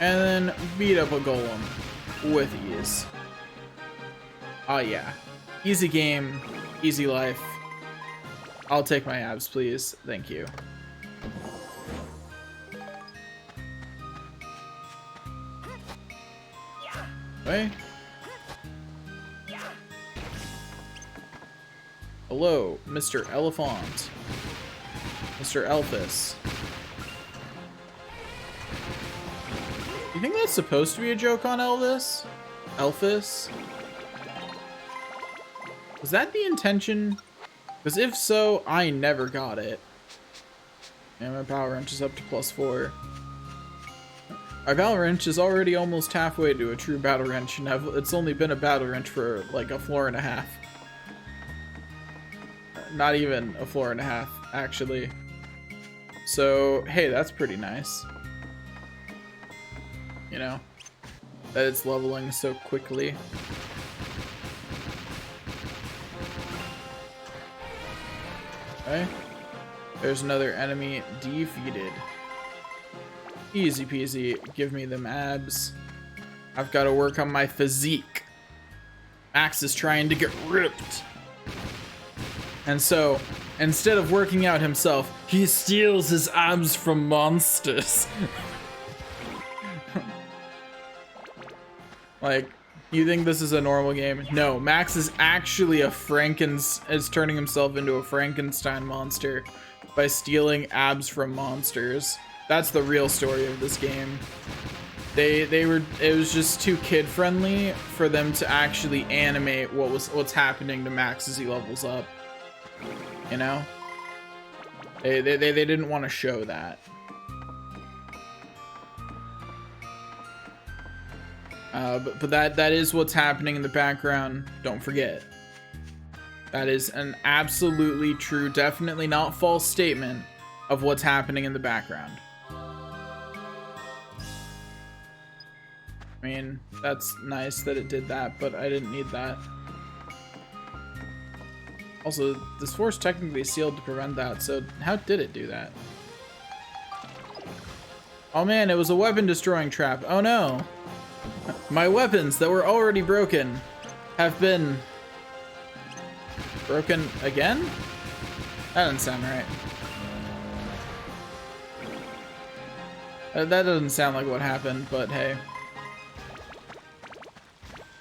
And then beat up a golem with ease. Oh yeah. Easy game, easy life. I'll take my abs, please. Thank you. Right? Hello, Mr. Elephant. Mr. Elphys. You think that's supposed to be a joke on Elvis? Elphys? Was that the intention? Because if so, I never got it. And my power wrench is up to +4. My battle wrench is already almost halfway to a true battle wrench, and it's only been a battle wrench for like a floor and a half. Not even a floor and a half, actually. So, hey, that's pretty nice. You know, that it's leveling so quickly. Okay. There's another enemy defeated. Easy peasy. Give me them abs. I've got to work on my physique. Max is trying to get ripped. And so, instead of working out himself, he steals his abs from monsters. Like, you think this is a normal game? No, Max is actually is turning himself into a Frankenstein monster by stealing abs from monsters. That's the real story of this game. It was just too kid friendly for them to actually animate what's happening to Max as he levels up. You know? They didn't want to show that. But that is what's happening in the background. Don't forget. That is an absolutely true, definitely not false statement of what's happening in the background. I mean, that's nice that it did that, but I didn't need that. Also, this force technically sealed to prevent that, so how did it do that? Oh man, it was a weapon destroying trap. Oh no. My weapons that were already broken have been broken again? That doesn't sound right. That doesn't sound like what happened, but hey.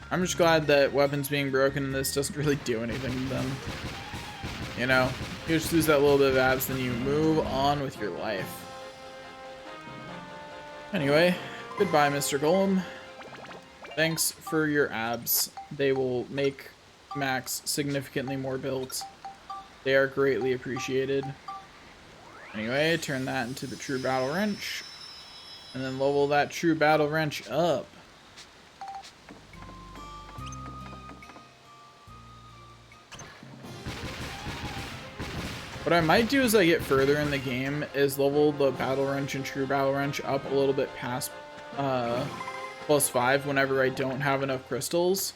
I'm just glad that weapons being broken in this doesn't really do anything to them. You know, you just lose that little bit of abs, then you move on with your life. Anyway, goodbye, Mr. Golem. Thanks for your abs. They will make Max significantly more built. They are greatly appreciated. Anyway, turn that into the true battle wrench. And then level that true battle wrench up. What I might do as I get further in the game is level the battle wrench and true battle wrench up a little bit past +5 whenever I don't have enough crystals,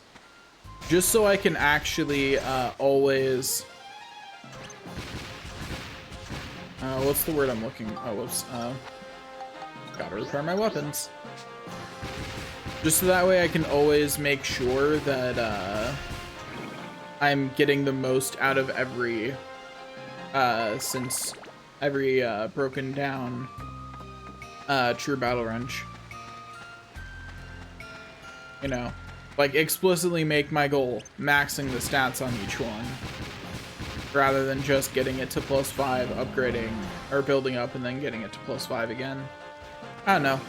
just so I can actually always what's the word I'm looking, gotta repair my weapons, just so that way I can always make sure that I'm getting the most out of every broken down true battle wrench. You know, like explicitly make my goal maxing the stats on each one, rather than just getting it to +5, upgrading or building up and then getting it to +5 again. I don't know.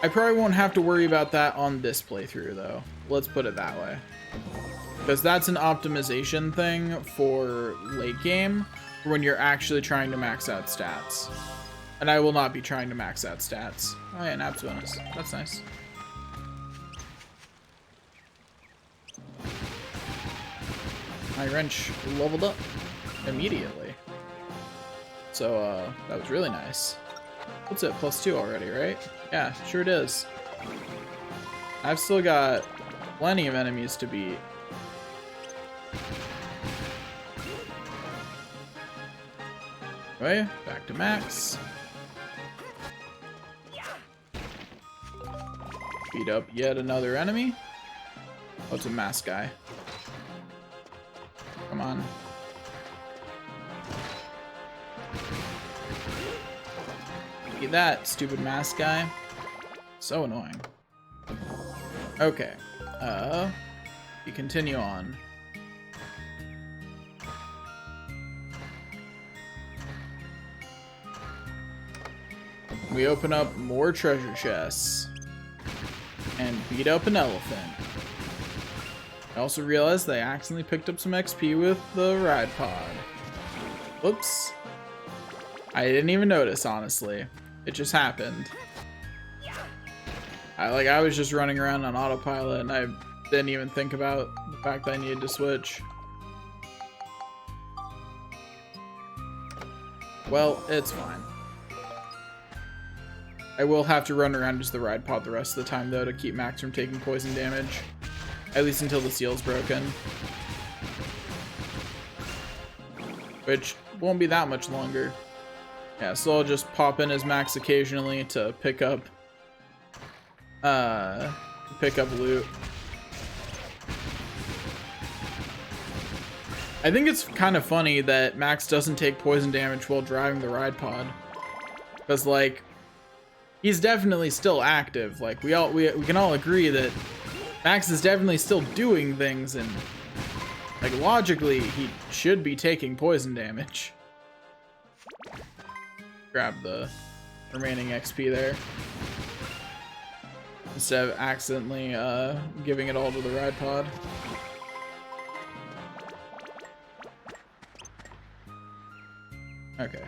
I probably won't have to worry about that on this playthrough though. Let's put it that way. Because that's an optimization thing for late game, for when you're actually trying to max out stats. And I will not be trying to max out stats. Oh yeah, an abs bonus. That's nice. My wrench leveled up immediately. So, that was really nice. What's it? +2 already, right? Yeah, sure it is. I've still got plenty of enemies to beat. Anyway, back to max. Beat up yet another enemy. Oh, it's a mask guy. Come on. Look at that, stupid mask guy. So annoying. Okay. You continue on. We open up more treasure chests. And beat up an elephant. I also realized I accidentally picked up some XP with the ride pod. Whoops. I didn't even notice, honestly. It just happened. I was just running around on autopilot and I didn't even think about the fact that I needed to switch. Well, it's fine. I will have to run around as the ride pod the rest of the time though to keep Max from taking poison damage. At least until the seal's broken. Which won't be that much longer. Yeah, so I'll just pop in as Max occasionally to pick up loot. I think it's kind of funny that Max doesn't take poison damage while driving the ride pod. Because like he's definitely still active. Like we can all agree that Max is definitely still doing things and like logically he should be taking poison damage. Grab the remaining XP there. Instead of accidentally giving it all to the ride pod. Okay.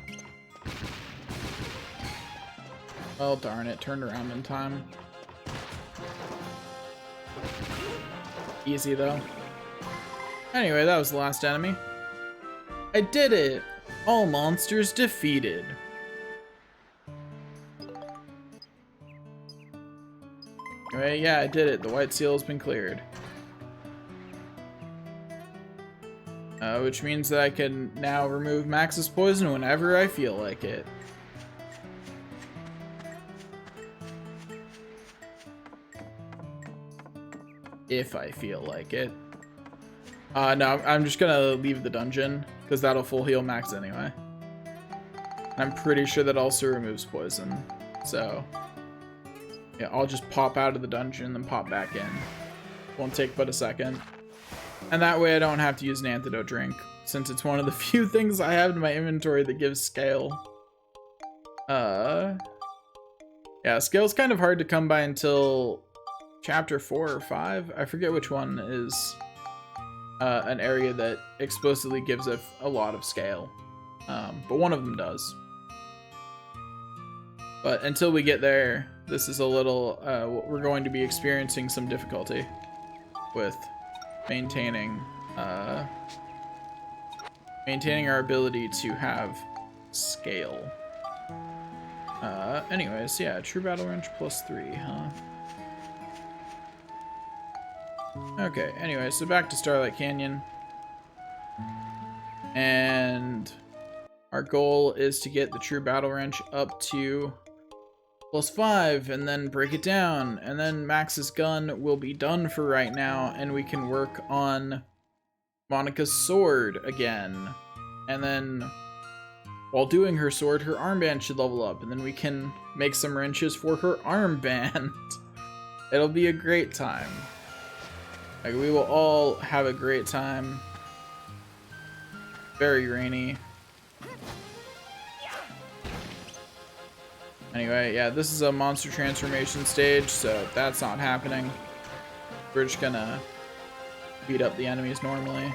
Well, darn it, turned around in time. Easy though. Anyway, that was the last enemy. I did it! All monsters defeated. Anyway, yeah, I did it. The white seal has been cleared. Which means that I can now remove Max's poison whenever I feel like it. If I feel like it. No, I'm just gonna leave the dungeon, because that'll full heal Max anyway. I'm pretty sure that also removes poison, so... yeah, I'll just pop out of the dungeon and then pop back in. Won't take but a second. And that way I don't have to use an antidote drink, since it's one of the few things I have in my inventory that gives scale. Yeah, scale's kind of hard to come by until chapter 4 or 5. I forget which one is an area that explicitly gives a lot of scale. But one of them does. But until we get there, this is a little, we're going to be experiencing some difficulty with maintaining our ability to have scale. Anyways, yeah, True Battle Wrench +3, huh? Okay, anyway, so back to Starlight Canyon. And our goal is to get the True Battle Wrench up to +5 and then break it down. And then Max's gun will be done for right now and we can work on Monica's sword again. And then while doing her sword, her armband should level up. And then we can make some wrenches for her armband. It'll be a great time. Like, we will all have a great time. Very rainy. Anyway, yeah, this is a monster transformation stage, so that's not happening. We're just gonna beat up the enemies normally.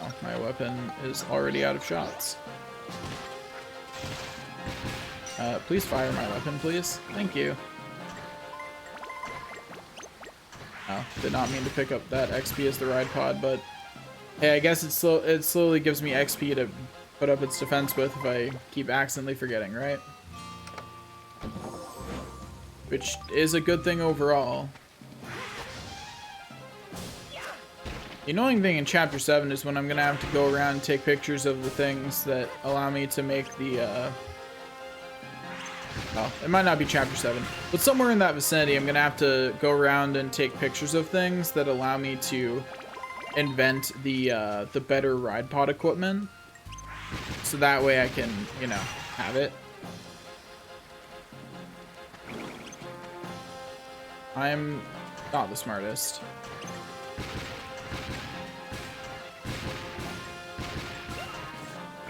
Oh, my weapon is already out of shots. Please fire my weapon, please. Thank you. Oh, did not mean to pick up that XP as the ride pod, but hey, I guess it slowly gives me XP to put up its defense with if I keep accidentally forgetting, right? Which is a good thing overall. The annoying thing in Chapter 7 is when I'm gonna have to go around and take pictures of the things that allow me to make the, well, it might not be Chapter 7, but somewhere in that vicinity, I'm gonna have to go around and take pictures of things that allow me to invent the better ride pod equipment, so that way I can, you know, have it. I'm not the smartest.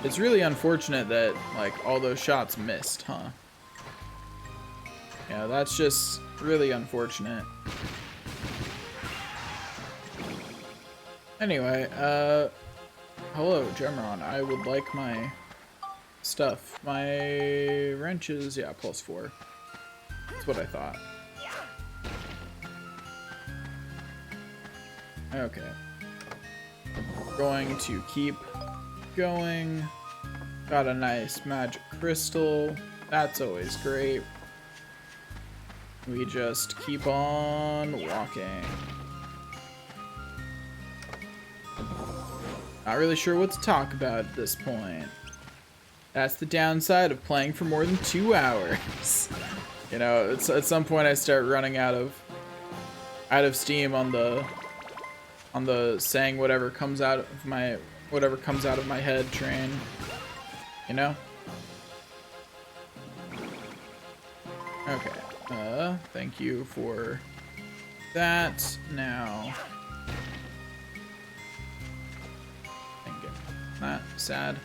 It's really unfortunate that, like, all those shots missed, huh? Yeah, that's just really unfortunate. Anyway, hello, Gemron. I would like my stuff. My wrenches, yeah, +4. That's what I thought. Okay. Going to keep going. Got a nice magic crystal. That's always great. We just keep on walking. Not really sure what to talk about at this point. That's the downside of playing for more than 2 hours. You know, it's, at some point I start running out of steam on the saying whatever comes out of my head train. You know? Okay. Thank you for that. Now, thank you. Not sad.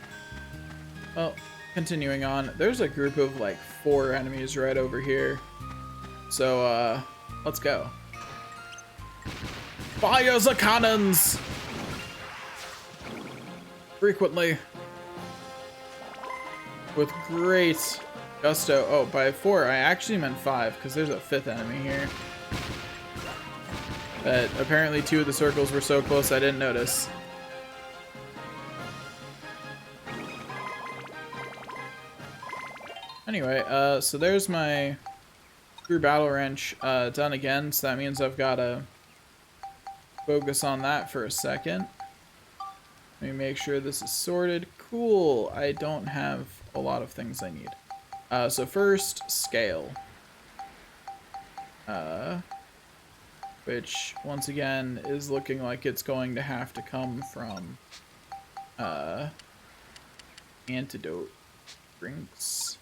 Well, continuing on. There's a group of like 4 enemies right over here. So, let's go. Fire the cannons! Frequently. With great gusto. Oh, by 4, I actually meant 5, because there's a 5th enemy here. But apparently 2 of the circles were so close I didn't notice. Anyway, so there's my Screw Battle Wrench done again, so that means I've got to focus on that for a second. Let me make sure this is sorted. Cool, I don't have a lot of things I need. So first, scale. Which, once again, is looking like it's going to have to come from antidote drinks.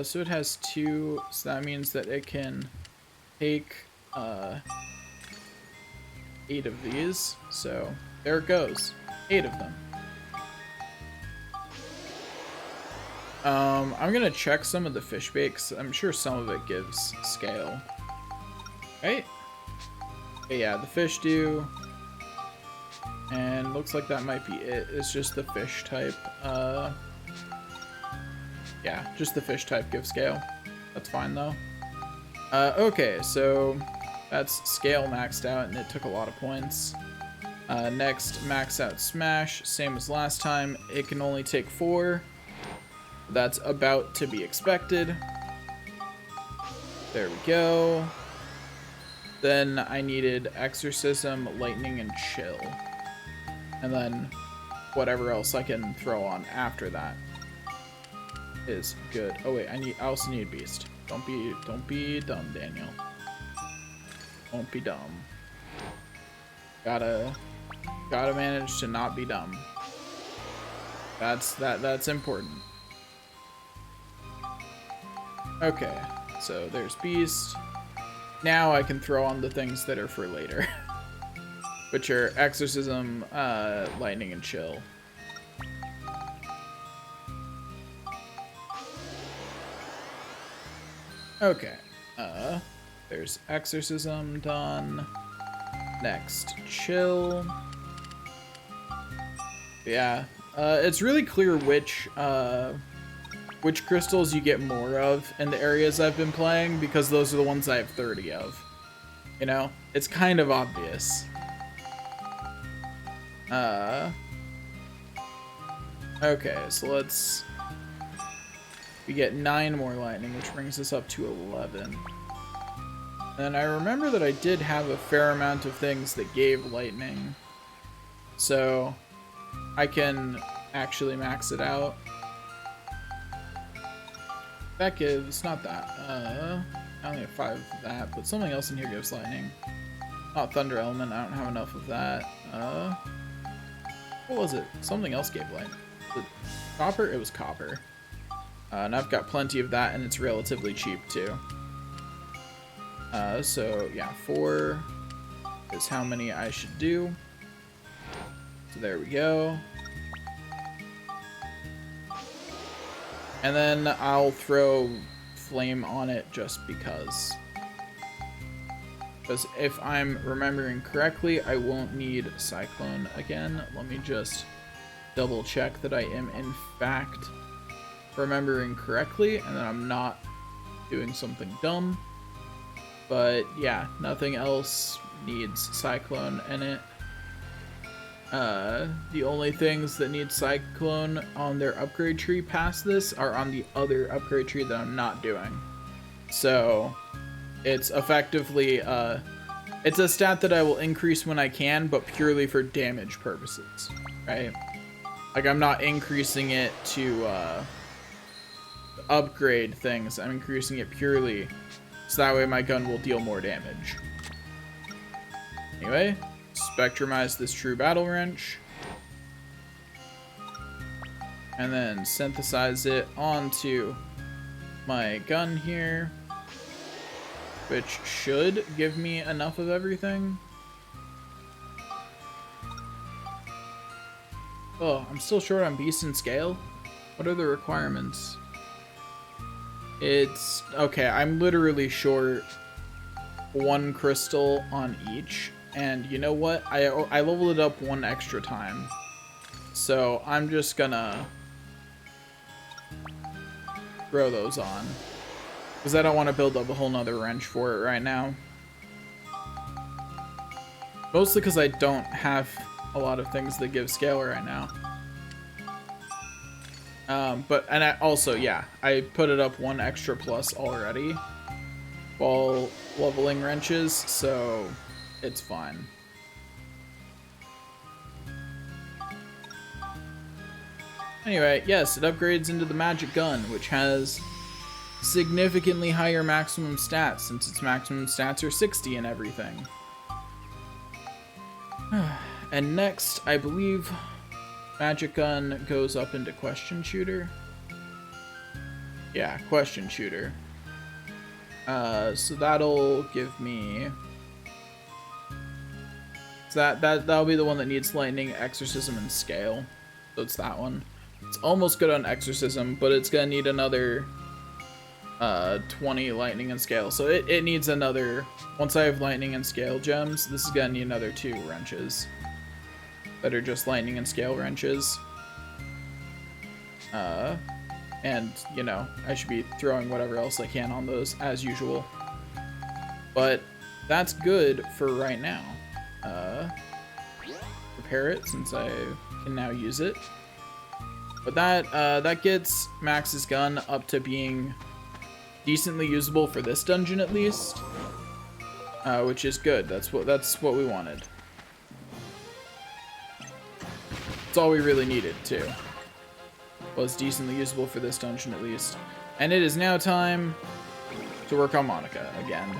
So it has 2, so that means that it can take 8 of these. So there it goes, 8 of them. I'm gonna check some of the fish bakes. I'm sure some of it gives scale. Right? Okay, yeah, the fish do. And looks like that might be it. It's just the fish type. Yeah, just the fish type gives scale. That's fine though. Okay, so that's scale maxed out and it took a lot of points. Next, max out smash, same as last time. It can only take 4. That's about to be expected. There we go. Then I needed exorcism, lightning, and chill. And then whatever else I can throw on after that is good. Oh wait, I also need beast. Don't be dumb, Daniel. Don't be dumb. Gotta manage to not be dumb. That's important. Okay, so there's beast. now I can throw on the things that are for later, which are Exorcism, Lightning, and Chill. Okay, there's Exorcism done. Next, Chill. Yeah, it's really clear which crystals you get more of in the areas I've been playing, because those are the ones I have 30 of. You know, it's kind of obvious. Okay, so we get 9 more lightning, which brings us up to 11. And I remember that I did have a fair amount of things that gave lightning, so I can actually max it out. That gives, not that, I only have 5 of that, but something else in here gives lightning. Not Thunder Element, I don't have enough of that. What was it? Something else gave lightning. Was it copper? It was copper. And I've got plenty of that, and it's relatively cheap too. So yeah, 4 is how many I should do. So there we go. And then I'll throw flame on it just because. Because if I'm remembering correctly, I won't need Cyclone again. Let me just double check that I am in fact remembering correctly and that I'm not doing something dumb. But yeah, nothing else needs Cyclone in it. The only things that need Cyclone on their upgrade tree past this are on the other upgrade tree that I'm not doing. So it's effectively, it's a stat that I will increase when I can, but purely for damage purposes, right? Like, I'm not increasing it to upgrade things. I'm increasing it purely so that way my gun will deal more damage. Anyway, spectrumize this True Battle Wrench. And then synthesize it onto my gun here, which should give me enough of everything. Oh, I'm still short on Beast and Scale. What are the requirements? It's okay, I'm literally short 1 crystal on each, and you know what? I leveled it up 1 extra time, so I'm just gonna throw those on because I don't want to build up a whole nother wrench for it right now. Mostly because I don't have a lot of things that give scale right now. And I also, yeah, I put it up 1 extra plus already while leveling wrenches, so it's fine. Anyway, yes, it upgrades into the magic gun, which has significantly higher maximum stats, since its maximum stats are 60 and everything. And next, I believe magic gun goes up into question shooter. Yeah, question shooter. So that'll give me... So that'll be the one that needs lightning, exorcism, and scale. So it's that one. It's almost good on exorcism, but it's gonna need another 20 lightning and scale. So it needs another... Once I have lightning and scale gems, this is gonna need another 2 wrenches that are just lightning and scale wrenches. And, you know, I should be throwing whatever else I can on those, as usual. But that's good for right now. Repair it, since I can now use it. But that gets Max's gun up to being decently usable for this dungeon, at least. Which is good. That's what we wanted. That's all we really needed, too. Was decently usable for this dungeon, at least. And it is now time to work on Monica again.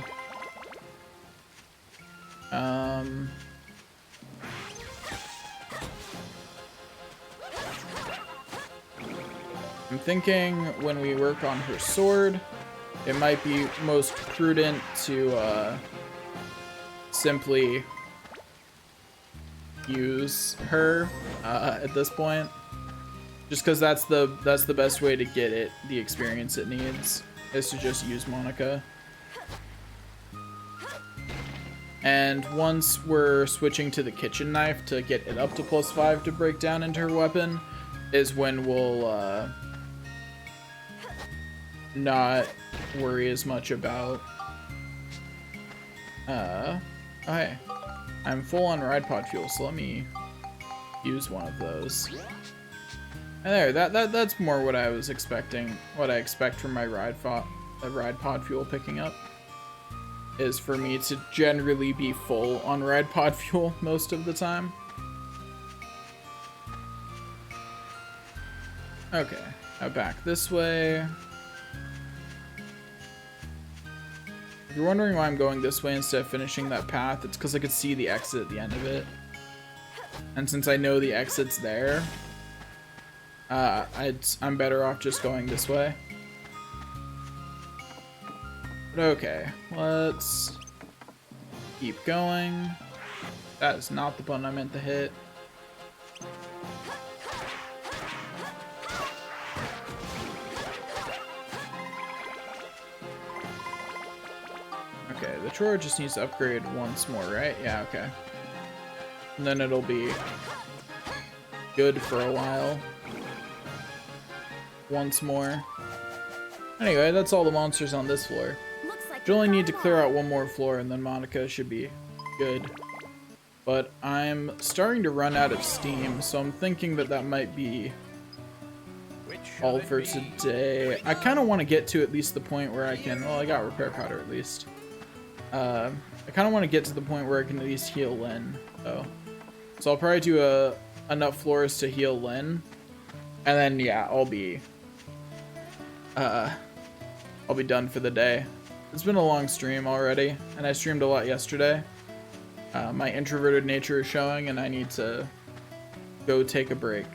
I'm thinking when we work on her sword, it might be most prudent to simply use her at this point, just because that's the best way to get it the experience it needs, is to just use Monica. And once we're switching to the kitchen knife to get it up to +5 to break down into her weapon, is when we'll not worry as much about okay, I'm full on ride pod fuel, so let me use one of those. And there, that's more what I was expecting, what I expect from my ride pod fuel picking up, is for me to generally be full on ride pod fuel most of the time. Okay, now back this way. If you're wondering why I'm going this way instead of finishing that path, it's because I could see the exit at the end of it. And since I know the exit's there, I'm better off just going this way. But okay, let's keep going. That is not the button I meant to hit. Okay, the Trora just needs to upgrade once more, right? Yeah, okay. And then it'll be good for a while. Once more. Anyway, that's all the monsters on this floor. You only need to clear out one more floor and then Monica should be good. But I'm starting to run out of steam, so I'm thinking that might be all for today. I kind of want to get to at least the point where I can, well, I got repair powder at least. I kind of want to get to the point where I can at least heal Lynn, though. So I'll probably do enough floors to heal Lynn, and then yeah, I'll be done for the day. It's been a long stream already, and I streamed a lot yesterday. My introverted nature is showing, and I need to go take a break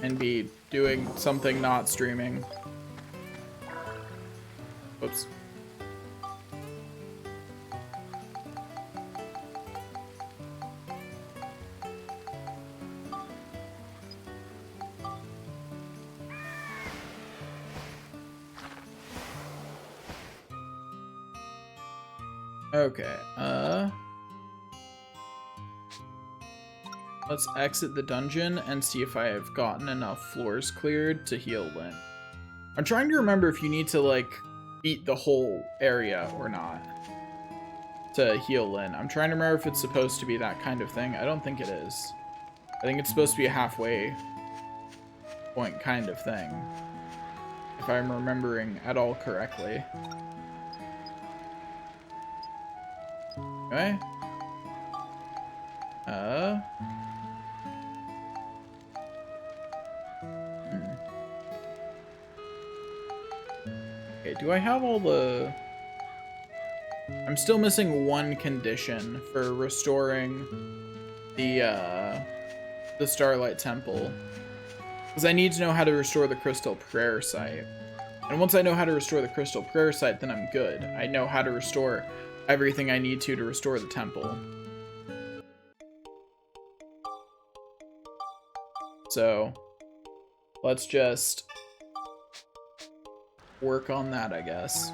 and be doing something not streaming. Oops. Okay, let's exit the dungeon and see if I have gotten enough floors cleared to heal Lynn. I'm trying to remember if you need to, like, beat the whole area or not to heal Lynn. I'm trying to remember if it's supposed to be that kind of thing. I don't think it is. I think it's supposed to be a halfway point kind of thing, if I'm remembering at all correctly. Okay. Okay, do I have all the... I'm still missing one condition for restoring the Starlight Temple. Because I need to know how to restore the Crystal Prayer Site. And once I know how to restore the Crystal Prayer Site, then I'm good. I know how to restore everything I need to restore the temple. So let's just work on that, I guess.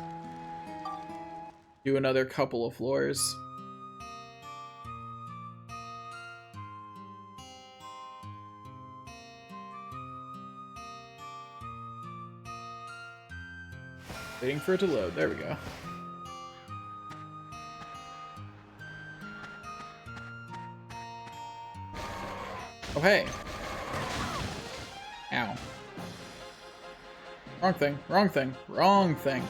Do another couple of floors. Waiting for it to load. There we go. Okay. Ow. Wrong thing, wrong thing, wrong thing.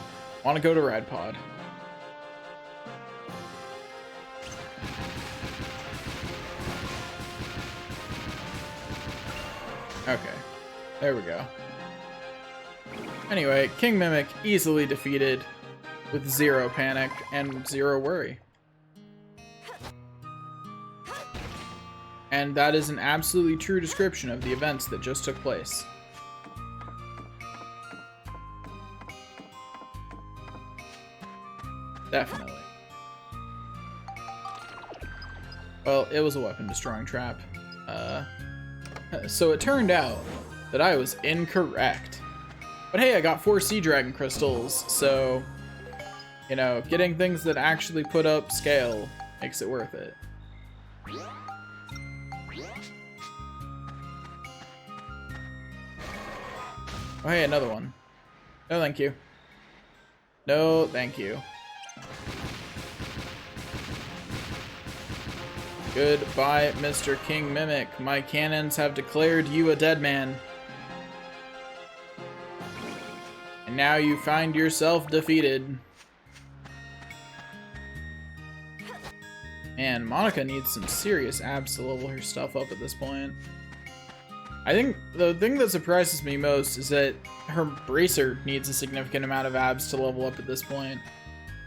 Want to go to Ride Pod. Okay. There we go. Anyway, King Mimic easily defeated with 0 panic and 0 worry. And that is an absolutely true description of the events that just took place. Definitely. Well, it was a weapon destroying trap. So it turned out that I was incorrect. But hey, I got 4 sea dragon crystals, so, you know, getting things that actually put up scale makes it worth it. Oh, hey, another one. No, thank you. No, thank you. Goodbye, Mr. King Mimic. My cannons have declared you a dead man. And now you find yourself defeated. Man, Monica needs some serious abs to level her stuff up at this point. I think the thing that surprises me most is that her bracer needs a significant amount of abs to level up at this point.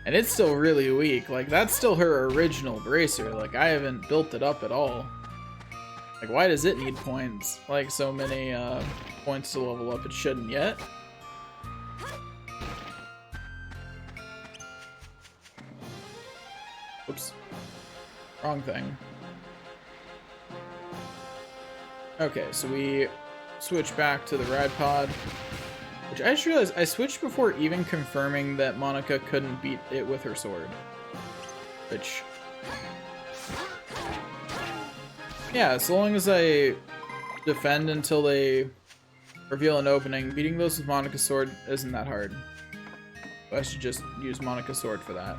And it's still really weak. Like, that's still her original bracer. Like, I haven't built it up at all. Like, why does it need points? Like, so many points to level up. It shouldn't yet. Oops. Wrong thing. Okay, so we switch back to the ride pod. Which I just realized I switched before even confirming that Monica couldn't beat it with her sword. Which... yeah, as long as I defend until they reveal an opening, beating those with Monica's sword isn't that hard. So I should just use Monica's sword for that.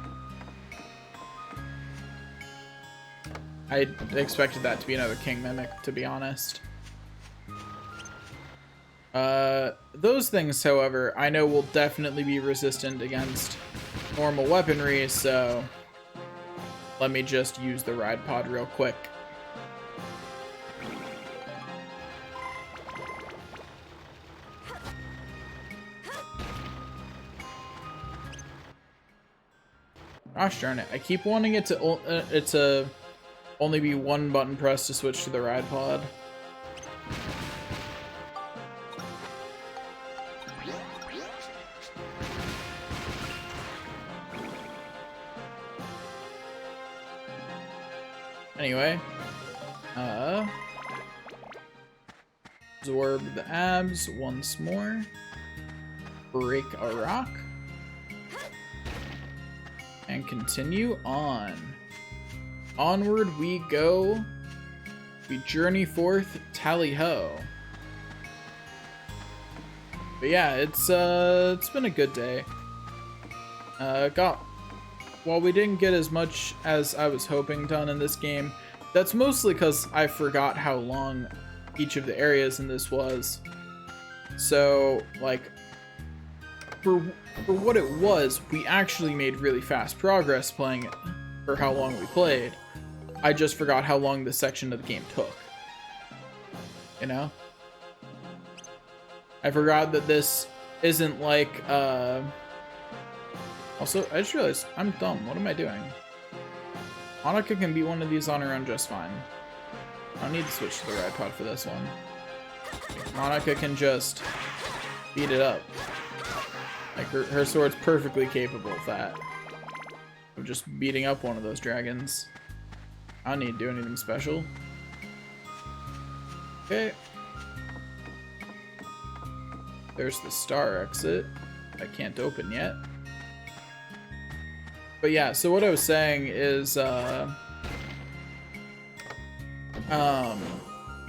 I expected that to be another King Mimic, to be honest. Those things, however, I know will definitely be resistant against normal weaponry, so let me just use the ride pod real quick. Gosh darn it, I keep wanting it to only be one button press to switch to the ride pod. Anyway, absorb the abs once more, break a rock, and continue on. Onward we go, we journey forth, tally-ho. But yeah, it's been a good day. While we didn't get as much as I was hoping done in this game, that's mostly because I forgot how long each of the areas in this was. So, like, for what it was, we actually made really fast progress playing it for how long we played. I just forgot how long this section of the game took. You know? I forgot that this isn't like, also, I just realized I'm dumb. What am I doing? Monica can beat one of these on her own just fine. I don't need to switch to the ride pod for this one. Monica can just beat it up. Like, her sword's perfectly capable of that. Of just beating up one of those dragons. I don't need to do anything special. Okay. There's the star exit. I can't open yet. But yeah, so what I was saying is, you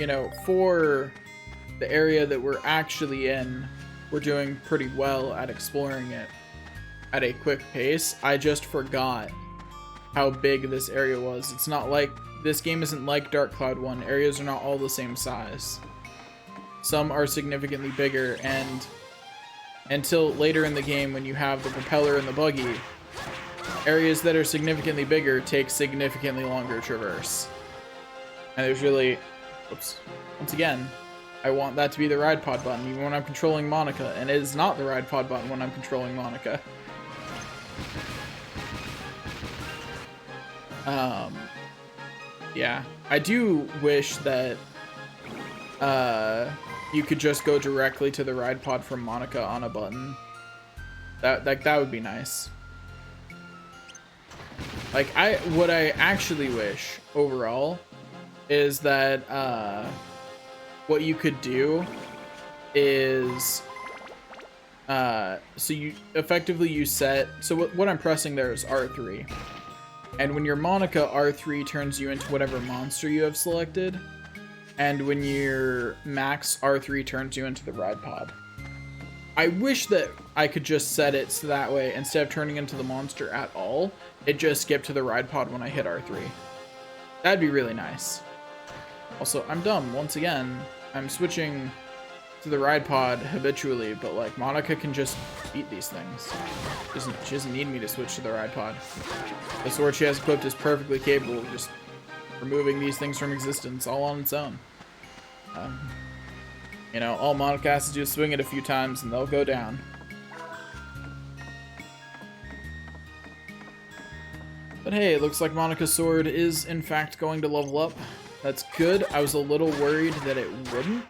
know, for the area that we're actually in, we're doing pretty well at exploring it at a quick pace. I just forgot how big this area was. It's not like, this game isn't like Dark Cloud 1. Areas are not all the same size. Some are significantly bigger, and until later in the game when you have the propeller and the buggy, areas that are significantly bigger take significantly longer to traverse. And there's really, oops, once again, I want that to be the ride pod button even when I'm controlling Monica, and it is not the ride pod button when I'm controlling Monica. Yeah, I do wish that you could just go directly to the ride pod from Monica on a button. That would be nice. Like, what I actually wish overall is that what you could do is so you effectively set, so what I'm pressing there is R3, and when you're Monica, R3 turns you into whatever monster you have selected, and when you're Max, R3 turns you into the ride pod. I wish that I could just set it so that way, instead of turning into the monster at all, it just skipped to the ride pod when I hit R3. That'd be really nice. Also, I'm dumb. Once again, I'm switching to the ride pod habitually, but like Monica can just beat these things. She doesn't need me to switch to the ride pod. The sword she has equipped is perfectly capable of just removing these things from existence all on its own. You know, all Monica has to do is swing it a few times and they'll go down. But hey, it looks like Monica's sword is in fact going to level up. That's good. I was a little worried that it wouldn't.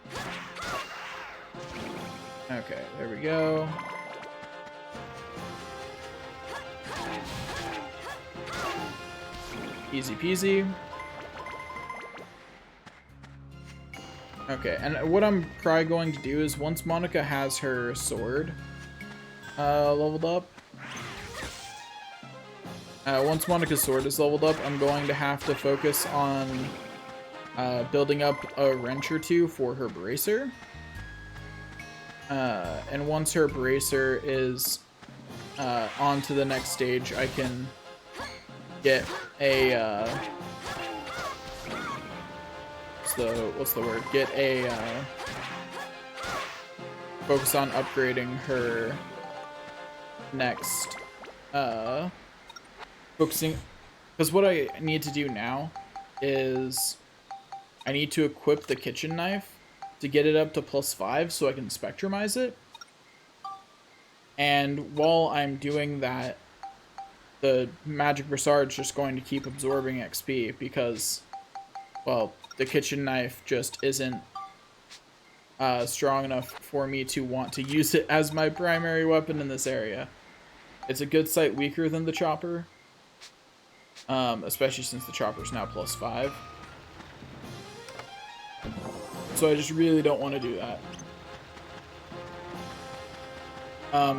Okay, there we go. Easy peasy. Okay, and what I'm probably going to do is once Monica has her sword leveled up, once Monica's sword is leveled up, I'm going to have to focus on building up a wrench or two for her bracer. And once her bracer is on to the next stage, I can get a what's the word? Get a focus on upgrading her next focusing, because what I need to do now is I need to equip the kitchen knife to get it up to +5 so I can spectrumize it. And while I'm doing that, the magic brassard is just going to keep absorbing XP because, well, the kitchen knife just isn't strong enough for me to want to use it as my primary weapon in this area. It's a good sight weaker than the chopper, especially since the chopper's now +5. So I just really don't want to do that.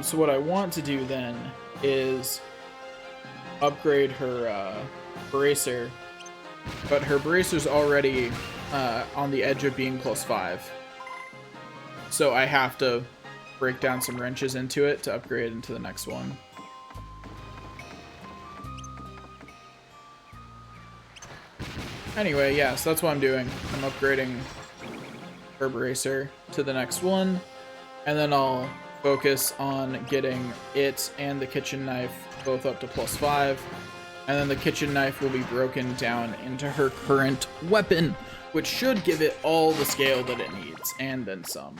So what I want to do then is upgrade her bracer, but her bracer's already on the edge of being +5. So I have to break down some wrenches into it to upgrade into the next one. Anyway, yeah, so that's what I'm doing. I'm upgrading her bracer to the next one, and then I'll focus on getting it and the kitchen knife both up to +5, and then the kitchen knife will be broken down into her current weapon, which should give it all the scale that it needs, and then some.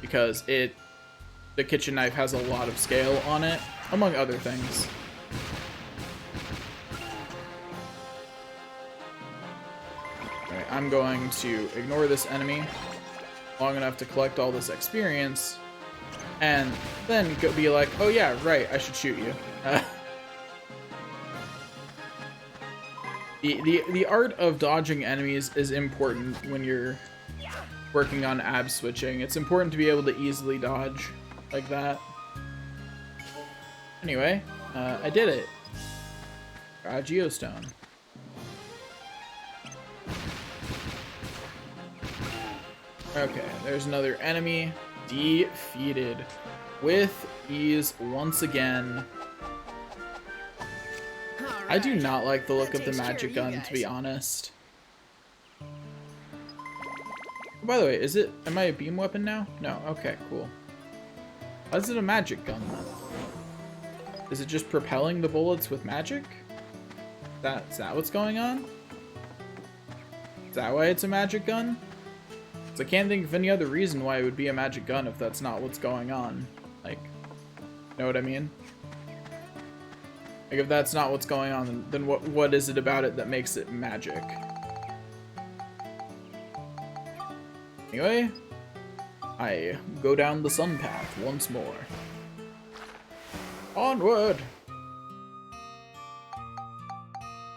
Because the kitchen knife has a lot of scale on it, among other things. Alright, I'm going to ignore this enemy long enough to collect all this experience, and then go be like, oh yeah, right, I should shoot you. The art of dodging enemies is important when you're working on ab switching. It's important to be able to easily dodge like that. Anyway, I did it. Geostone. Okay, there's another enemy. Defeated. With ease once again. I do not like the look of the magic gun, to be honest. Oh, by the way, am I a beam weapon now? No, okay, cool. Why is it a magic gun then? Is it just propelling the bullets with magic? Is that what's going on? Is that why it's a magic gun? I can't think of any other reason why it would be a magic gun if that's not what's going on. Like, know what I mean? Like, if that's not what's going on, then what is it about it that makes it magic? Anyway, I go down the sun path once more. Onward!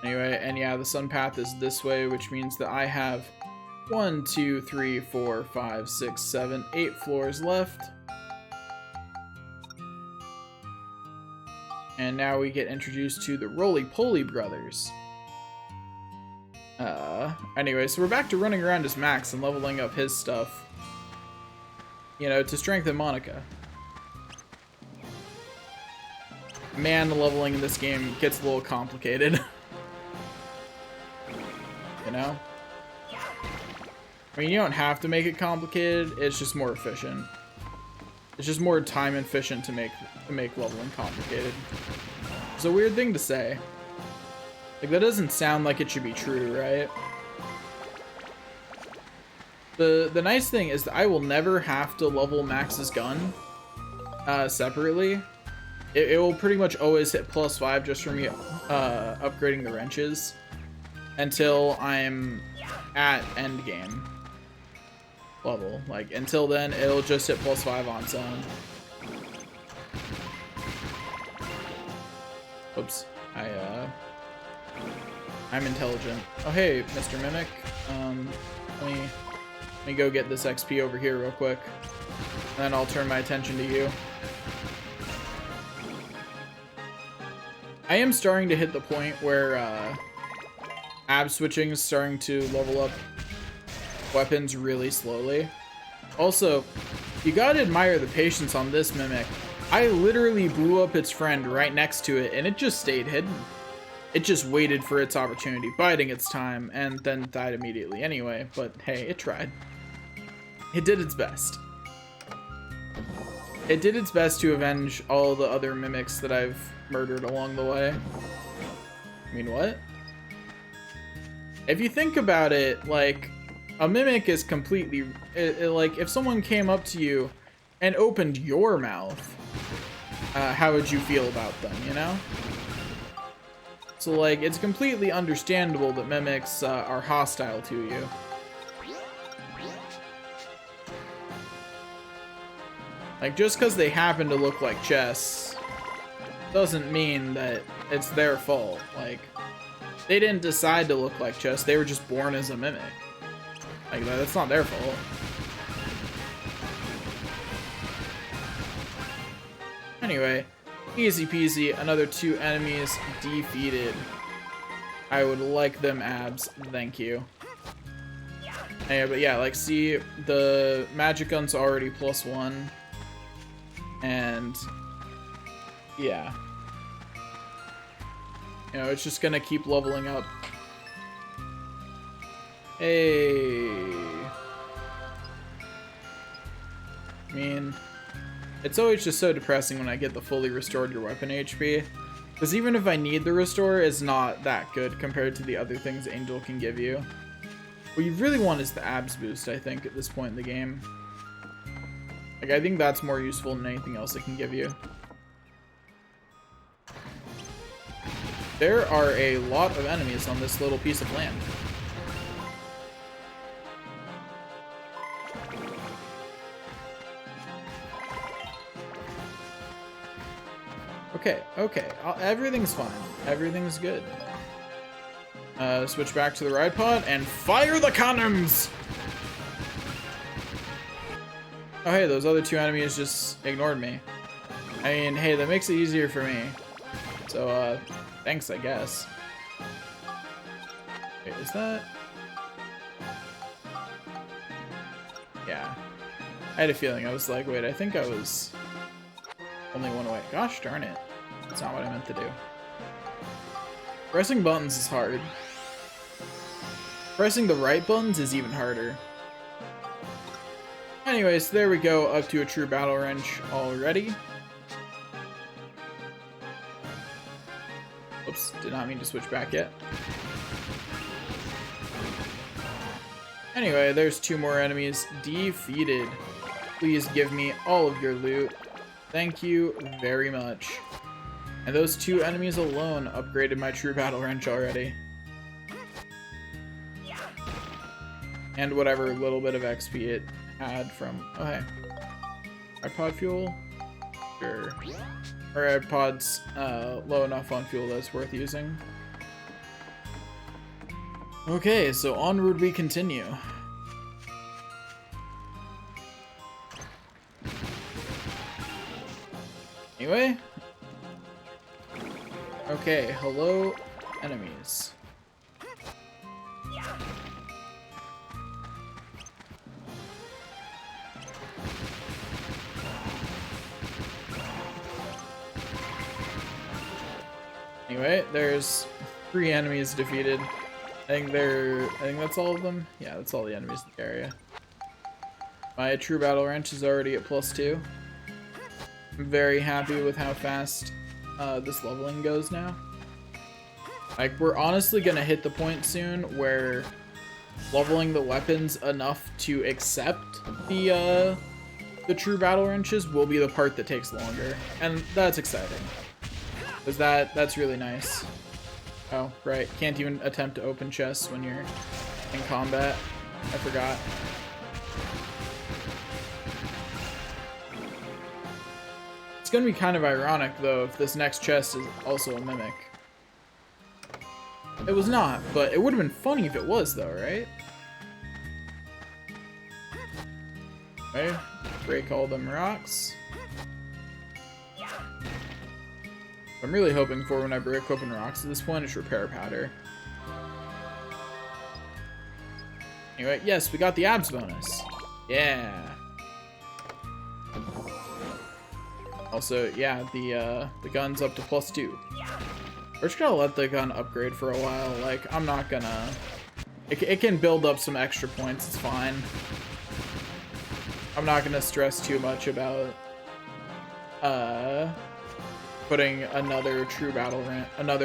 Anyway, and yeah, the sun path is this way, which means that I have 1, 2, 3, 4, 5, 6, 7, 8 floors left. And now we get introduced to the Roly-Poly brothers. Anyway, so we're back to running around as Max and leveling up his stuff. You know, to strengthen Monica. Man, the leveling in this game gets a little complicated. You know? I mean, you don't have to make it complicated, it's just more efficient. It's just more time efficient to make leveling complicated. It's a weird thing to say. Like, that doesn't sound like it should be true, right? The nice thing is that I will never have to level Max's gun separately. It will pretty much always hit +5 just from me upgrading the wrenches until I'm at endgame level. Like, until then, it'll just hit +5 on its own. Oops. I'm intelligent. Oh, hey, Mr. Mimic. Let me go get this XP over here real quick. And then I'll turn my attention to you. I am starting to hit the point where ab switching is starting to level up weapons really slowly. Also, you gotta admire the patience on this Mimic. I literally blew up its friend right next to it and it just stayed hidden. It just waited for its opportunity, biding its time, and then died immediately anyway, but hey, it tried. It did its best. It did its best to avenge all the other Mimics that I've murdered along the way. I mean, what? If you think about it, like, a Mimic is completely... like, if someone came up to you and opened your mouth, how would you feel about them, you know? So, like, it's completely understandable that Mimics are hostile to you. Like, just because they happen to look like chests doesn't mean that it's their fault. Like, they didn't decide to look like chests, they were just born as a Mimic. Like, that's not their fault. Anyway, easy peasy, another 2 enemies defeated. I would like them abs, thank you. Anyway, but yeah, like, see, the magic gun's already +1. And, yeah. You know, it's just gonna keep leveling up. Hey. I mean, it's always just so depressing when I get the fully restored your weapon HP. Because even if I need the restore, it's not that good compared to the other things Angel can give you. What you really want is the abs boost, I think, at this point in the game. Like, I think that's more useful than anything else it can give you. There are a lot of enemies on this little piece of land. Okay, everything's fine. Everything's good. Switch back to the ride pod and fire the cannons! Oh hey, those other 2 enemies just ignored me. I mean, hey, that makes it easier for me. So, thanks, I guess. Wait, is that... Yeah. I had a feeling. I was like, wait, I think I was only one away. Gosh darn it. That's not what I meant to do. Pressing buttons is hard. Pressing the right buttons is even harder. Anyways, there we go, up to a true battle wrench already. Oops, did not mean to switch back yet. Anyway, there's 2 more enemies defeated. Please give me all of your loot. Thank you very much. And those 2 enemies alone upgraded my true battle wrench already. And whatever little bit of XP it had from... Oh, hey. iPod fuel? Sure. Or iPod's low enough on fuel that it's worth using. Okay, so onward we continue. Anyway. Okay, hello, enemies. Anyway, there's 3 enemies defeated. I think that's all of them. Yeah, that's all the enemies in the area. My true battle wrench is already at +2. I'm very happy with how fast this leveling goes now. Like, we're honestly gonna hit the point soon where leveling the weapons enough to accept the true battle wrenches will be the part that takes longer, and that's exciting. Because that's really nice. Oh, right. Can't even attempt to open chests when you're in combat. I forgot. It's gonna be kind of ironic, though, if this next chest is also a mimic. It was not, but it would have been funny if it was, though, right? Okay, break all them rocks. I'm really hoping for when I break open rocks at this point is repair powder. Anyway, yes, we got the abs bonus. Yeah. Also, yeah, the gun's up to +2. We're just gonna let the gun upgrade for a while. Like, I'm not gonna... It can build up some extra points, it's fine. I'm not gonna stress too much about putting another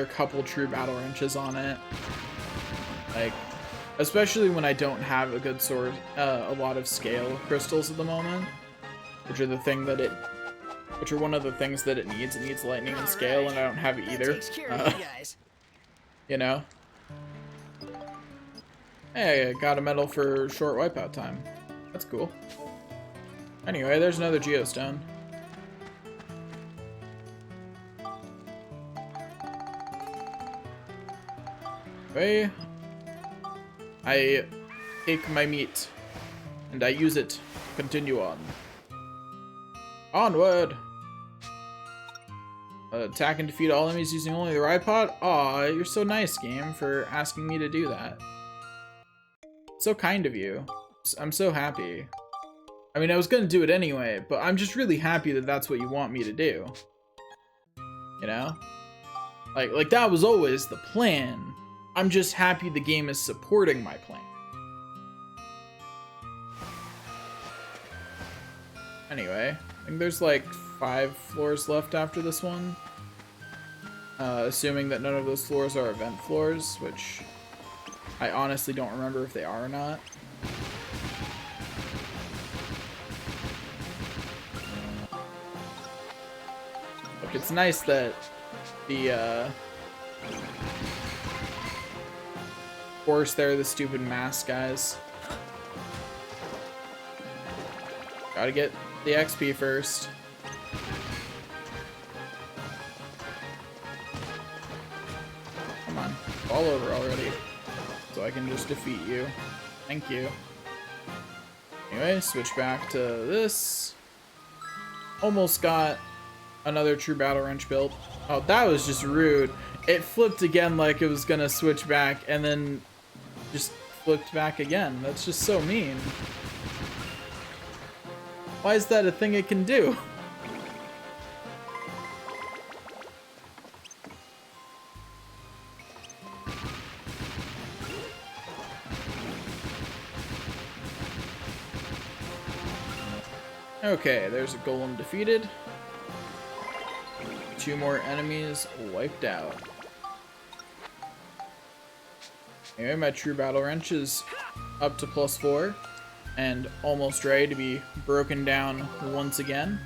couple true battle wrenches on it. Like, especially when I don't have a good sword, a lot of scale crystals at the moment, which are one of the things that it needs. It needs lightning and scale, and I don't have it either. You know. Hey, I got a medal for short wipeout time. That's cool. Anyway, there's another geostone. Okay. I take my meat and I use it to continue on. Onward! Attack and defeat all enemies using only the right pod? Aw, you're so nice, game, for asking me to do that. So kind of you. I'm so happy. I mean, I was gonna do it anyway, but I'm just really happy that that's what you want me to do. You know? Like that was always the plan. I'm just happy the game is supporting my plan. Anyway, I think there's like 5 floors left after this one. Assuming that none of those floors are event floors, which I honestly don't remember if they are or not. Look, it's nice that the, of course, they're the stupid mask guys. Gotta get the XP first. Come on, fall over already, so I can just defeat you. Thank you. Anyway, switch back to this. Almost got another true battle wrench built. Oh, that was just rude. It flipped again like it was gonna switch back and then just flipped back again. That's just so mean. Why is that a thing it can do? Okay, there's a golem defeated. 2 more enemies wiped out. Anyway, my true battle wrench is up to +4 and almost ready to be broken down once again,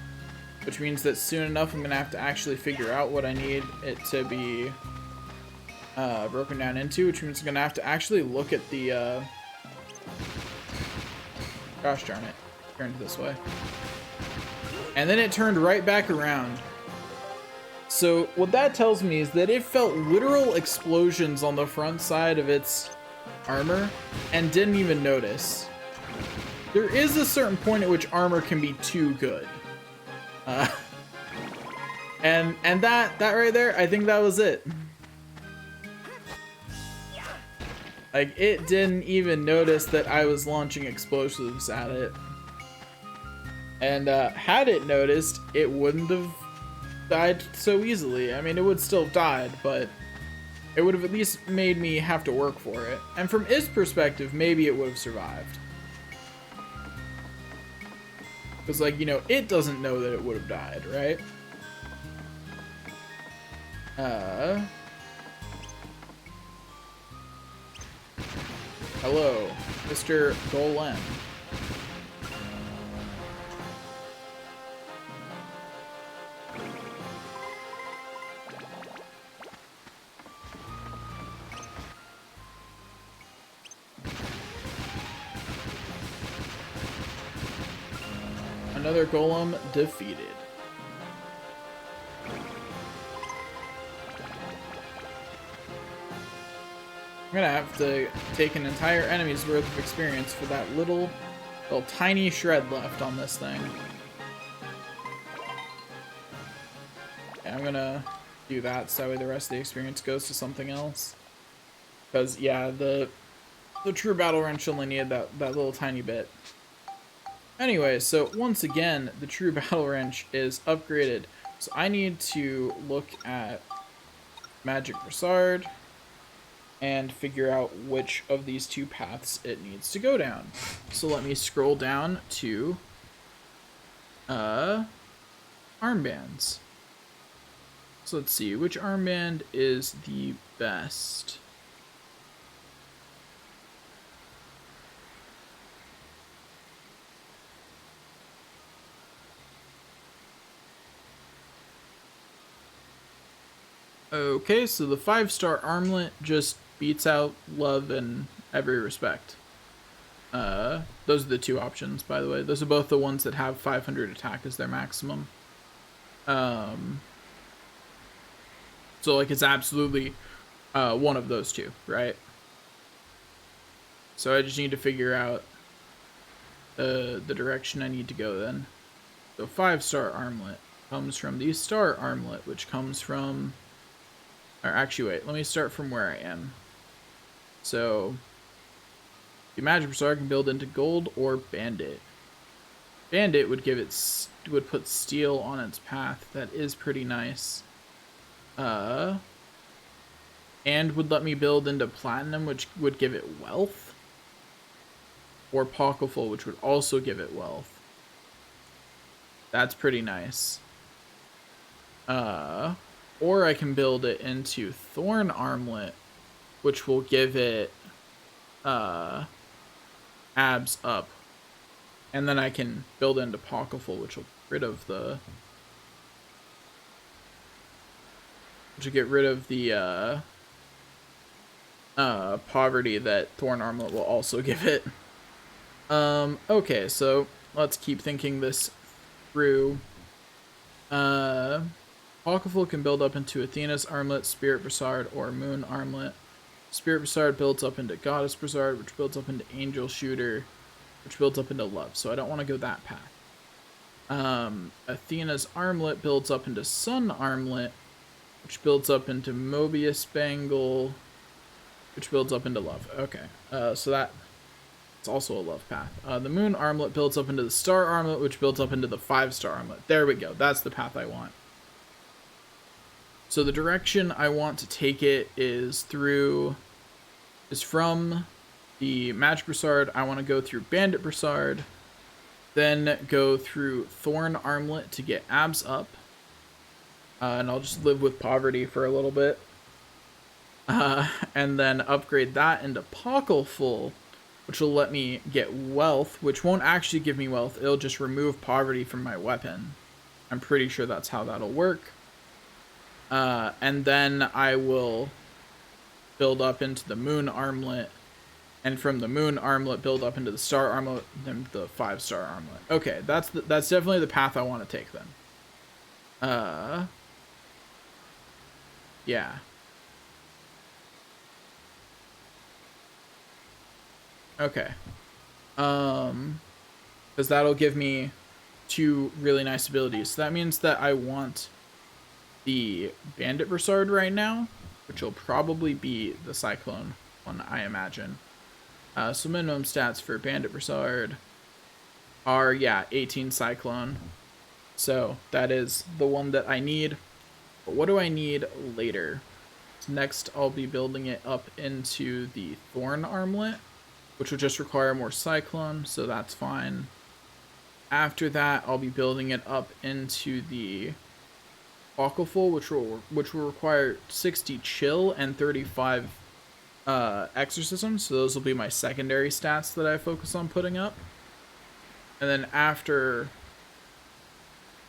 which means that soon enough I'm gonna have to actually figure out what I need it to be broken down into, which means I'm gonna have to actually look at the gosh darn it, turned this way, and then it turned right back around. So what that tells me is that it felt literal explosions on the front side of its armor and didn't even notice. There is a certain point at which armor can be too good. And that right there, I think that was it. Like, it didn't even notice that I was launching explosives at it. And had it noticed, it wouldn't have died so easily. I mean, it would still have died, but it would have at least made me have to work for it. And from its perspective, maybe it would have survived. Because, like, you know, it doesn't know that it would have died, right? Hello, Mr. Golem. Another golem defeated. I'm gonna have to take an entire enemy's worth of experience for that little tiny shred left on this thing. Yeah, I'm gonna do that so that way the rest of the experience goes to something else. Because yeah, the true battle wrench only needed that little tiny bit. Anyway, so once again, the true battle wrench is upgraded. So I need to look at Magic Brassard and figure out which of these two paths it needs to go down. So let me scroll down to armbands. So let's see, which armband is the best? Okay, so the 5-star armlet just beats out love in every respect. Those are the two options, by the way. Those are both the ones that have 500 attack as their maximum. So, like, it's absolutely one of those two, right? So I just need to figure out the direction I need to go then. So 5-star armlet comes from the star armlet, which comes from... Or actually, wait, let me start from where I am. So, the Magic Brassard can build into gold or bandit. Bandit would would put steel on its path. That is pretty nice. And would let me build into platinum, which would give it wealth. Or Pocketful, which would also give it wealth. That's pretty nice. Or I can build it into Thorn Armlet, which will give it abs up. And then I can build into Pocketful, which will get rid of the poverty that Thorn Armlet will also give it. Okay, so let's keep thinking this through. Pocketful can build up into Athena's Armlet, Spirit Brassard, or Moon Armlet. Spirit Brassard builds up into Goddess Brassard, which builds up into Angel Shooter, which builds up into Love. So I don't want to go that path. Athena's Armlet builds up into Sun Armlet, which builds up into Mobius Bangle, which builds up into Love. Okay, so it's also a love path. The Moon Armlet builds up into the Star Armlet, which builds up into the 5-star Armlet. There we go. That's the path I want. So the direction I want to take it is from the Magic Brassard. I want to go through Bandit Brassard, then go through Thorn Armlet to get abs up. And I'll just live with poverty for a little bit. And then upgrade that into Pocketful, which will let me get wealth, which won't actually give me wealth. It'll just remove poverty from my weapon. I'm pretty sure that's how that'll work. And then I will build up into the Moon Armlet, and from the Moon Armlet build up into the Star Armlet, then the 5-star Armlet. Okay, that's definitely the path I want to take then. Yeah. Okay. Because that'll give me 2 really nice abilities. So that means that I want the Bandit Broussard right now, which will probably be the Cyclone one, I imagine. So minimum stats for Bandit Broussard are, yeah, 18 Cyclone. So that is the one that I need. But what do I need later? So next, I'll be building it up into the Thorn Armlet, which will just require more Cyclone, so that's fine. After that, I'll be building it up into the Aquaful, which will require 60 Chill and 35 Exorcism, so those will be my secondary stats that I focus on putting up. And then after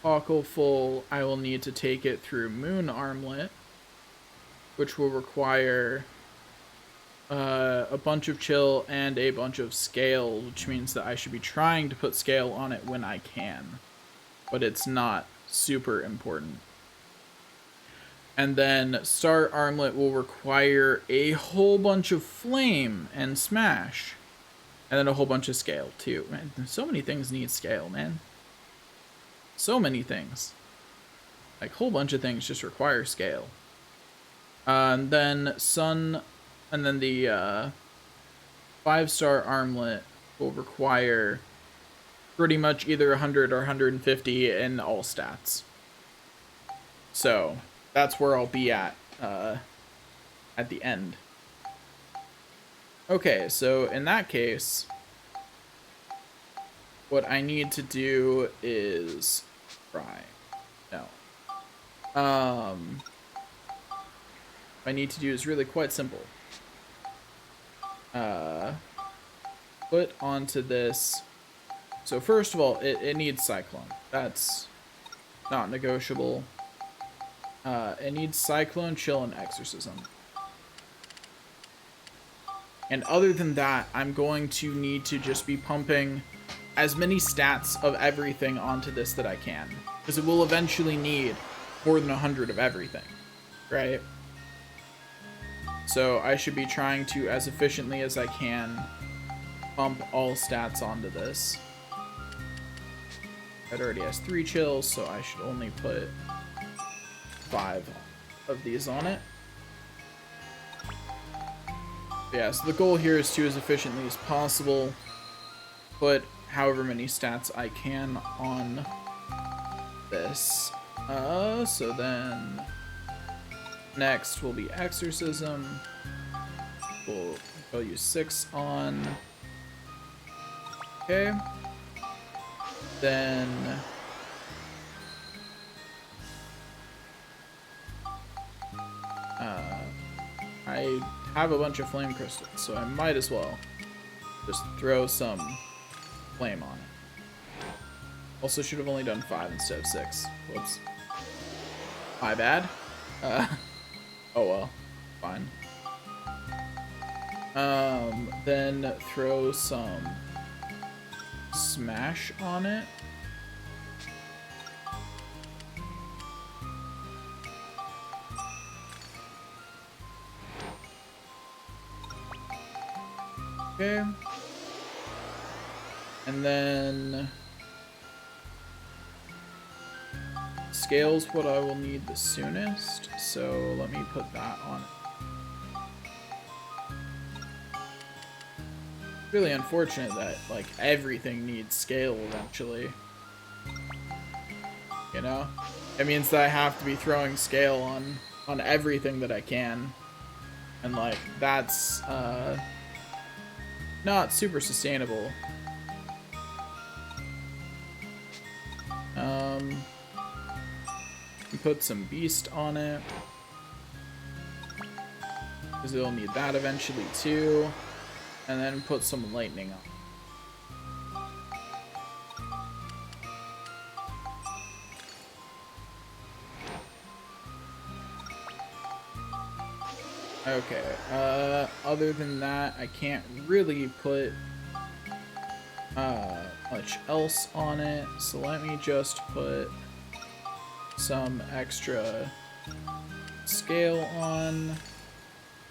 Aquaful, I will need to take it through Moon Armlet, which will require a bunch of Chill and a bunch of Scale, which means that I should be trying to put Scale on it when I can, but it's not super important. And then Star Armlet will require a whole bunch of Flame and Smash, and then a whole bunch of Scale too. Man, so many things need Scale, man. So many things. Like, whole bunch of things just require Scale. And then Sun, and then the 5-star Armlet will require pretty much either 100 or 150 in all stats. So that's where I'll be at the end. Okay, so in that case, what I need to do is try. No. What I need to do is really quite simple. Put onto this. So first of all, it needs Cyclone. That's not negotiable. It needs Cyclone, Chill, and Exorcism. And other than that, I'm going to need to just be pumping as many stats of everything onto this that I can. Because it will eventually need more than 100 of everything, right? So I should be trying to, as efficiently as I can, pump all stats onto this. It already has 3 chills, so I should only put 5 of these on it. Yeah, so the goal here is to, as efficiently as possible, put however many stats I can on this. So then next will be Exorcism. We'll use 6 on. Okay. Then I have a bunch of flame crystals, so I might as well just throw some flame on it. Also should have only done 5 instead of 6. Whoops. My bad. Oh well. Fine. Then throw some smash on it. Okay. And then Scale's what I will need the soonest, so let me put that on it. Really unfortunate that like everything needs Scale eventually. You know? It means that I have to be throwing Scale on everything that I can. And like that's not super sustainable. Put some Beast on it, because it'll need that eventually too, and then put some Lightning on. Okay, other than that, I can't really put much else on it, so let me just put some extra Scale on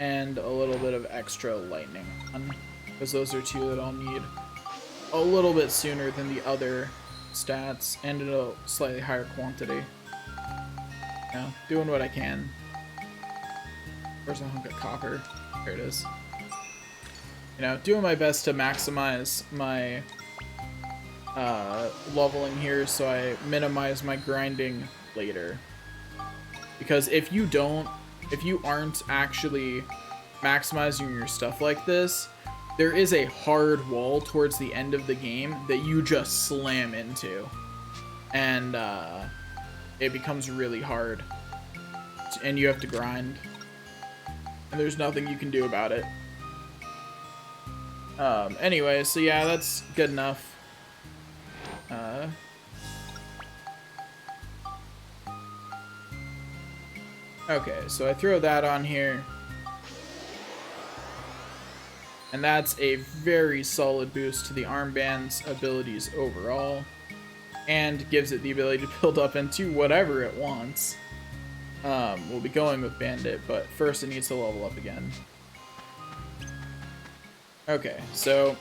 and a little bit of extra Lightning on. because those are two that I'll need a little bit sooner than the other stats and in a slightly higher quantity. You know, doing what I can. Where's the hunk of copper? There it is. You know, doing my best to maximize my leveling here so I minimize my grinding later. Because if you aren't actually maximizing your stuff like this, there is a hard wall towards the end of the game that you just slam into. And it becomes really hard. And you have to grind. And there's nothing you can do about it. Anyway, so yeah, that's good enough. Okay, so I throw that on here. And that's a very solid boost to the armband's abilities overall. And gives it the ability to build up into whatever it wants. We'll be going with Bandit, but first it needs to level up again. Okay, so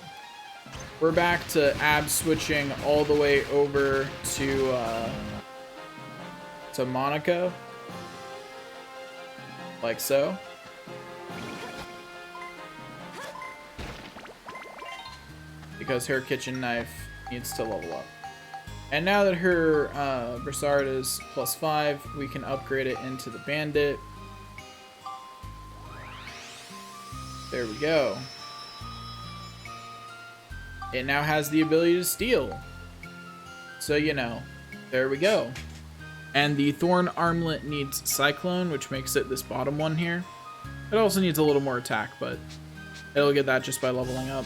we're back to ab switching all the way over to Monica. Like so. Because her kitchen knife needs to level up. And now that her Brassard is +5, we can upgrade it into the Bandit. There we go. It now has the ability to steal. So, you know, there we go. And the Thorn Armlet needs Cyclone, which makes it this bottom one here. It also needs a little more attack, but it'll get that just by leveling up.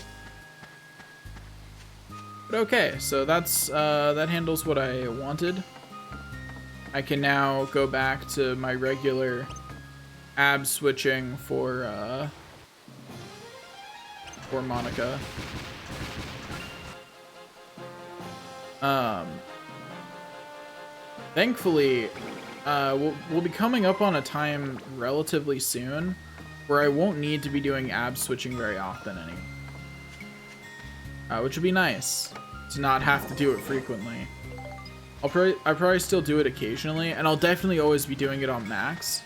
But okay, so that's that handles what I wanted. I can now go back to my regular ab switching for Monica. Thankfully, we'll be coming up on a time relatively soon where I won't need to be doing ab switching very often anymore. Which would be nice to not have to do it frequently. I'll probably still do it occasionally, and I'll definitely always be doing it on max,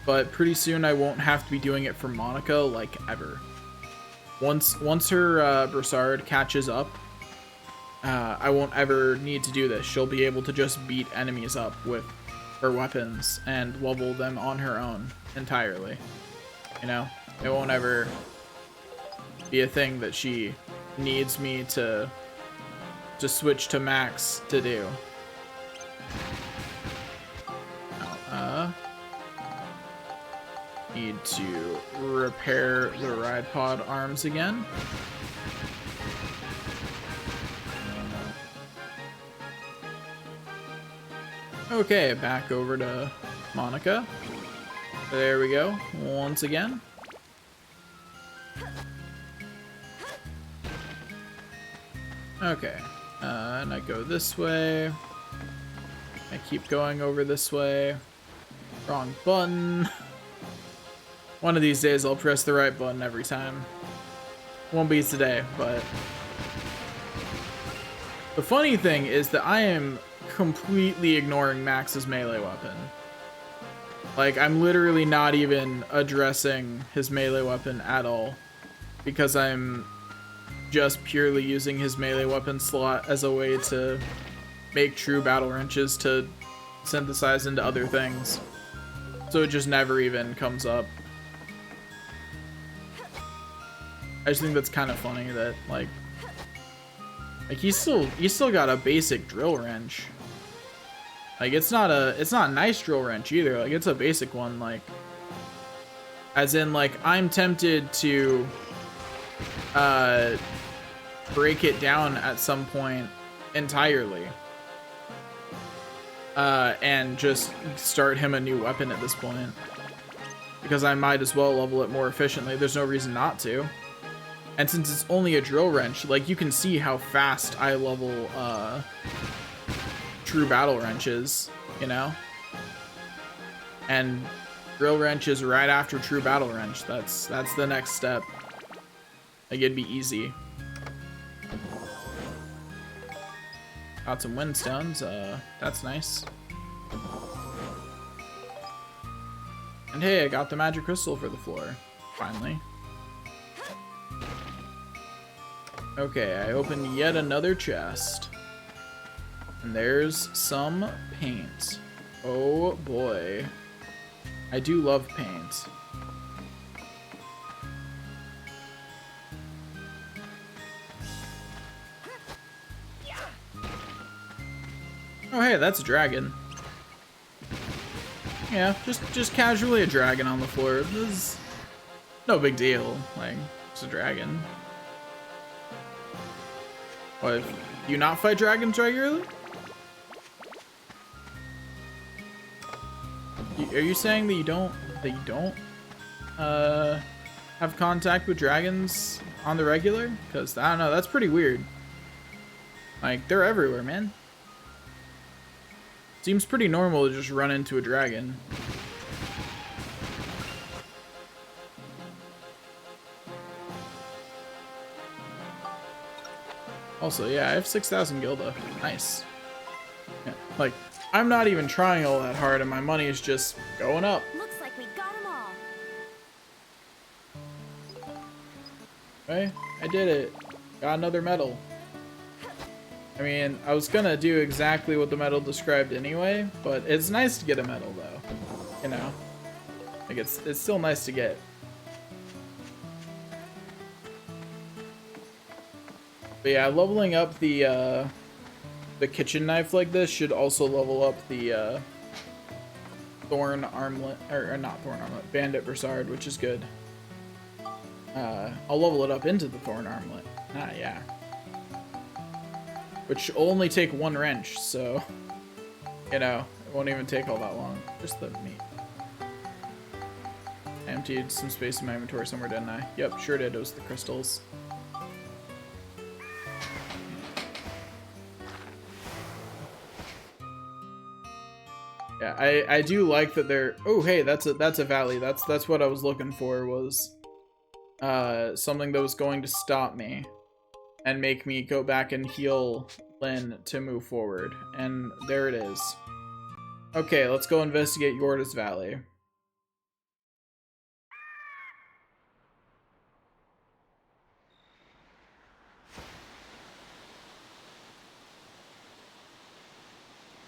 but pretty soon I won't have to be doing it for Monica like ever. Once her Brassard catches up, I won't ever need to do this. She'll be able to just beat enemies up with her weapons and level them on her own entirely. You know, it won't ever be a thing that she needs me to switch to max to do. Need to repair the ride pod arms again. Okay, back over to Monica. There we go, once again. Okay, and I go this way. I keep going over this way. Wrong button. One of these days I'll press the right button every time. Won't be today, but... The funny thing is that I am completely ignoring Max's melee weapon. Like, I'm literally not even addressing his melee weapon at all. Because I'm just purely using his melee weapon slot as a way to make true battle wrenches to synthesize into other things. So it just never even comes up. I just think that's kind of funny that like he's still got a basic drill wrench. Like it's not a nice drill wrench either. Like it's a basic one, like as in like I'm tempted to break it down at some point entirely. And just start him a new weapon at this point. Because I might as well level it more efficiently. There's no reason not to. And since it's only a drill wrench, like you can see how fast I level true battle wrenches, you know? And drill wrench is right after true battle wrench. That's the next step. Like, it'd be easy. Got some windstones, that's nice. And hey, I got the magic crystal for the floor, finally. Okay, I opened yet another chest. And there's some paint. Oh boy. I do love paint. Oh hey, that's a dragon. Yeah, just casually a dragon on the floor. This is no big deal. Like, it's a dragon. What? Do you not fight dragons regularly? Are you saying that you don't have contact with dragons on the regular? Because I don't know, that's pretty weird. Like, they're everywhere, man. Seems pretty normal to just run into a dragon. Also, yeah, I have 6,000 gilda. Nice. Yeah, like, I'm not even trying all that hard and my money is just going up. Looks like we got them all. Okay, I did it. Got another medal. I mean, I was gonna do exactly what the medal described anyway, but it's nice to get a medal though. You know? Like, it's still nice to get. But yeah, leveling up the kitchen knife like this should also level up the thorn armlet, or not thorn armlet, bandit brassard, which is good. I'll level it up into the thorn armlet. Ah, yeah. Which will only take one wrench, so, you know, it won't even take all that long. Just the meat. I emptied some space in my inventory somewhere, didn't I? Yep, sure did. It was the crystals. Yeah, I do like that they're. Oh, hey, that's a valley. That's what I was looking for, was something that was going to stop me and make me go back and heal Lynn to move forward. And there it is. Okay, let's go investigate Yorda's Valley.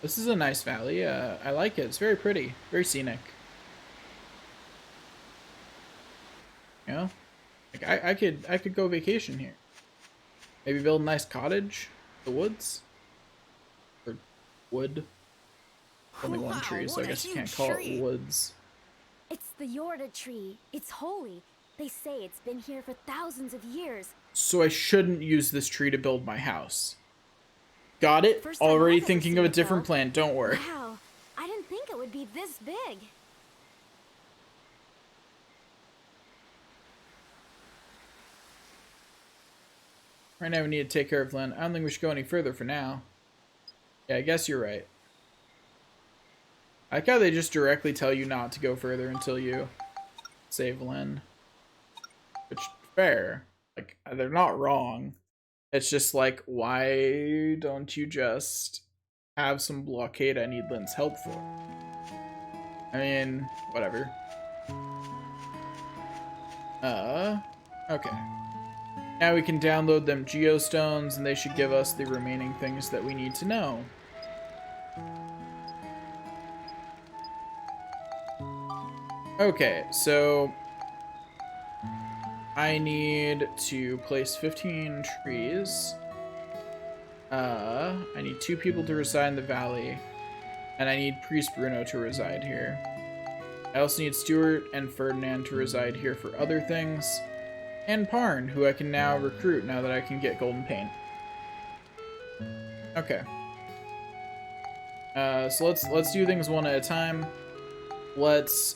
This is a nice valley. I like it. It's very pretty. Very scenic. You know? Like, I could go vacation here. Maybe build a nice cottage in the woods. Or wood. Only one tree, so I guess you can't call it woods. It's the Yorda tree. It's holy. They say it's been here for thousands of years. So I shouldn't use this tree to build my house. Got it? First time Already I've ever thinking seen of a it, different though. plan. Don't worry. Wow, I didn't think it would be this big. Right now we need to take care of Lynn. I don't think we should go any further for now. Yeah, I guess you're right. I like how they just directly tell you not to go further until you save Lynn. Which, fair. Like, they're not wrong. It's just like, why don't you just have some blockade I need Lynn's help for? I mean, whatever. Okay. Now we can download them geostones, and they should give us the remaining things that we need to know. Okay, so I need to place 15 trees. I need 2 people to reside in the valley, and I need Priest Bruno to reside here. I also need Stuart and Ferdinand to reside here for other things, and Parn, who I can now recruit now that I can get golden paint. Okay. So let's do things one at a time. Let's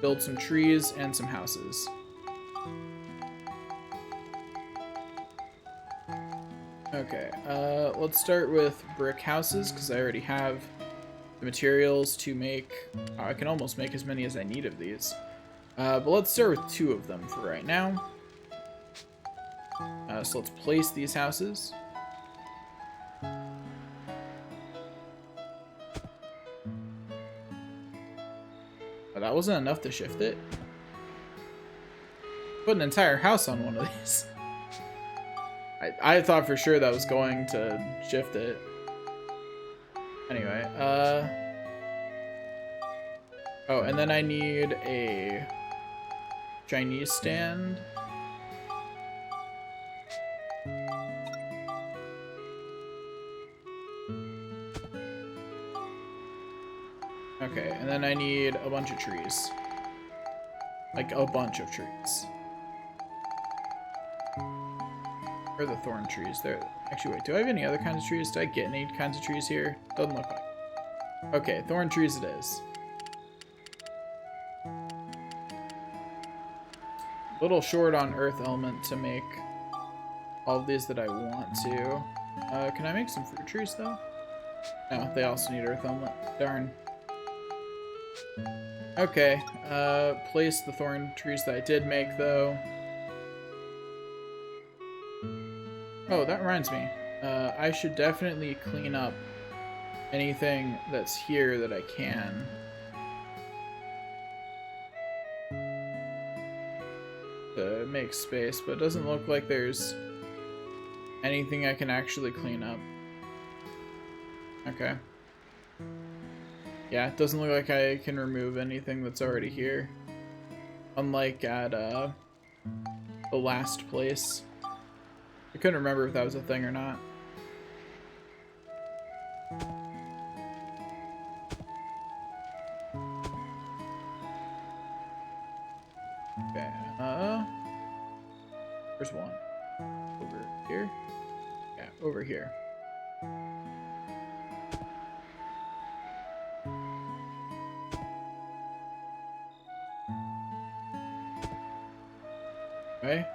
build some trees and some houses. Okay, let's start with brick houses, because I already have the materials to make. I can almost make as many as I need of these. But let's start with 2 of them for right now. So let's place these houses. But that wasn't enough to shift it. Put an entire house on one of these. I thought for sure that was going to shift it. Anyway, oh, and then I need a Chinese stand. Okay, and then I need a bunch of trees. Like, a bunch of trees. Where are the thorn trees? There. Actually, wait, do I have any other kinds of trees? Did I get any kinds of trees here? Doesn't look like. Okay, thorn trees it is. A little short on earth element to make all of these that I want to. Can I make some fruit trees, though? No, they also need earth element. Darn. Okay, place the thorn trees that I did make, though. Oh, that reminds me. I should definitely clean up anything that's here that I can. To make space, but it doesn't look like there's anything I can actually clean up. Okay. Yeah, it doesn't look like I can remove anything that's already here. Unlike at the last place. I couldn't remember if that was a thing or not. Okay, where's one? Over here? Yeah, over here. Okay.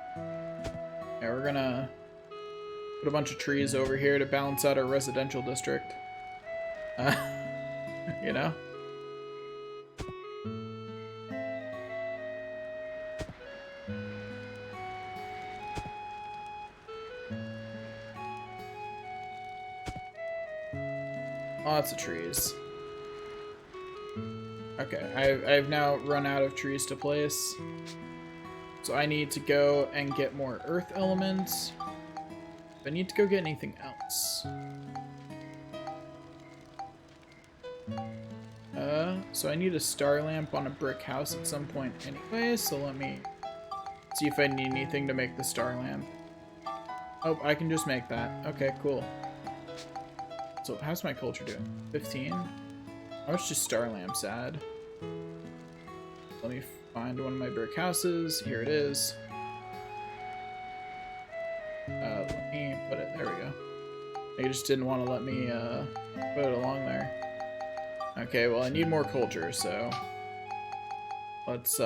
Yeah, we're gonna put a bunch of trees over here to balance out our residential district. You know? Lots of trees. Okay, I've now run out of trees to place. So I need to go and get more earth elements. I need to go get anything else. So I need a star lamp on a brick house at some point anyway, so let me see if I need anything to make the star lamp. Oh, I can just make that. Okay, cool. So how's my culture doing? 15? How much do star lamps add? Let me find one of my brick houses. Here it is. Let me put it, there we go. They just didn't want to let me put it along there. Okay, well I need more culture, so let's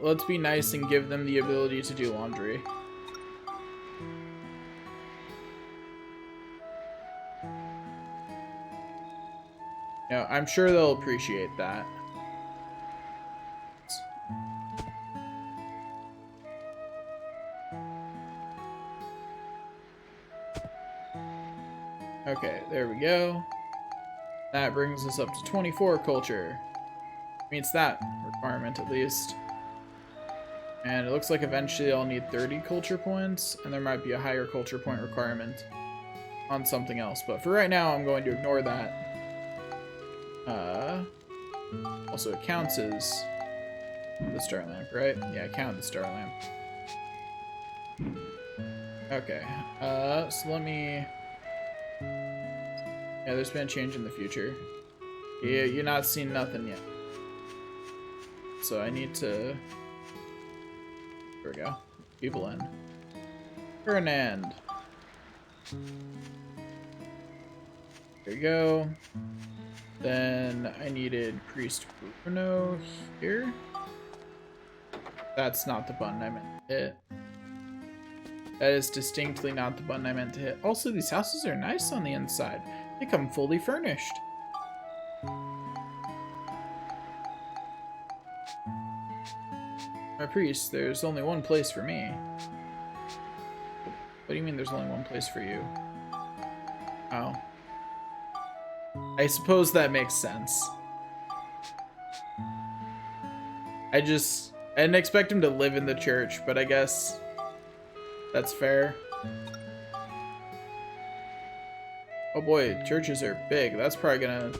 let's be nice and give them the ability to do laundry. No, I'm sure they'll appreciate that. Okay, there we go. That brings us up to 24 culture. Meets that requirement at least. And it looks like eventually I'll need 30 culture points, and there might be a higher culture point requirement on something else. But for right now, I'm going to ignore that. Also, it counts as the star lamp, right? Yeah, I count the star lamp. Okay, so let me... Yeah, there's been a change in the future. Yeah, you're not seeing nothing yet. So I need to... There we go. People in. Fernand. There you go. Then I needed Priest Bruno here. That's not the button I meant to hit. That is distinctly not the button I meant to hit. Also, these houses are nice on the inside. They come fully furnished. My priest, there's only one place for me. What do you mean there's only one place for you? Oh. I suppose that makes sense. I didn't expect him to live in the church, but I guess that's fair. Oh boy, churches are big. That's probably gonna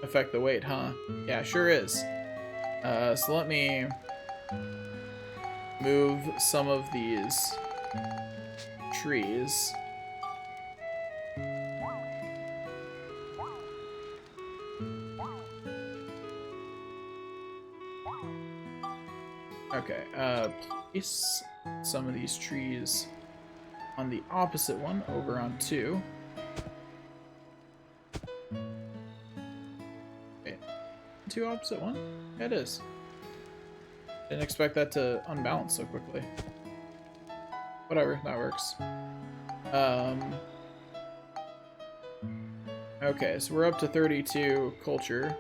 affect the weight, huh? Yeah, sure is. So let me move some of these trees. Okay, place some of these trees on the opposite one, over on 2. Wait, 2 opposite one? Yeah, it is. Didn't expect that to unbalance so quickly. Whatever, that works. Okay, so we're up to 32 culture.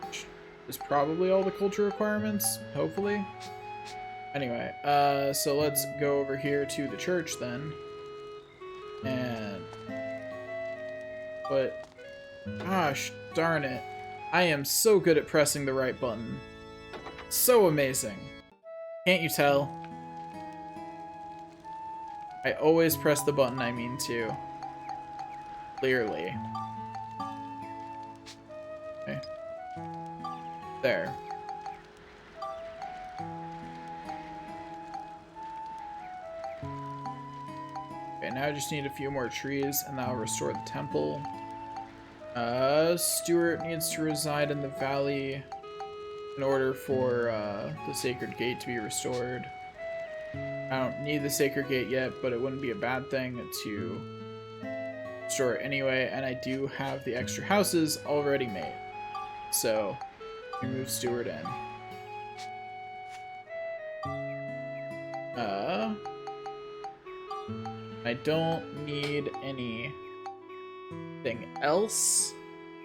Which is probably all the culture requirements, hopefully. Anyway, so let's go over here to the church then. And... But... Gosh, darn it. I am so good at pressing the right button. So amazing. Can't you tell? I always press the button I mean to. Clearly. Okay. There. Okay, now I just need a few more trees and that'll restore the temple. Stuart needs to reside in the valley in order for the Sacred Gate to be restored. I don't need the Sacred Gate yet, but it wouldn't be a bad thing to restore it anyway, and I do have the extra houses already made. So, we move Stuart in. I don't need anything else,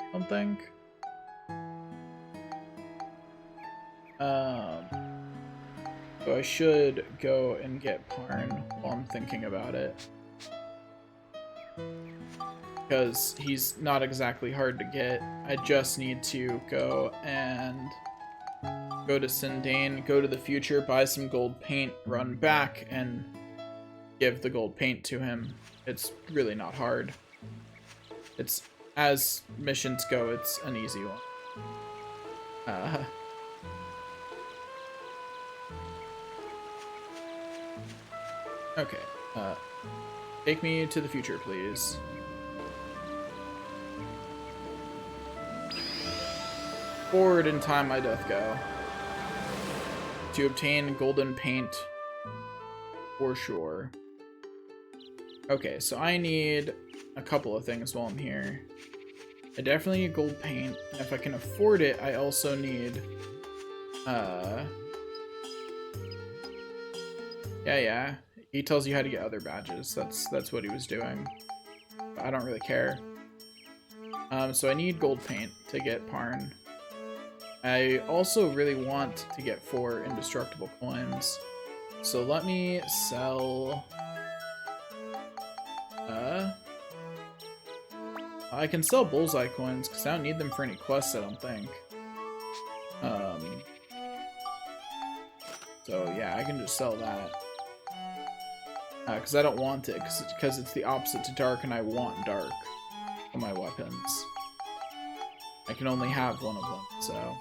I don't think. So I should go and get Parn while I'm thinking about it. Because he's not exactly hard to get. I just need to go and go to Sindane, go to the future, buy some gold paint, run back, and give the gold paint to him. It's really not hard. It's, as missions go, it's an easy one. Okay, take me to the future, please. Forward in time I doth go. To obtain golden paint, for sure. Okay, so I need a couple of things while I'm here. I definitely need gold paint. If I can afford it, I also need, yeah. He tells you how to get other badges. That's what he was doing. But I don't really care. So I need gold paint to get Parn. I also really want to get 4 indestructible coins. So let me sell... I can sell bullseye coins because I don't need them for any quests, I don't think. So yeah, I can just sell that. Because I don't want it, because it's the opposite to dark, and I want dark on my weapons. I can only have one of them, so...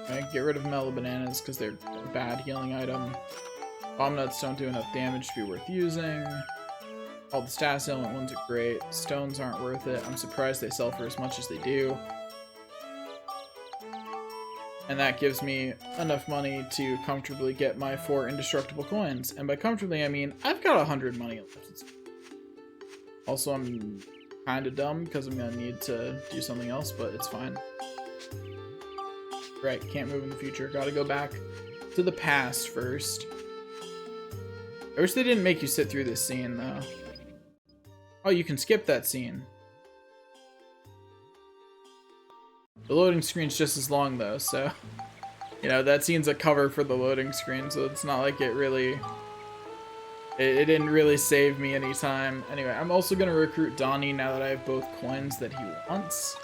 I get rid of mellow bananas, because they're a bad healing item. Bomb nuts don't do enough damage to be worth using. All the status element ones are great. Stones aren't worth it. I'm surprised they sell for as much as they do. And that gives me enough money to comfortably get my 4 indestructible coins. And by comfortably, I mean, I've got 100 money left. Also, I'm kind of dumb because I'm going to need to do something else, but it's fine. Right, can't move in the future. Gotta go back to the past first. I wish they didn't make you sit through this scene, though. Oh, you can skip that scene. The loading screen's just as long, though, so You know, that scene's a cover for the loading screen, so it's not like it really... It didn't really save me any time. Anyway, I'm also going to recruit Donnie now that I have both coins that he wants.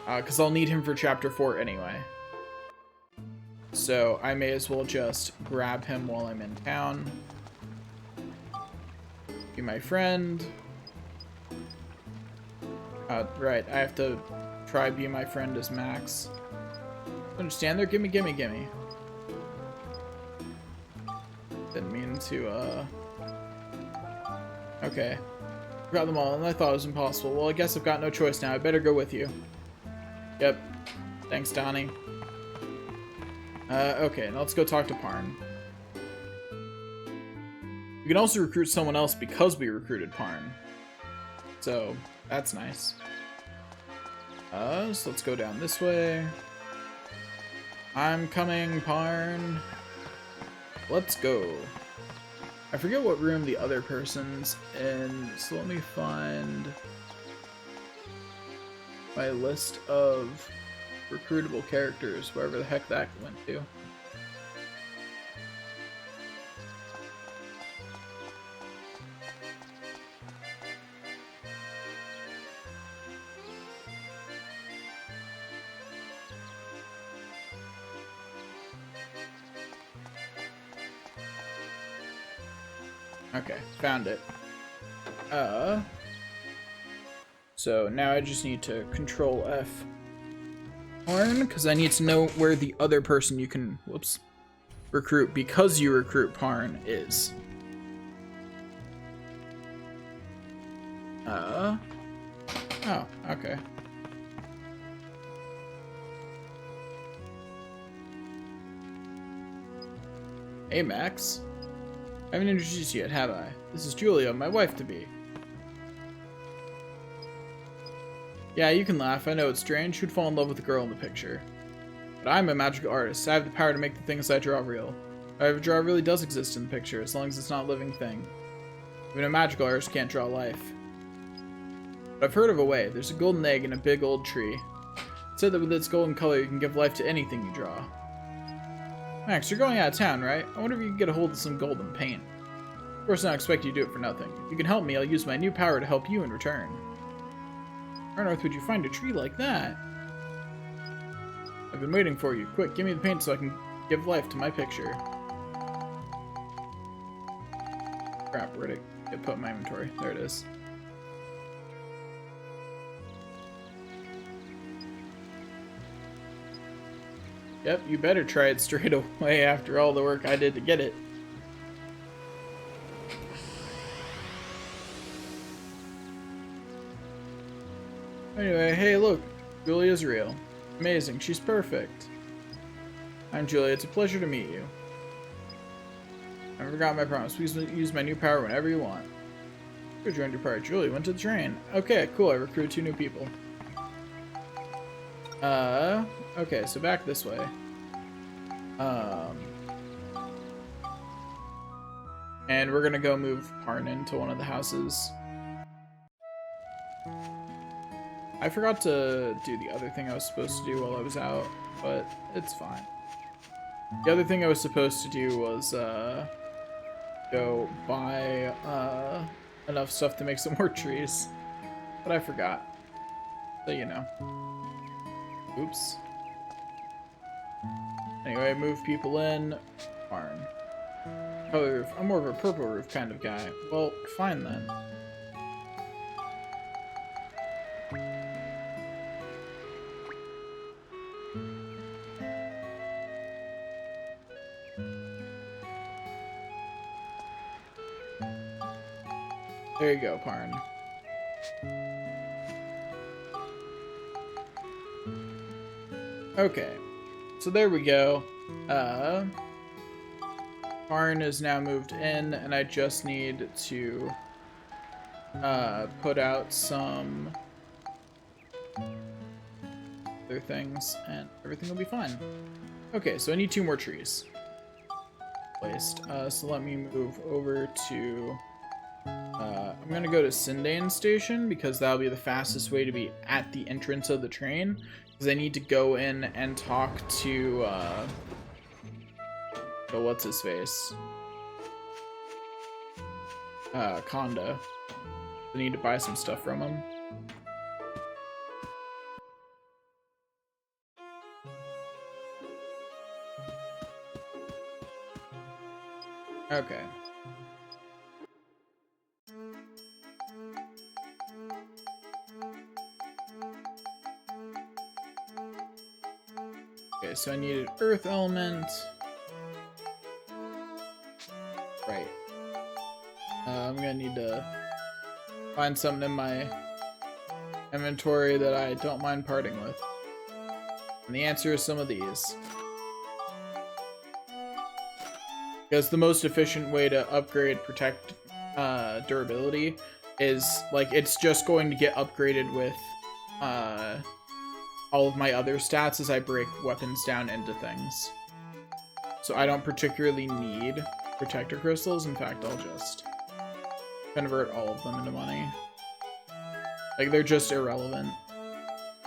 Because I'll need him for Chapter 4 anyway. So I may as well just grab him while I'm in town. Be my friend. Right, I have to try be my friend as Max. Understand there? Gimme. Didn't mean to, Okay. Forgot them all, and I thought it was impossible. Well, I guess I've got no choice now. I better go with you. Yep. Thanks, Donnie. Okay, now let's go talk to Parn. We can also recruit someone else because we recruited Parn. So, that's nice. So let's go down this way. I'm coming, Parn. Let's go. I forget what room the other person's in, so let me find my list of recruitable characters, wherever the heck that went to. Okay, found it. So now I just need to Control F Parn, because I need to know where the other person you can, recruit because you recruit Parn is. Oh, okay. Hey, Max. I haven't introduced you yet, have I? This is Julia, my wife-to-be. Yeah, you can laugh. I know it's strange. Who'd fall in love with the girl in the picture? But I'm a magical artist. I have the power to make the things I draw real. However, draw really does exist in the picture, as long as it's not a living thing. Even a magical artist can't draw life. But I've heard of a way. There's a golden egg in a big old tree. It said that with its golden color, you can give life to anything you draw. Max, you're going out of town, right? I wonder if you can get a hold of some golden paint. Of course, I don't expect you to do it for nothing. If you can help me, I'll use my new power to help you in return. Where on earth would you find a tree like that? I've been waiting for you. Quick, give me the paint so I can give life to my picture. Crap, where'd it get put in my inventory? There it is. Yep, you better try it straight away after all the work I did to get it. Anyway, hey look, Julia's real. Amazing, she's perfect. I'm Julia, it's a pleasure to meet you. I forgot my promise, please use my new power whenever you want. Who joined your party? Julia went to the train. Okay, cool, I recruited 2 new people. Okay, so back this way. And we're gonna go move Parn into one of the houses. I forgot to do the other thing I was supposed to do while I was out, but it's fine. The other thing I was supposed to do was, go buy, enough stuff to make some more trees. But I forgot. So, you know. Oops. Anyway, move people in. Parn. Color roof. I'm more of a purple roof kind of guy. Well, fine then. There you go, Parn. Okay. So there we go. Parn is now moved in, and I just need to put out some other things, and everything will be fine. Okay, so I need 2 more trees placed. So let me move over to I'm gonna go to Sindane Station because that'll be the fastest way to be at the entrance of the train. Because I need to go in and talk to, what's his face? Konda. I need to buy some stuff from him. Okay. Okay, so I needed earth element. Right. I'm gonna need to find something in my inventory that I don't mind parting with. And the answer is some of these. Because the most efficient way to upgrade protect durability is, like, it's just going to get upgraded with all of my other stats as I break weapons down into things. So I don't particularly need protector crystals. In fact, I'll just convert all of them into money. Like, they're just irrelevant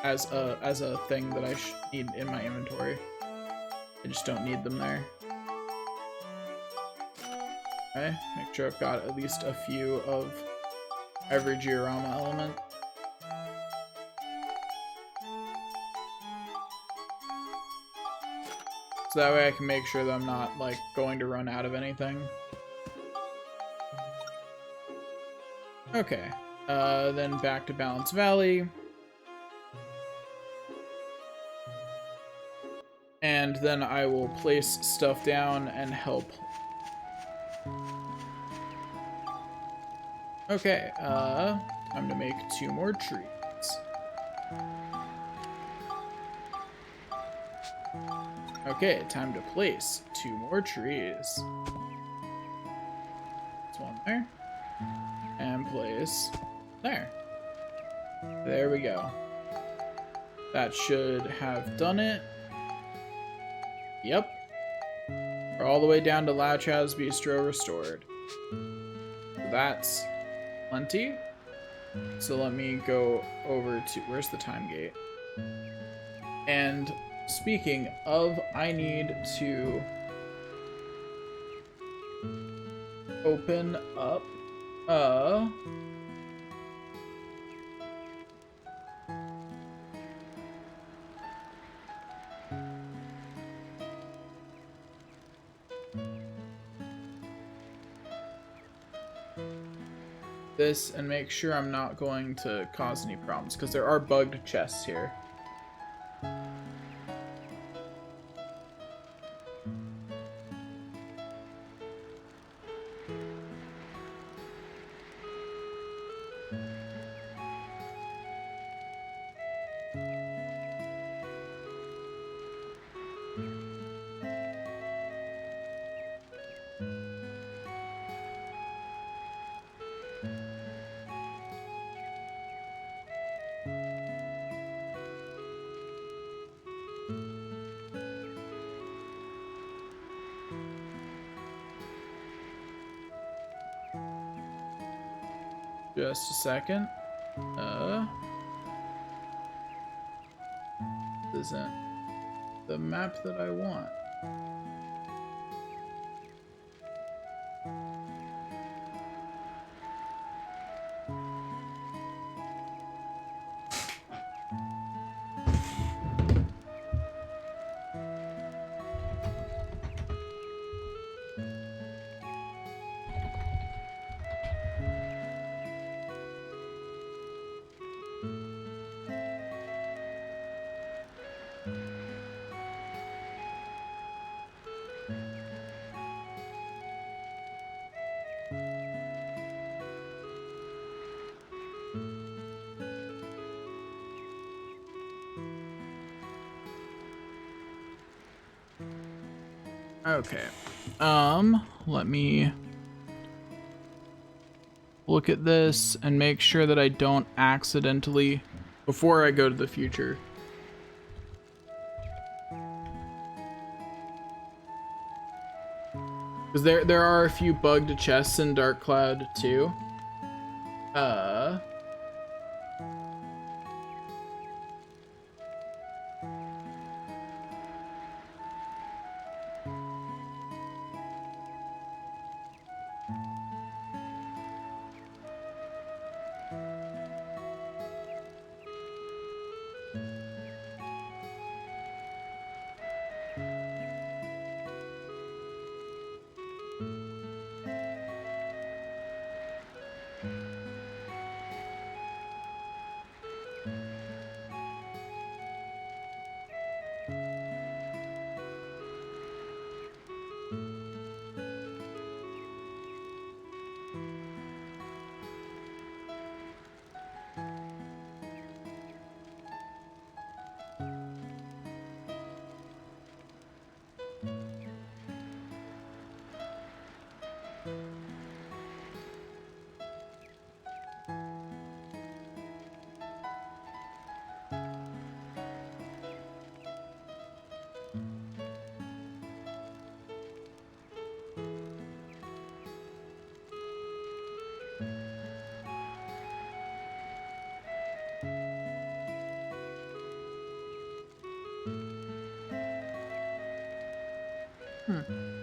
as a thing that I need in my inventory. I just don't need them there. Okay, make sure I've got at least a few of every Giorama element. So that way I can make sure that I'm not, like, going to run out of anything. Okay, then back to Balance Valley. And then I will place stuff down and help. Okay, time to make 2 more trees. Okay, time to place 2 more trees. There's one there. And place there. There we go. That should have done it. Yep. We're all the way down to Lachaz Bistro restored. So that's plenty. So let me go over to, where's the time gate? And speaking of, I need to open up this and make sure I'm not going to cause any problems, because there are bugged chests here. Just a second. This isn't the map that I want. Okay. Let me look at this and make sure that I don't accidentally, before I go to the future. Because there are a few bugged chests in Dark Cloud too. Uh...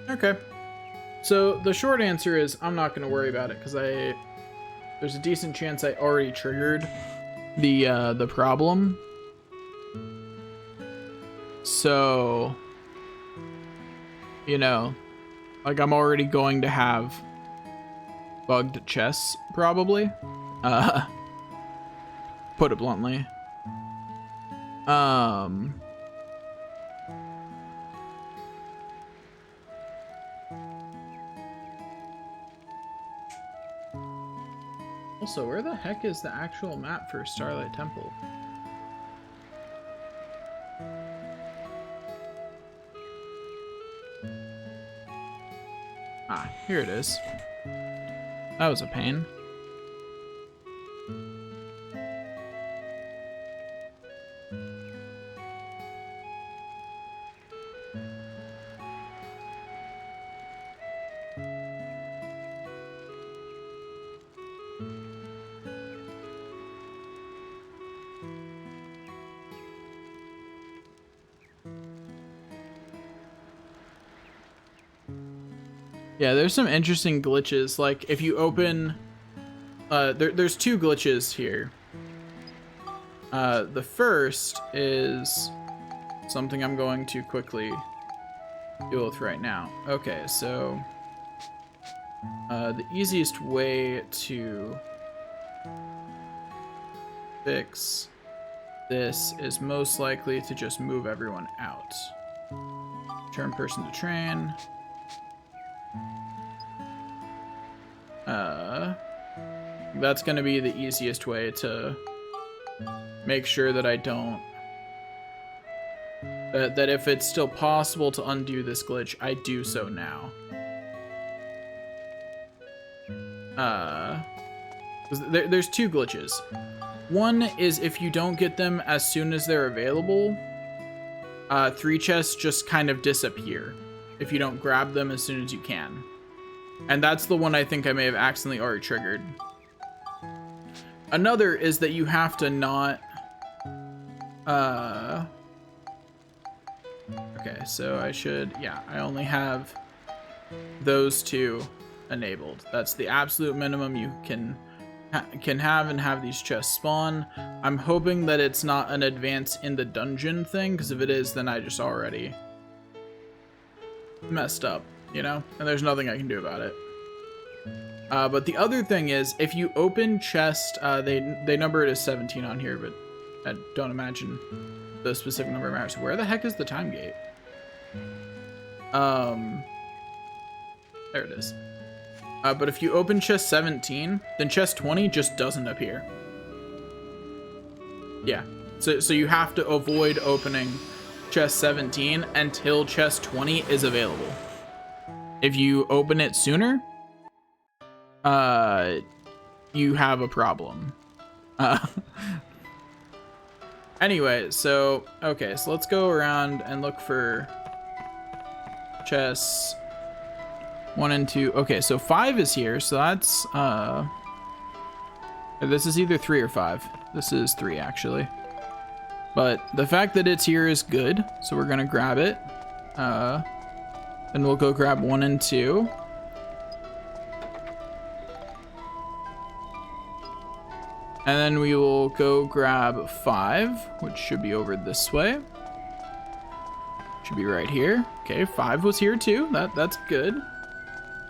Okay. So the short answer is I'm not going to worry about it because there's a decent chance I already triggered the problem. So, you know, like I'm already going to have bugged chests probably. Put it bluntly. Also, where the heck is the actual map for Starlight Temple? Ah, here it is. That was a pain. Yeah, there's some interesting glitches. Like, if you open... there's two glitches here. The first is something I'm going to quickly deal with right now. Okay, so... the easiest way to fix this is most likely to just move everyone out. Turn person to train. That's going to be the easiest way to make sure that I don't... that if it's still possible to undo this glitch, I do so now. There's two glitches. One is if you don't get them as soon as they're available, 3 chests just kind of disappear if you don't grab them as soon as you can. And that's the one I think I may have accidentally already triggered. Another is that you have to not... Okay, so I should... Yeah, I only have those two enabled. That's the absolute minimum you can have and have these chests spawn. I'm hoping that it's not an advance in the dungeon thing, because if it is, then I just already messed up, you know? And there's nothing I can do about it. But the other thing is, if you open chest, they number it as 17 on here, but I don't imagine the specific number matters. Where the heck is the time gate? There it is. But if you open chest 17, then chest 20 just doesn't appear. Yeah, so you have to avoid opening chest 17 until chest 20 is available. If you open it sooner, you have a problem. Anyway, so, okay, so let's go around and look for chests 1 and 2. Okay, so 5 is here, so that's, This is either 3 or 5. This is 3, actually. But the fact that it's here is good, so we're gonna grab it. Then we'll go grab 1 and 2. And then we will go grab 5, which should be over this way. Should be right here. Okay, 5 was here too. That's good.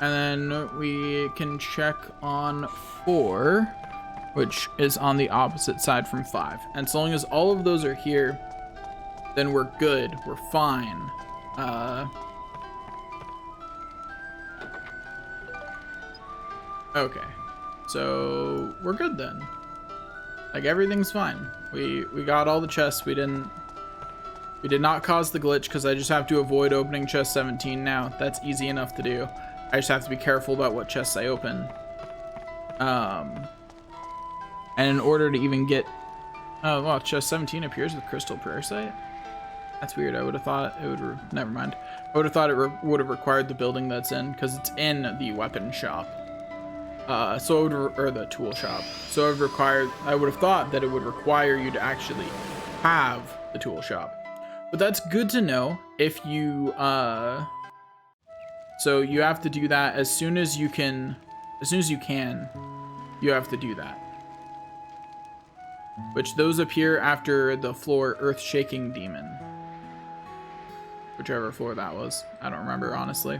And then we can check on 4, which is on the opposite side from 5. And so long as all of those are here, then we're good. We're fine. Okay. So we're good then. Like, everything's fine. We got all the chests. We did not cause the glitch because I just have to avoid opening chest 17 now. That's easy enough to do. I just have to be careful about what chests I open. And in order to even get... Oh, well, chest 17 appears with Crystal Prayer Site. That's weird. I would have thought it would... Never mind. I would have thought it would have required the building that's in, because it's in the weapon shop. So it would... Or the tool shop. So it would require... I would have thought that it would require you to actually have the tool shop. But that's good to know if you... So you have to do that as soon as you can. As soon as you can, you have to do that. Which those appear after the floor Earth-Shaking Demon. Whichever floor that was. I don't remember, honestly.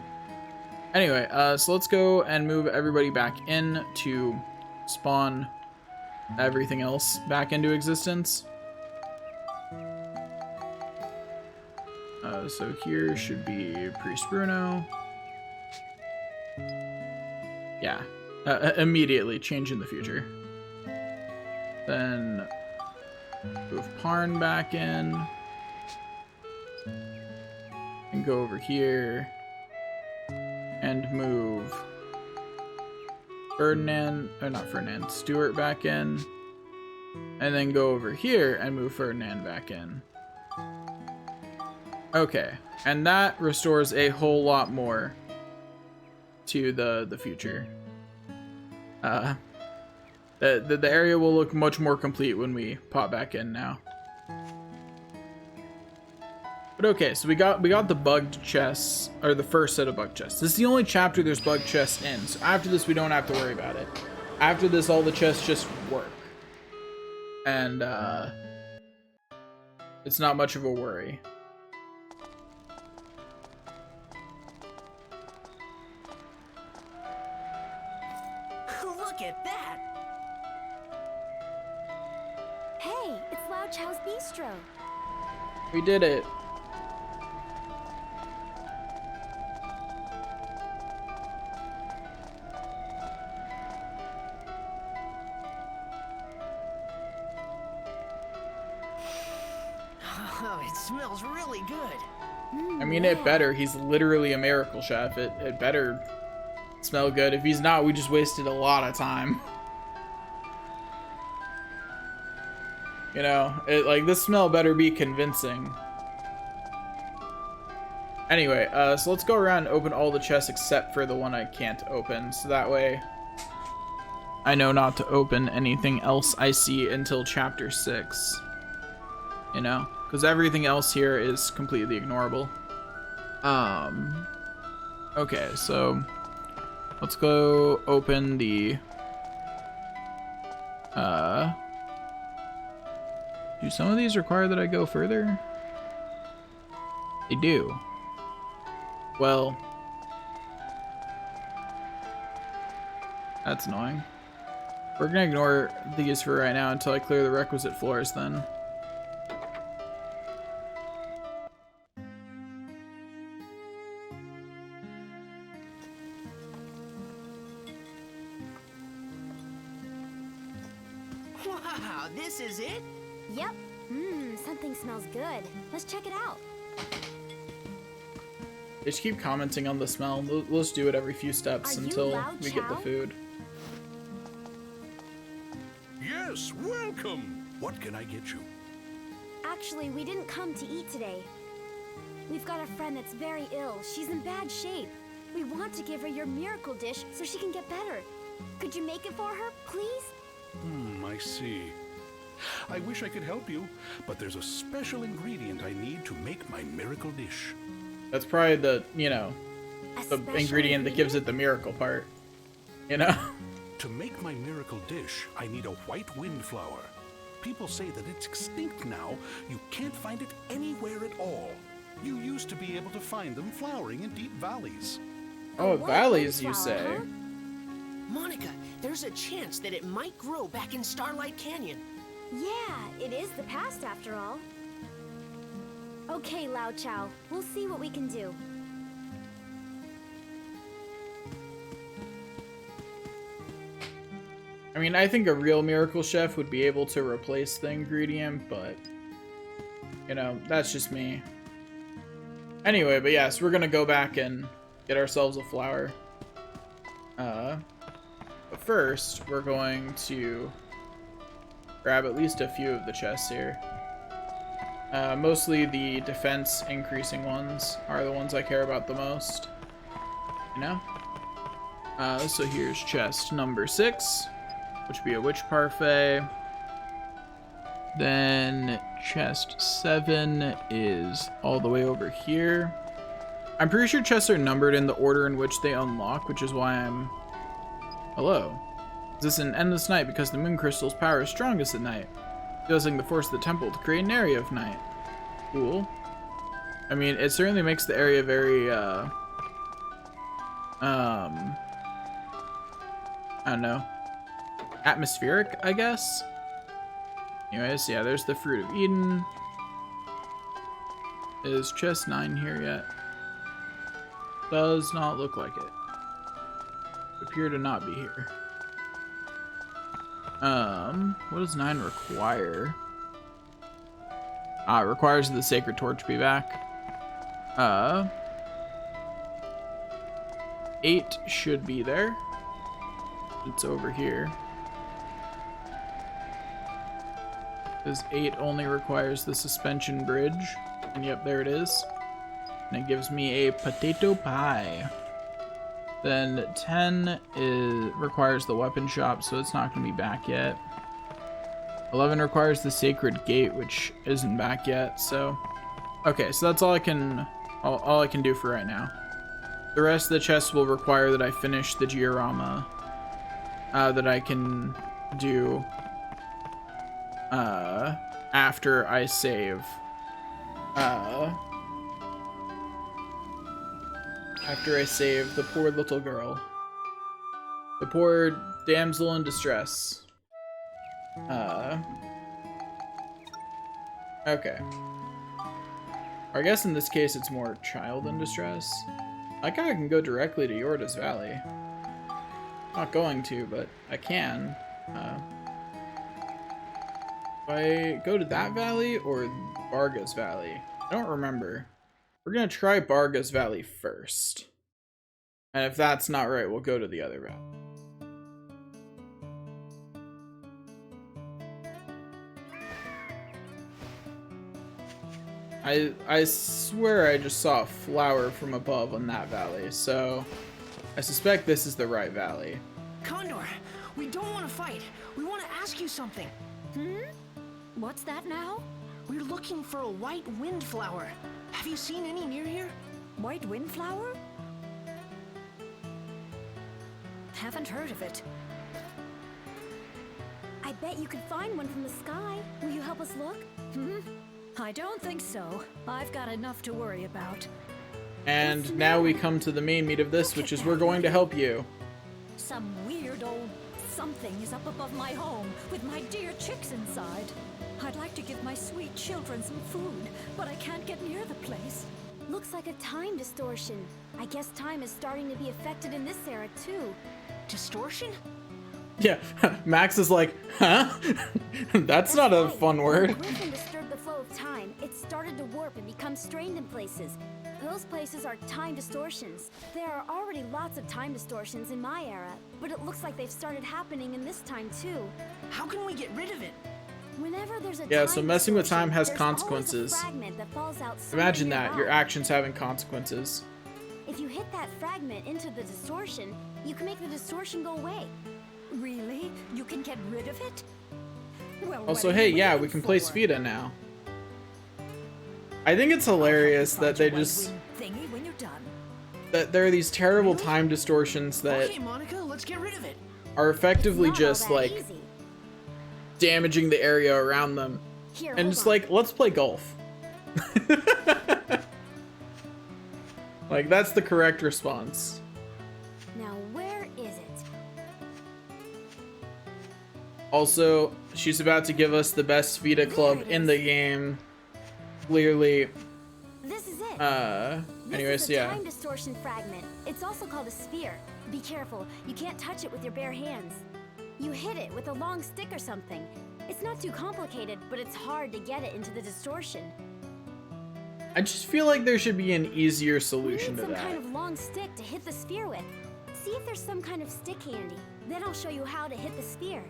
Anyway, so let's go and move everybody back in to spawn everything else back into existence. So here should be Priest Bruno. Yeah, immediately change in the future. Then move Parn back in. And go over here. And move Stuart back in. And then go over here and move Ferdinand back in. Okay, and that restores a whole lot more to the future. The area will look much more complete when we pop back in now. But okay, so we got the bugged chests, or the first set of bugged chests. This is the only chapter there's bugged chests in, so after this we don't have to worry about it. After this, all the chests just work. And it's not much of a worry. Look at that! Hey, it's Lao Chow's Bistro. We did it. Oh, it smells really good. I mean, it better. He's literally a miracle chef. It better smell good. If he's not, we just wasted a lot of time. You know, like, this smell better be convincing. Anyway, so let's go around and open all the chests except for the one I can't open. So that way I know not to open anything else I see until chapter 6. You know? Because everything else here is completely ignorable. Okay, so let's go open the do some of these require that I go further? They do. Well, that's annoying. We're gonna ignore these for right now until I clear the requisite floors then. Wow, this is it? Yep. Something smells good. Let's check it out. They just keep commenting on the smell. Let's do it every few steps until we get the food. Yes, welcome. What can I get you? Actually, we didn't come to eat today. We've got a friend that's very ill. She's in bad shape. We want to give her your miracle dish so she can get better. Could you make it for her, please? I see. I wish I could help you, but there's a special ingredient I need to make my miracle dish. That's probably the, you know, A the special ingredient that gives it the miracle part. You know? To make my miracle dish, I need a white windflower. People say that it's extinct now. You can't find it anywhere at all. You used to be able to find them flowering in deep valleys. Oh, white valleys, you windflower, say? huh? Monica, there's a chance that it might grow back in Starlight Canyon. Yeah, it is the past after all. Okay, Lao Chao, we'll see what we can do. I mean, I think a real miracle chef would be able to replace the ingredient, but, you know, that's just me. Anyway, but yes, we're gonna go back and get ourselves a flower. But first, we're going to grab at least a few of the chests here. Mostly the defense increasing ones are the ones I care about the most, you know? So here's chest number 6. Which would be a witch parfait. Then chest 7 is all the way over here. I'm pretty sure chests are numbered in the order in which they unlock, which is why I'm... Hello. Is this an endless night because the moon crystal's power is strongest at night? Using the force of the temple to create an area of night. Cool. I mean, it certainly makes the area very, I don't know. Atmospheric, I guess. Anyways, yeah, there's the Fruit of Eden. Is chest 9 here yet? Does not look like it. Appear to not be here. What does 9 require? It requires the Sacred Torch be back. 8 should be there. It's over here. Because 8 only requires the suspension bridge. And yep, there it is. And it gives me a potato pie. Then 10 requires the weapon shop, so it's not going to be back yet. 11 requires the sacred gate, which isn't back yet, so... Okay, so that's all I can do for right now. The rest of the chests will require that I finish the diorama that I can do after I save. After I save the poor little girl. The poor damsel in distress. Okay. I guess in this case it's more child in distress. I kind of can go directly to Yorda's Valley. Not going to, but I can. Do I go to that valley or Barga's Valley? I don't remember. We're gonna try Barga's Valley first. And if that's not right, we'll go to the other valley. I swear I just saw a flower from above on that valley, so I suspect this is the right valley. Condor, we don't want to fight. We want to ask you something. What's that now? We're looking for a white windflower. Have you seen any near here? White windflower? Haven't heard of it. I bet you could find one from the sky. Will you help us look? I don't think so. I've got enough to worry about. And now we come to the main meat of this, which is we're going to help you. Some weird old something is up above my home with my dear chicks inside. I'd like to give my sweet children some food, but I can't get near the place. Looks like a time distortion. I guess time is starting to be affected in this era too. Distortion? Yeah, Max is like, huh? That's not a right. fun When word. the Griffin disturbed the flow of time, it started to warp and become strained in places. Those places are time distortions. There are already lots of time distortions in my era, but it looks like they've started happening in this time too. How can we get rid of it? Whenever there's a Yeah, time so messing with time distortion, has there's always a consequences. fragment that falls out somewhere Imagine that, your nearby. actions having consequences. If you hit that fragment into the distortion, you can make the distortion go away. Really? You can get rid of it? Well, Also, what are hey, you yeah, we waiting can play for? Sfida now. I think it's hilarious that they Find your just white wind thingy when you're done. that there are these terrible time distortions that Okay, Monica, let's get rid of it. are effectively It's not all just that like easy. damaging the area around them. Here, And hold just on. like, let's play golf. Like, that's the correct response. Now, where is it? Also, she's about to give us the best Sfida club There it in the is. game. Clearly. This is it. Anyways, This is a yeah. time distortion fragment. It's also called a sphere. Be careful, you can't touch it with your bare hands. You hit it with a long stick or something. It's not too complicated, but it's hard to get it into the distortion. I just feel like there should be an easier We solution need to some that. kind of long stick to hit the sphere with. See if there's some kind of stick handy. Then I'll show you how to hit the sphere.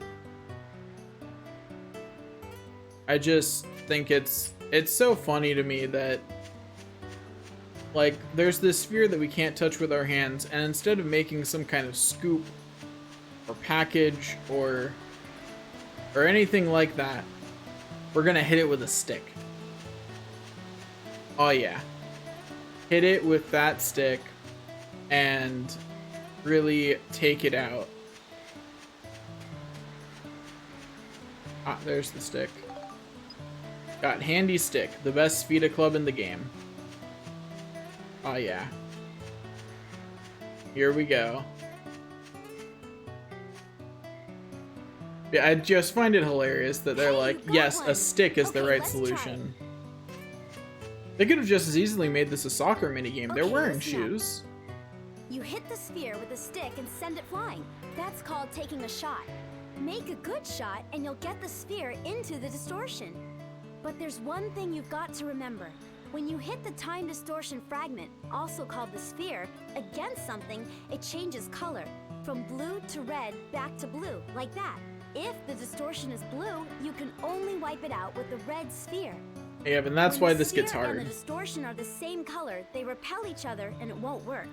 I just think it's so funny to me that like there's this sphere that we can't touch with our hands, and instead of making some kind of scoop or package or anything like that, we're gonna hit it with a stick. Oh yeah. Hit it with that stick and really take it out. Ah, there's the stick. Got handy stick, the best Sfida club in the game. Oh yeah. Here we go. Yeah, I just find it hilarious that they're Hey, like, you got yes, a one. stick is the Okay, right let's try. solution. They could have just as easily made this a soccer minigame. They're Okay, wearing listen up. shoes. You hit the sphere with a stick and send it flying. That's called taking a shot. Make a good shot and you'll get the sphere into the distortion. But there's one thing you've got to remember. When you hit the time distortion fragment, also called the sphere, against something, it changes color. From blue to red, back to blue, like that. If the distortion is blue, you can only wipe it out with the red sphere. Yeah, and that's When why the this gets sphere and hard. the distortion are the same color, they repel each other and it won't work.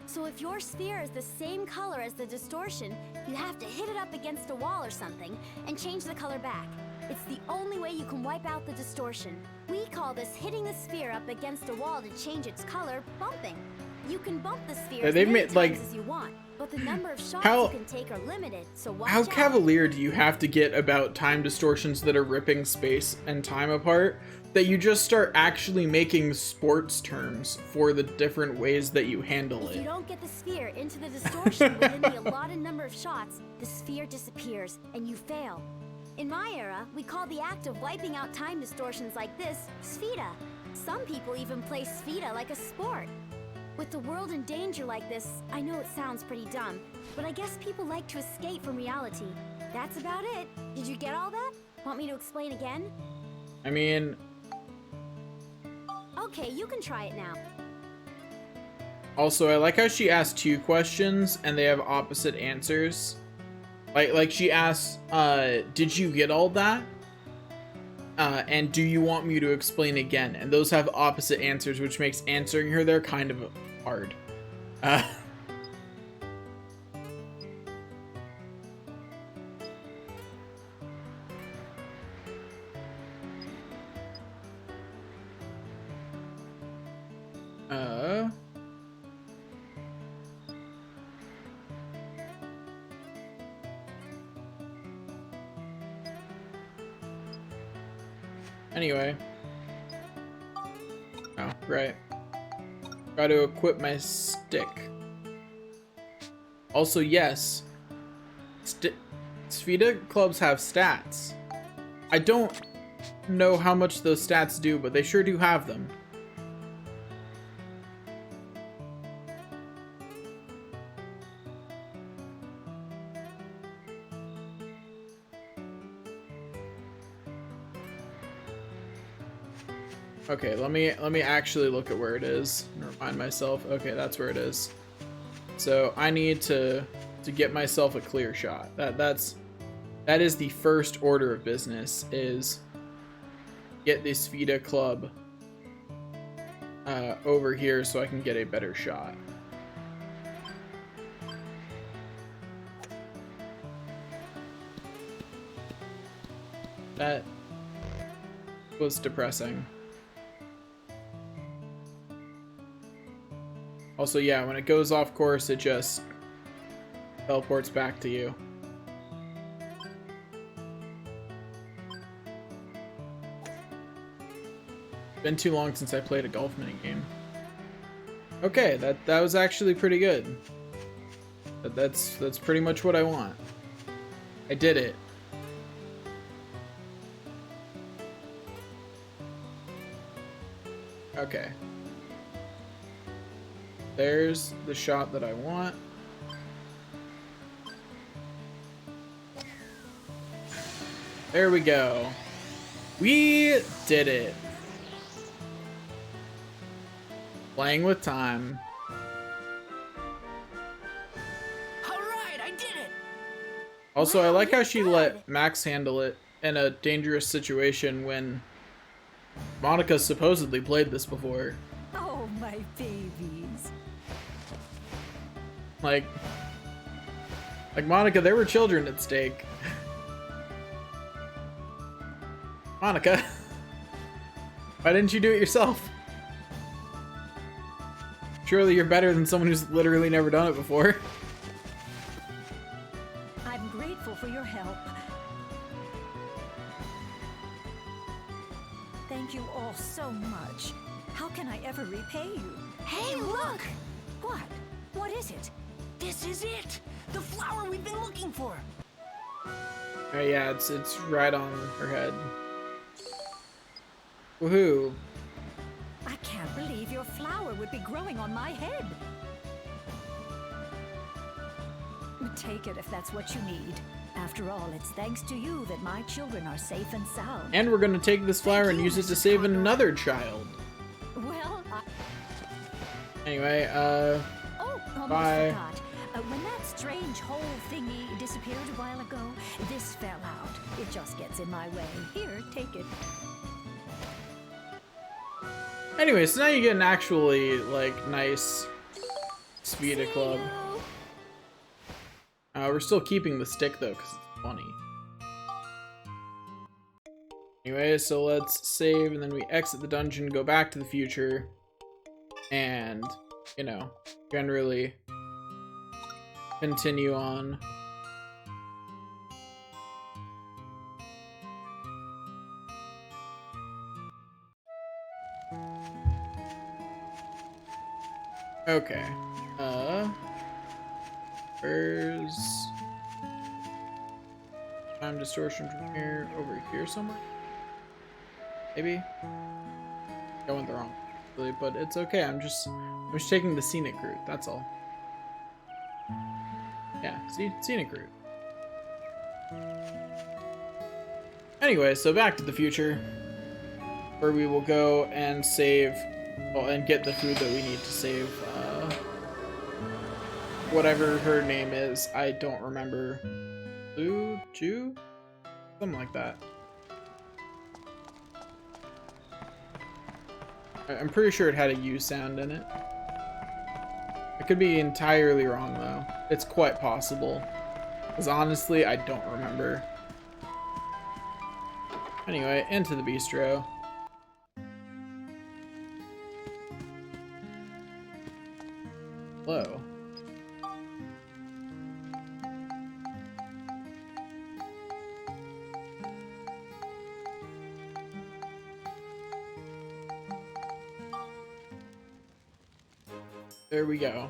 So if your sphere is the same color as the distortion, you have to hit it up against a wall or something and change the color back. It's the only way you can wipe out the distortion. We call this hitting the sphere up against a wall to change its color bumping. You can bump the sphere Yeah, as they've many made, like- times as you want, but the number of shots How- you can take are limited, so watch How out. cavalier do you have to get about time distortions that are ripping space and time apart that you just start actually making sports terms for the different ways that you handle If you it? don't get the sphere into the distortion within the allotted number of shots, the sphere disappears and you fail. In my era, we call the act of wiping out time distortions like this Sfida. Some people even play Sfida like a sport. With the world in danger like this, I know it sounds pretty dumb, but I guess people like to escape from reality. That's about it. Did you get all that? Want me to explain again? I mean, Okay, you can try it now. also, I like how she asked two questions and they have opposite answers. Like she asks, did you get all that? And do you want me to explain again? And those have opposite answers, which makes answering her there kind of hard. Anyway. Oh, right. Got to equip my stick. Also, yes. Sfida clubs have stats. I don't know how much those stats do, but they sure do have them. Okay, let me actually look at where it is and remind myself. Okay, that's where it is. So I need to get myself a clear shot. That is the first order of business, is get this Sfida club over here so I can get a better shot. That was depressing. Also, yeah, when it goes off course, it just teleports back to you. Been too long since I played a golf minigame. Okay, that was actually pretty good. That's pretty much what I want. I did it. Okay. There's the shot that I want. There we go. We did it. Playing with time. Alright, I did it! Also, I Wow, like how you're she good. let Max handle it in a dangerous situation when Monica supposedly played this before. Oh, my babies. Like Monica, there were children at stake. Monica, why didn't you do it yourself? Surely you're better than someone who's literally never done it before. I'm grateful for your help. Thank you all so much. How can I ever repay you? Hey, look! What? What is it? This is it! The flower we've been looking for! Oh yeah, it's right on her head. Woohoo! I can't believe your flower would be growing on my head. Take it if that's what you need. After all, it's thanks to you that my children are safe and sound. And we're gonna take this flower and you, use it to Mrs. save Condor. another child. Well, Anyway, oh, almost Bye. forgot. When that strange hole thingy disappeared a while ago, this fell out. It just gets in my way. Here, take it. anyway, so now you get an actually, like, nice Svita club. We're still keeping the stick, though, because it's funny. Anyway, so let's save, and then we exit the dungeon, go back to the future, and, you know, generally continue on. Okay. Where's time distortion from here? Over here somewhere? Maybe? I went the wrong way, but it's okay. I'm just taking the scenic route, that's all. Yeah, scenic route. Anyway, so back to the future, where we will go and save, well, and get the food that we need to save, whatever her name is. I don't remember. Lu Ju? Something like that. I'm pretty sure it had a U sound in it. I could be entirely wrong, though. It's quite possible. Because honestly, I don't remember. Anyway, into the bistro. Hello. There we go.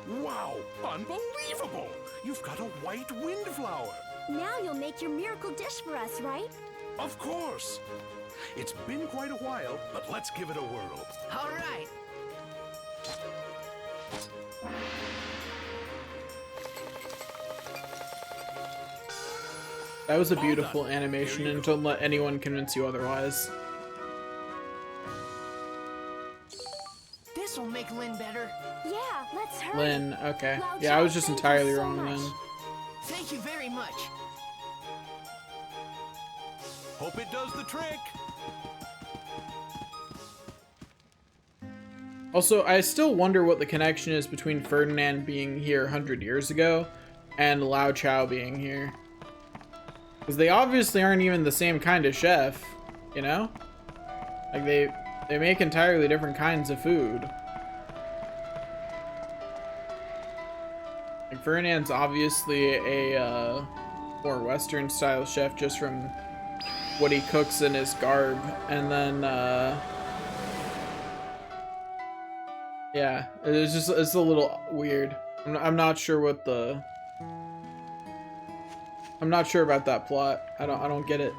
Wow, unbelievable! You've got a white windflower. Now you'll make your miracle dish for us, right? Of course. It's been quite a while, but let's give it a whirl. Alright. That was a beautiful animation, and don't let anyone convince you otherwise. This'll make Lynn better. Yeah, let's hurry. Lynn, okay. Lao Yeah, I was Chao, just thank you entirely so wrong much. then. Thank you very much. Hope it does the trick. Also, I still wonder what the connection is between Ferdinand being here 100 years ago and Lao Chao being here. Because they obviously aren't even the same kind of chef, you know? Like, they make entirely different kinds of food. Like, Ferdinand's obviously a more Western style chef just from what he cooks in his garb. And then, yeah, it's a little weird. I'm not sure what the... I'm not sure about that plot. I don't get it.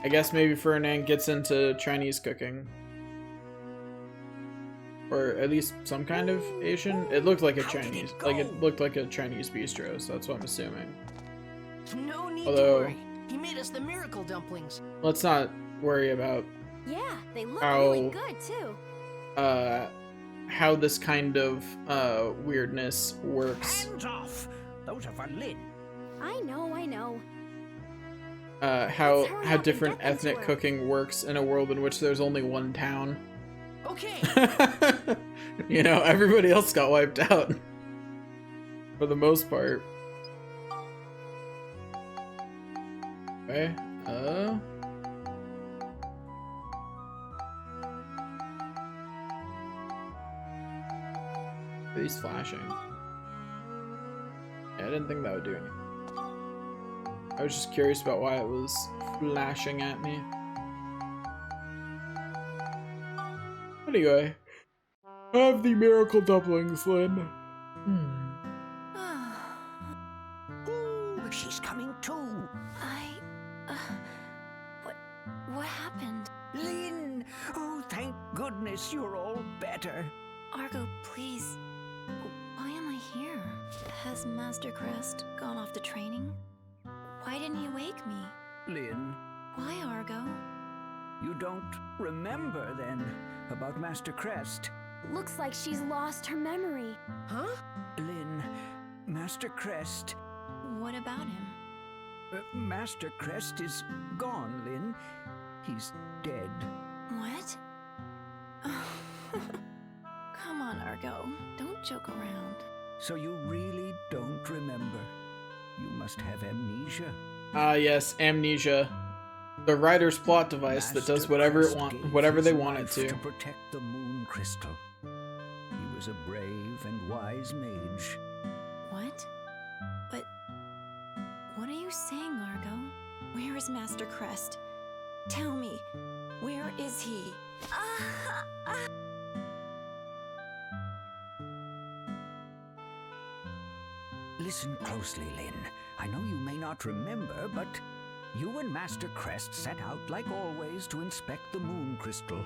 I guess maybe Ferdinand gets into Chinese cooking. Or at least some kind of Asian. It looked like a Chinese. Like, it looked like a Chinese bistro, so that's what I'm assuming. No need Although, to worry. He made us the miracle dumplings. Let's not worry about Yeah, they look How- really good too. how this kind of weirdness works. Hands off! Those are for Lynn. I know. How Let's hurry up and different get them to ethnic her. cooking works in a world in which there's only one town. Okay. You know, everybody else got wiped out. For the most part. Okay, He's flashing. Yeah, I didn't think that would do anything. I was just curious about why it was flashing at me. Anyway, have the miracle dumplings, Lynn. Ooh, she's coming too. What happened? Lynn! Oh, thank goodness you're all better. Argo, please. Why am I here? Has Master Crest gone off to training? Why didn't he wake me? Lynn, Why, Argo? you don't remember then about Master Crest? Looks like she's lost her memory. Huh? Lynn, Master Crest. What about him? Master Crest is gone, Lynn. He's dead. What? Come on, Argo. Don't joke around. So you really don't remember? You must have amnesia. Ah, yes, amnesia. The writer's plot device that does whatever they want it to. To protect the moon crystal. He was a brave and wise mage. What? But what are you saying, Argo? Where is Master Crest? Tell me, where is he? Listen closely, Lynn. I know you may not remember, but you and Master Crest set out like always to inspect the moon crystal.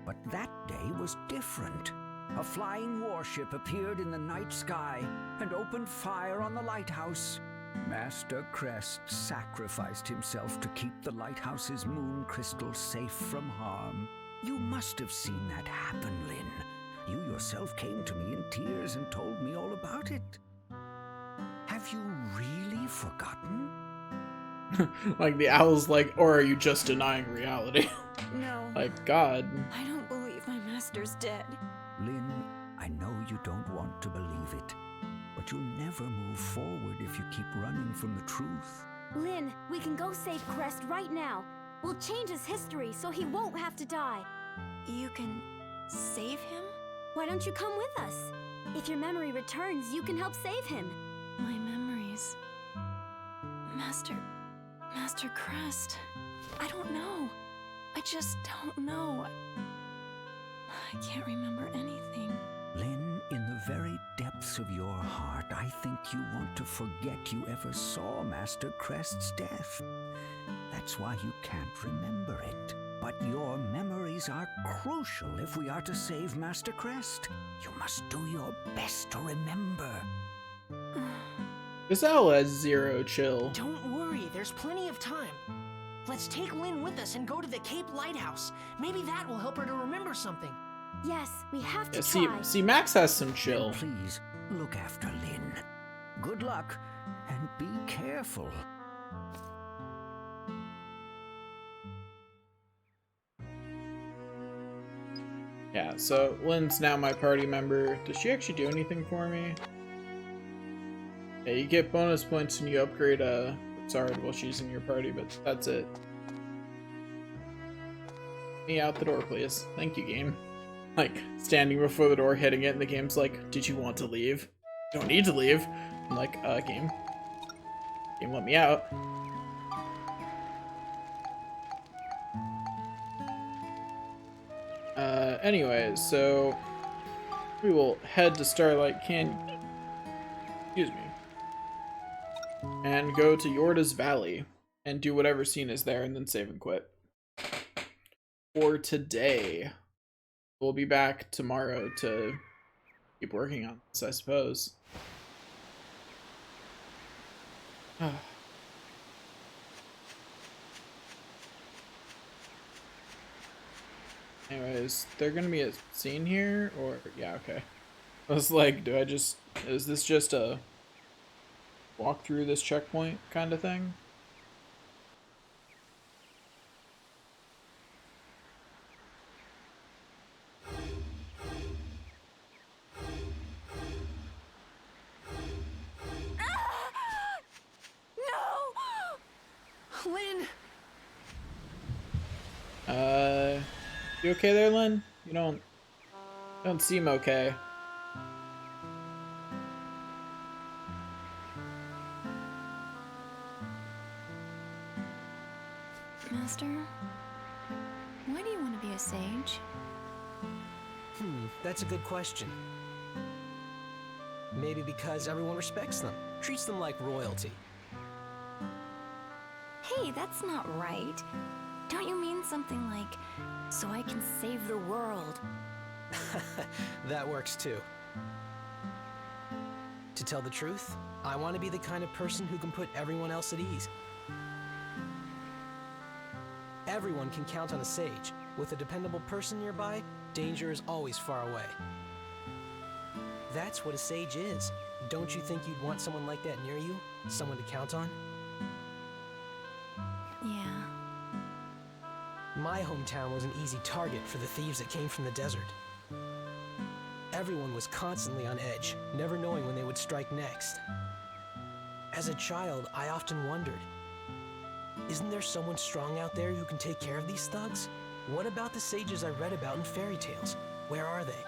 But that day was different. A flying warship appeared in the night sky and opened fire on the lighthouse. Master Crest sacrificed himself to keep the lighthouse's moon crystal safe from harm. You must have seen that happen, Lynn. You yourself came to me in tears and told me all about it. Have you really forgotten? Like the owl's like, or are you just denying reality? No. Like, God. I don't believe my master's dead. Lynn, I know you don't want to believe it, but you'll never move forward if you keep running from the truth. Lynn, we can go save Crest right now. We'll change his history so he won't have to die. You can save him? Why don't you come with us? If your memory returns, you can help save him. My memories. Master Crest. I don't know. I just don't know. I can't remember anything. Lynn, in the very depths of your heart, I think you want to forget you ever saw Master Crest's death. That's why you can't remember it. But your memories are crucial if we are to save Master Crest. You must do your best to remember. This owl has zero chill. Don't worry, there's plenty of time. Let's take Lynn with us and go to the Cape Lighthouse. Maybe that will help her to remember something. Yes, we have to Yeah, try. see, Max has some chill. Please, look after Lynn. Good luck, and be careful. Yeah, so Lynn's now my party member. Does she actually do anything for me? Yeah, you get bonus points when you upgrade Zard while she's in your party, but that's it. Me out the door, please. Thank you, game. Like, standing before the door, hitting it, and the game's like, did you want to leave? You don't need to leave. I'm like, game. Game, let me out. Anyways, so we will head to Starlight Canyon. Excuse me. And go to Yorda's Valley and do whatever scene is there and then save and quit. For today. We'll be back tomorrow to keep working on this, I suppose. Anyways, there gonna be a scene here, or yeah, okay. I was like, is this just a walk through this checkpoint kind of thing? Lynn! You okay there, Lynn? You don't seem okay. Master, why do you want to be a sage? That's a good question. Maybe because everyone respects them, treats them like royalty. Hey, that's not right. Don't you mean something like, so I can save the world? That works too. To tell the truth, I want to be the kind of person who can put everyone else at ease. Everyone can count on a sage. With a dependable person nearby, danger is always far away. That's what a sage is. Don't you think you'd want someone like that near you? Someone to count on? Yeah. My hometown was an easy target for the thieves that came from the desert. Everyone was constantly on edge, never knowing when they would strike next. As a child, I often wondered, isn't there someone strong out there who can take care of these thugs? What about the sages I read about in fairy tales? Where are they?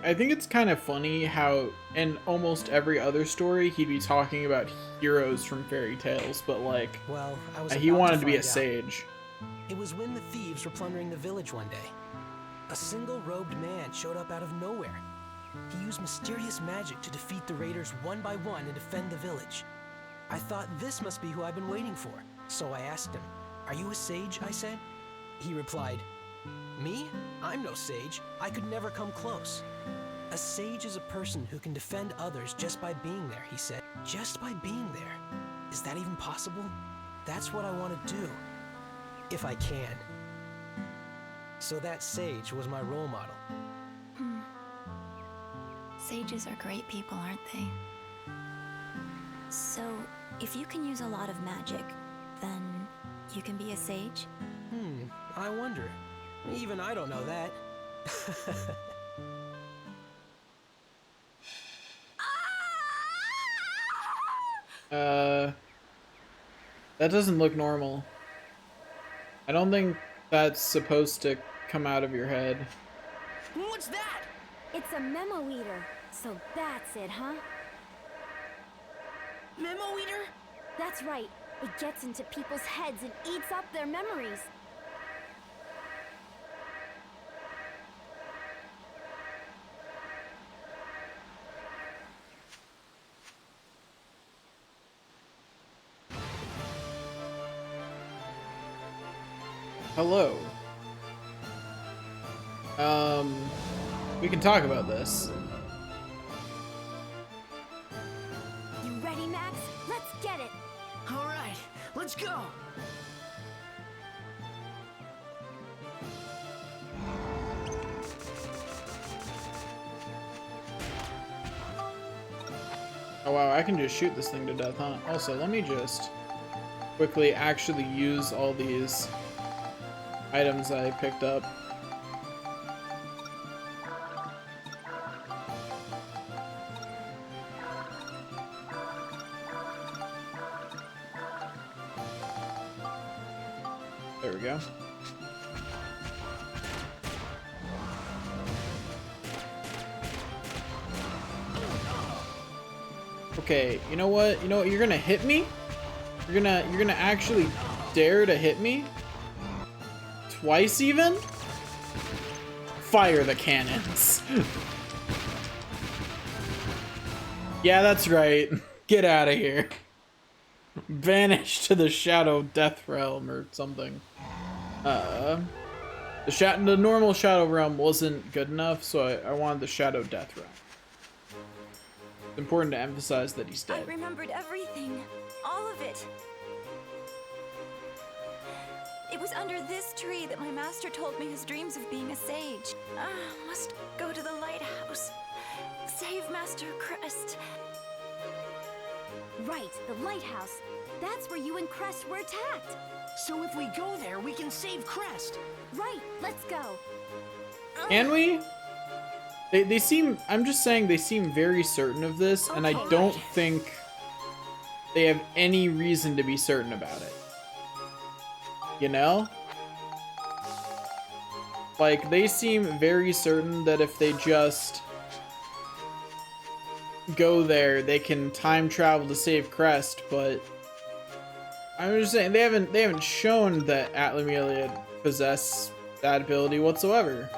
I think it's kind of funny how in almost every other story he'd be talking about heroes from fairy tales, but like, well, he wanted to be a find out. sage. It was when the thieves were plundering the village one day. A single robed man showed up out of nowhere. He used mysterious magic to defeat the raiders one by one and defend the village. I thought this must be who I've been waiting for, so I asked him, "Are you a sage?" I said. He replied, "Me? I'm no sage. I could never come close." A sage is a person who can defend others just by being there, he said. Just by being there. Is that even possible? That's what I want to do. If I can. So that sage was my role model. Sages are great people, aren't they? So, if you can use a lot of magic, then you can be a sage? I wonder. Even I don't know that. That doesn't look normal. I don't think that's supposed to come out of your head. What's that? It's a memo eater. So that's it, huh? Memo eater? That's right. It gets into people's heads and eats up their memories. Hello. We can talk about this. You ready, Max? Let's get it! All right, let's go. Oh wow, I can just shoot this thing to death, huh? Also, let me just quickly actually use all these items I picked up. Okay, you know what? You know what? You're gonna hit me? You're gonna actually dare to hit me? Twice even? Fire the cannons. Yeah, that's right. Get out of here. Vanish to the Shadow Death Realm or something. The normal Shadow Realm wasn't good enough, so I wanted the Shadow Death Realm. It's important to emphasize that he's I dead. remembered everything. All of it. It was under this tree that my master told me his dreams of being a sage. Must go to the lighthouse. Save Master Crest. Right, the lighthouse. That's where you and Crest were attacked. So if we go there, we can save Crest. Right, let's go. Can we? They seem, I'm just saying they seem very certain of this, and I don't think they have any reason to be certain about it. You know? Like, they seem very certain that if they just go there, they can time travel to save Crest, but I'm just saying they haven't shown that Atlamiliad possess that ability whatsoever.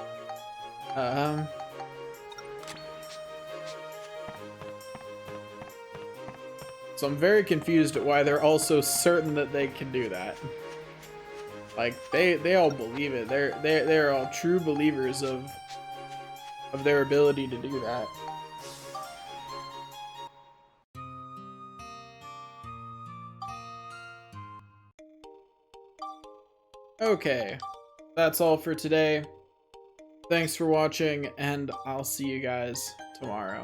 So I'm very confused at why they're all so certain that they can do that. Like they all believe it. They're all true believers of their ability to do that. Okay, that's all for today. Thanks for watching, and I'll see you guys tomorrow.